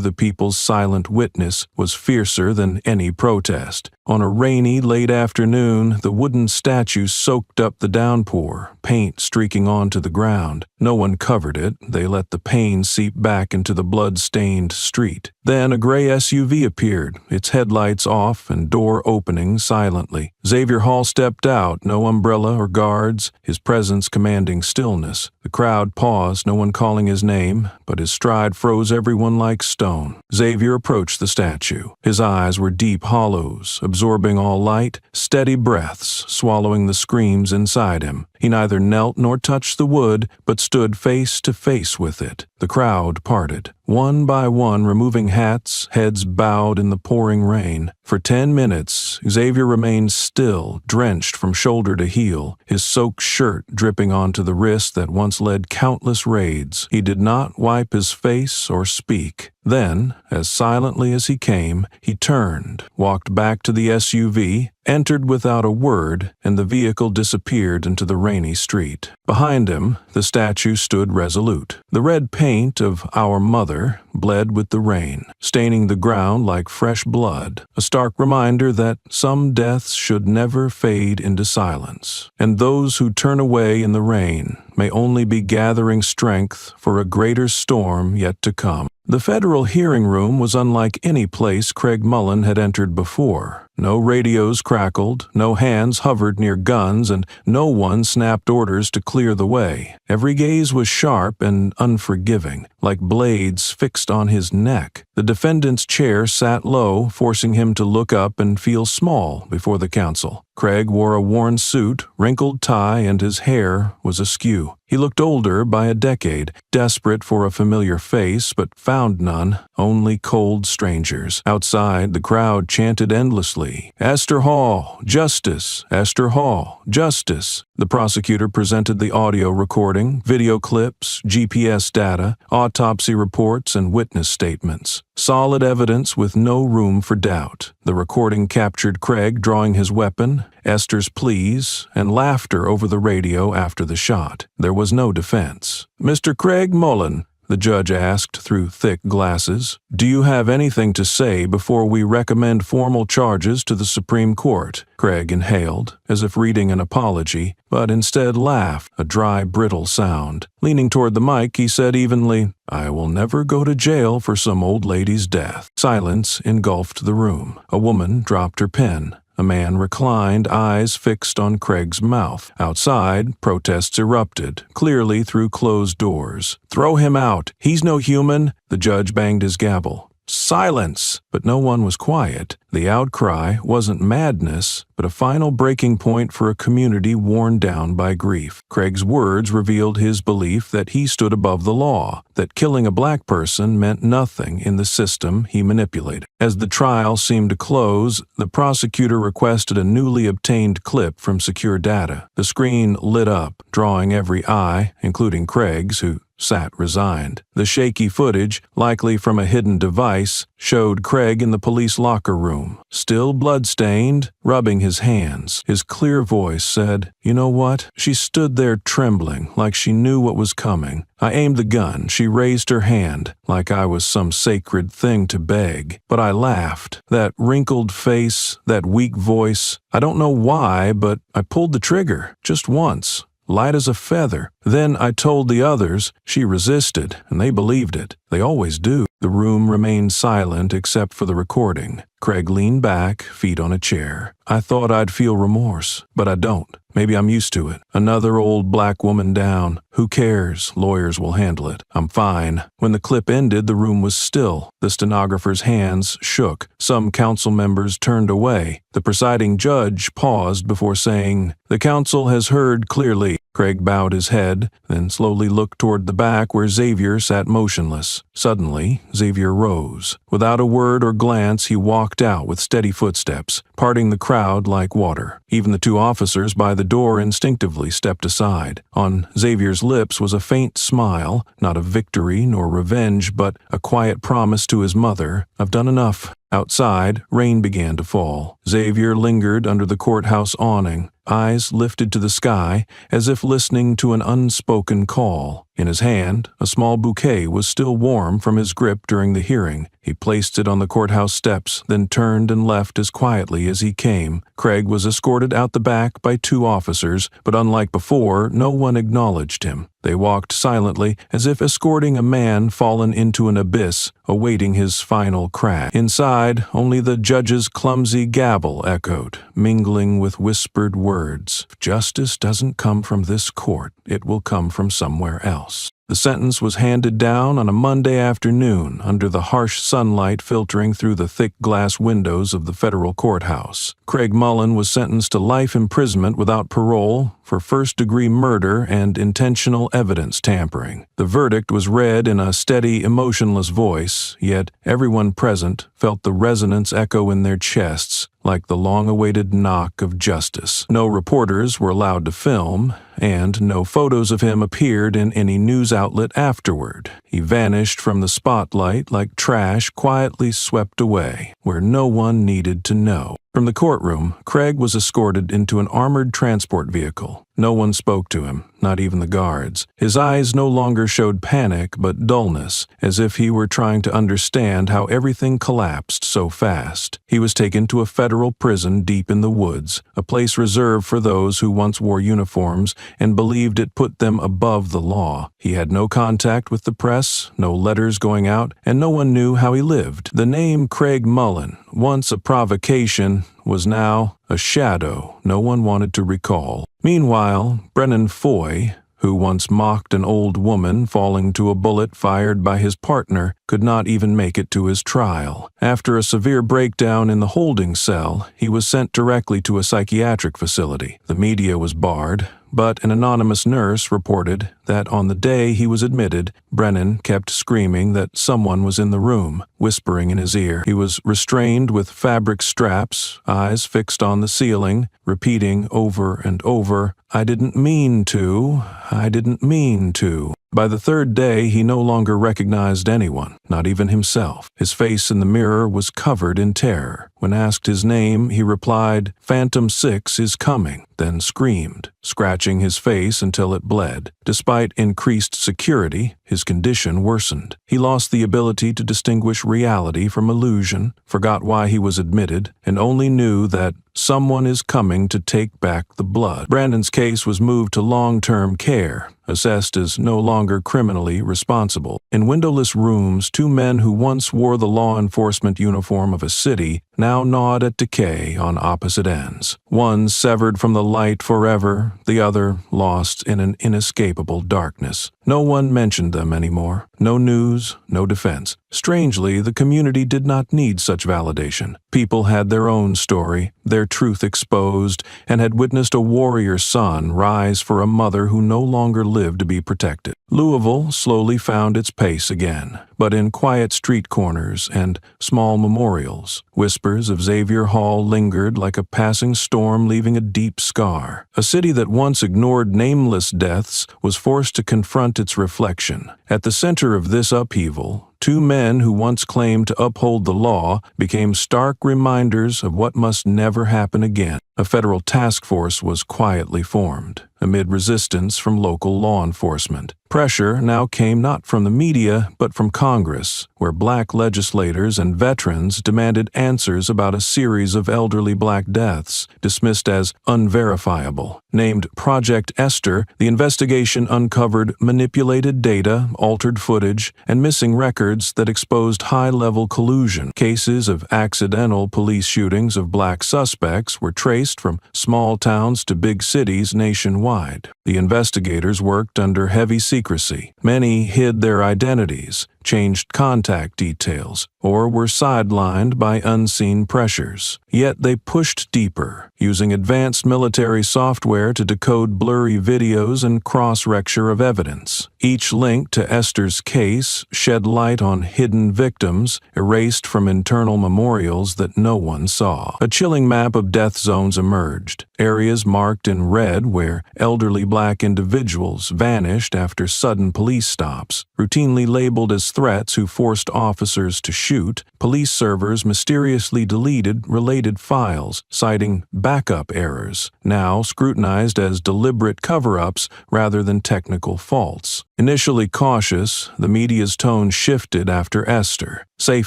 the people's silent witness was fiercer than any protest. On a rainy, late afternoon, the wooden statue soaked up the downpour, paint streaking onto the ground. No one covered it. They let the pain seep back into the blood-stained street. Then a gray SUV appeared, its headlights off and door opening silently. Xavier Hall stepped out, no umbrella or guards, his presence commanding stillness. The crowd paused, no one calling his name, but his stride froze everyone like stone. Xavier approached the statue. His eyes were deep hollows, absorbing all light, steady breaths, swallowing the screams inside him. He neither knelt nor touched the wood, but stood face to face with it. The crowd parted, one by one removing hats, heads bowed in the pouring rain. For 10 minutes, Xavier remained still, drenched from shoulder to heel, his soaked shirt dripping onto the wrist that once led countless raids. He did not wipe his face or speak. bike. Then, as silently as he came, he turned, walked back to the SUV, entered without a word, and the vehicle disappeared into the rainy street. Behind him, the statue stood resolute. The red paint of Our Mother bled with the rain, staining the ground like fresh blood, a stark reminder that some deaths should never fade into silence, and those who turn away in the rain may only be gathering strength for a greater storm yet to come. The federal hearing room was unlike any place Craig Mullen had entered before. No radios crackled, no hands hovered near guns, and no one snapped orders to clear the way. Every gaze was sharp and unforgiving, like blades fixed on his neck. The defendant's chair sat low, forcing him to look up and feel small before the counsel. Craig wore a worn suit, wrinkled tie, and his hair was askew. He looked older by a decade, desperate for a familiar face, but found none, only cold strangers. Outside, the crowd chanted endlessly, "Esther Hall, justice! Esther Hall, justice!" The prosecutor presented the audio recording, video clips, GPS data, autopsy reports, and witness statements. Solid evidence with no room for doubt. The recording captured Craig drawing his weapon, Esther's pleas, and laughter over the radio after the shot. There was no defense. "Mr. Craig Mullen," the judge asked through thick glasses, "do you have anything to say before we recommend formal charges to the Supreme Court?" Craig inhaled, as if reading an apology, but instead laughed, a dry, brittle sound. Leaning toward the mic, he said evenly, "I will never go to jail for some old lady's death." Silence engulfed the room. A woman dropped her pen. A man reclined, eyes fixed on Craig's mouth. Outside, protests erupted, clearly through closed doors. "Throw him out! He's no human!" The judge banged his gavel. "Silence!" But no one was quiet. The outcry wasn't madness, but a final breaking point for a community worn down by grief. Craig's words revealed his belief that he stood above the law, that killing a black person meant nothing in the system he manipulated. As the trial seemed to close, the prosecutor requested a newly obtained clip from secure data. The screen lit up, drawing every eye, including Craig's, who sat resigned. The shaky footage, likely from a hidden device, showed Craig in the police locker room, still blood-stained, rubbing his hands. His clear voice said, "You know what? She stood there trembling, like she knew what was coming. I aimed the gun. She raised her hand, like I was some sacred thing to beg. But I laughed. That wrinkled face, that weak voice. I don't know why, but I pulled the trigger, just once. Light as a feather. Then I told the others. She resisted, and they believed it. They always do." The room remained silent except for the recording. Craig leaned back, feet on a chair. "I thought I'd feel remorse, but I don't. Maybe I'm used to it. Another old black woman down. Who cares? Lawyers will handle it. I'm fine." When the clip ended, the room was still. The stenographer's hands shook. Some council members turned away. The presiding judge paused before saying, "The council has heard clearly." Craig bowed his head, then slowly looked toward the back where Xavier sat motionless. Suddenly, Xavier rose. Without a word or glance, he walked out with steady footsteps, parting the crowd like water. Even the two officers by the door instinctively stepped aside. On Xavier's lips was a faint smile, not of victory nor revenge, but a quiet promise to his mother, "I've done enough." Outside, rain began to fall. Xavier lingered under the courthouse awning, eyes lifted to the sky as if listening to an unspoken call. In his hand, a small bouquet was still warm from his grip during the hearing. He placed it on the courthouse steps, then turned and left as quietly as he came. Craig was escorted out the back by two officers, but unlike before, no one acknowledged him. They walked silently, as if escorting a man fallen into an abyss, awaiting his final crash. Inside, only the judge's clumsy gavel echoed, mingling with whispered words. "If justice doesn't come from this court, it will come from somewhere else." The sentence was handed down on a Monday afternoon under the harsh sunlight filtering through the thick glass windows of the federal courthouse. Craig Mullen was sentenced to life imprisonment without parole for first-degree murder and intentional evidence tampering. The verdict was read in a steady, emotionless voice, yet everyone present felt the resonance echo in their chests, like the long-awaited knock of justice. No reporters were allowed to film, and no photos of him appeared in any news outlet afterward. He vanished from the spotlight like trash quietly swept away, where no one needed to know. From the courtroom, Craig was escorted into an armored transport vehicle. No one spoke to him, not even the guards. His eyes no longer showed panic but dullness, as if he were trying to understand how everything collapsed so fast. He was taken to a federal prison deep in the woods, a place reserved for those who once wore uniforms and believed it put them above the law. He had no contact with the press, no letters going out, and no one knew how he lived. The name Craig Mullen, once a provocation, was now a shadow no one wanted to recall. Meanwhile, Brennan Foy, who once mocked an old woman falling to a bullet fired by his partner, could not even make it to his trial. After a severe breakdown in the holding cell, he was sent directly to a psychiatric facility. The media was barred, but an anonymous nurse reported that on the day he was admitted, Brennan kept screaming that someone was in the room, whispering in his ear. He was restrained with fabric straps, eyes fixed on the ceiling, repeating over and over, "I didn't mean to, I didn't mean to." By the third day, he no longer recognized anyone, not even himself. His face in the mirror was covered in terror. When asked his name, he replied, "Phantom 6 is coming," then screamed, scratching his face until it bled. Despite increased security, his condition worsened. He lost the ability to distinguish reality from illusion, forgot why he was admitted, and only knew that someone is coming to take back the blood. Brandon's case was moved to long-term care, assessed as no longer criminally responsible. In windowless rooms, two men who once wore the law enforcement uniform of a city now gnawed at decay on opposite ends. One severed from the light forever, the other lost in an inescapable darkness. No one mentioned them anymore. No news, no defense. Strangely, the community did not need such validation. People had their own story, their truth exposed, and had witnessed a warrior son rise for a mother who no longer lived to be protected. Louisville slowly found its pace again, but in quiet street corners and small memorials. Whispers of Xavier Hall lingered like a passing storm, leaving a deep scar. A city that once ignored nameless deaths was forced to confront its reflection. At the center of this upheaval, two men who once claimed to uphold the law became stark reminders of what must never happen again. A federal task force was quietly formed, amid resistance from local law enforcement. Pressure now came not from the media, but from Congress, where black legislators and veterans demanded answers about a series of elderly black deaths, dismissed as unverifiable. Named Project Esther, the investigation uncovered manipulated data, altered footage, and missing records that exposed high-level collusion. Cases of accidental police shootings of black suspects were traced from small towns to big cities nationwide. The investigators worked under heavy secrecy. Many hid their identities, changed contact details, or were sidelined by unseen pressures. Yet they pushed deeper, using advanced military software to decode blurry videos and cross-recture of evidence. Each link to Esther's case shed light on hidden victims, erased from internal memorials that no one saw. A chilling map of death zones emerged, areas marked in red where elderly black individuals vanished after sudden police stops, routinely labeled as threats who forced officers to shoot. Police servers mysteriously deleted related files, citing backup errors, now scrutinized as deliberate cover-ups rather than technical faults. Initially cautious, the media's tone shifted after Esther. Safe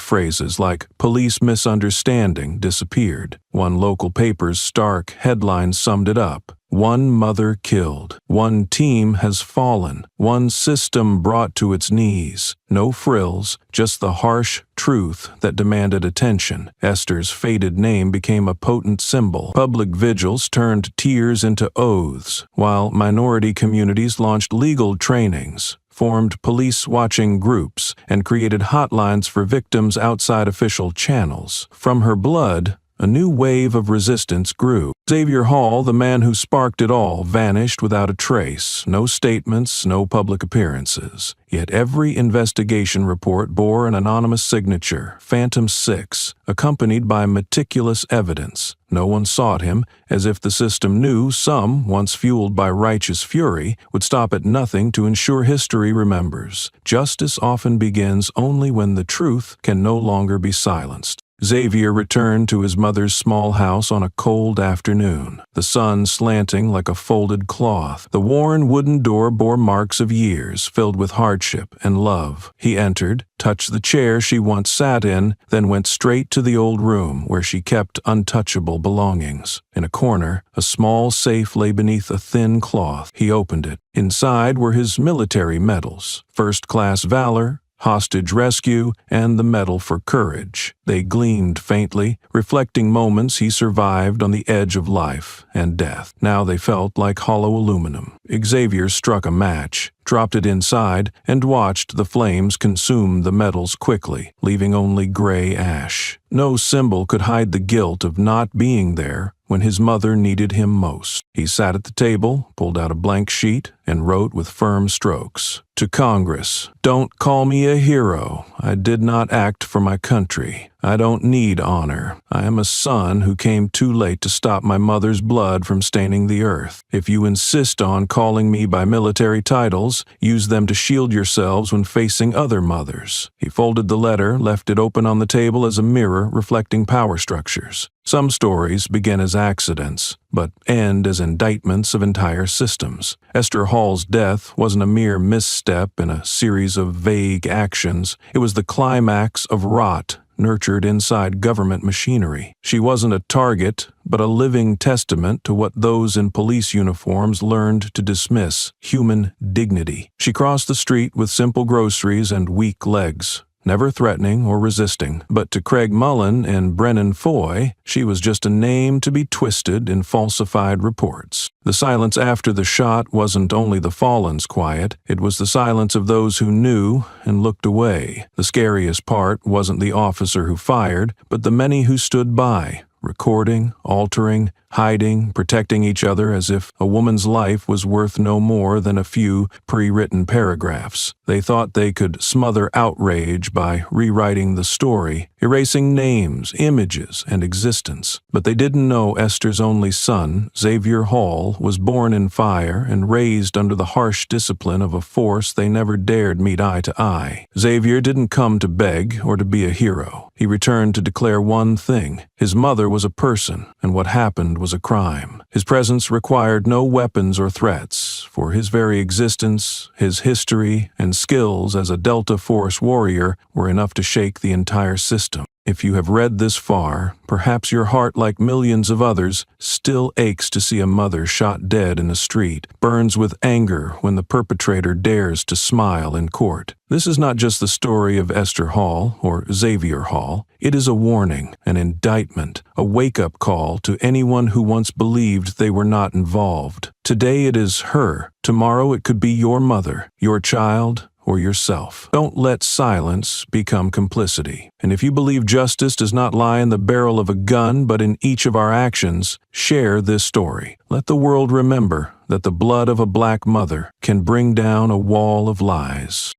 phrases like police misunderstanding disappeared. One local paper's stark headline summed it up. One mother killed. One team has fallen. One system brought to its knees. No frills, just the harsh truth that demanded attention. Esther's faded name became a potent symbol. Public vigils turned tears into oaths, while minority communities launched legal trainings, formed police-watching groups, and created hotlines for victims outside official channels. From her blood, a new wave of resistance grew. Xavier Hall, the man who sparked it all, vanished without a trace. No statements, no public appearances. Yet every investigation report bore an anonymous signature, Phantom 6, accompanied by meticulous evidence. No one sought him, as if the system knew some, once fueled by righteous fury, would stop at nothing to ensure history remembers. Justice often begins only when the truth can no longer be silenced. Xavier returned to his mother's small house on a cold afternoon, the sun slanting like a folded cloth. The worn wooden door bore marks of years, filled with hardship and love. He entered, touched the chair she once sat in, then went straight to the old room where she kept untouchable belongings. In a corner, a small safe lay beneath a thin cloth. He opened it. Inside were his military medals, first-class valor, hostage rescue, and the Medal for Courage. They gleamed faintly, reflecting moments he survived on the edge of life and death. Now they felt like hollow aluminum. Xavier struck a match, dropped it inside, and watched the flames consume the medals quickly, leaving only gray ash. No symbol could hide the guilt of not being there when his mother needed him most. He sat at the table, pulled out a blank sheet, and wrote with firm strokes. To Congress, don't call me a hero. I did not act for my country. I don't need honor. I am a son who came too late to stop my mother's blood from staining the earth. If you insist on calling me by military titles, use them to shield yourselves when facing other mothers. He folded the letter, left it open on the table as a mirror reflecting power structures. Some stories begin as accidents, but end as indictments of entire systems. Esther Hall's death wasn't a mere misstep in a series of vague actions. It was the climax of rot nurtured inside government machinery. She wasn't a target, but a living testament to what those in police uniforms learned to dismiss: human dignity. She crossed the street with simple groceries and weak legs, never threatening or resisting. But to Craig Mullen and Brennan Foy, she was just a name to be twisted in falsified reports. The silence after the shot wasn't only the fallen's quiet, it was the silence of those who knew and looked away. The scariest part wasn't the officer who fired, but the many who stood by, recording, altering, hiding, protecting each other as if a woman's life was worth no more than a few pre-written paragraphs. They thought they could smother outrage by rewriting the story, erasing names, images, and existence. But they didn't know Esther's only son, Xavier Hall, was born in fire and raised under the harsh discipline of a force they never dared meet eye to eye. Xavier didn't come to beg or to be a hero. He returned to declare one thing: his mother was a person, and what happened was a crime. His presence required no weapons or threats, for his very existence, his history, and skills as a Delta Force warrior were enough to shake the entire system. If you have read this far, perhaps your heart, like millions of others, still aches to see a mother shot dead in a street, burns with anger when the perpetrator dares to smile in court. This is not just the story of Esther Hall or Xavier Hall. It is a warning, an indictment, a wake-up call to anyone who once believed they were not involved. Today it is her. Tomorrow it could be your mother, your child, or yourself. Don't let silence become complicity. And if you believe justice does not lie in the barrel of a gun but in each of our actions, share this story. Let the world remember that the blood of a black mother can bring down a wall of lies.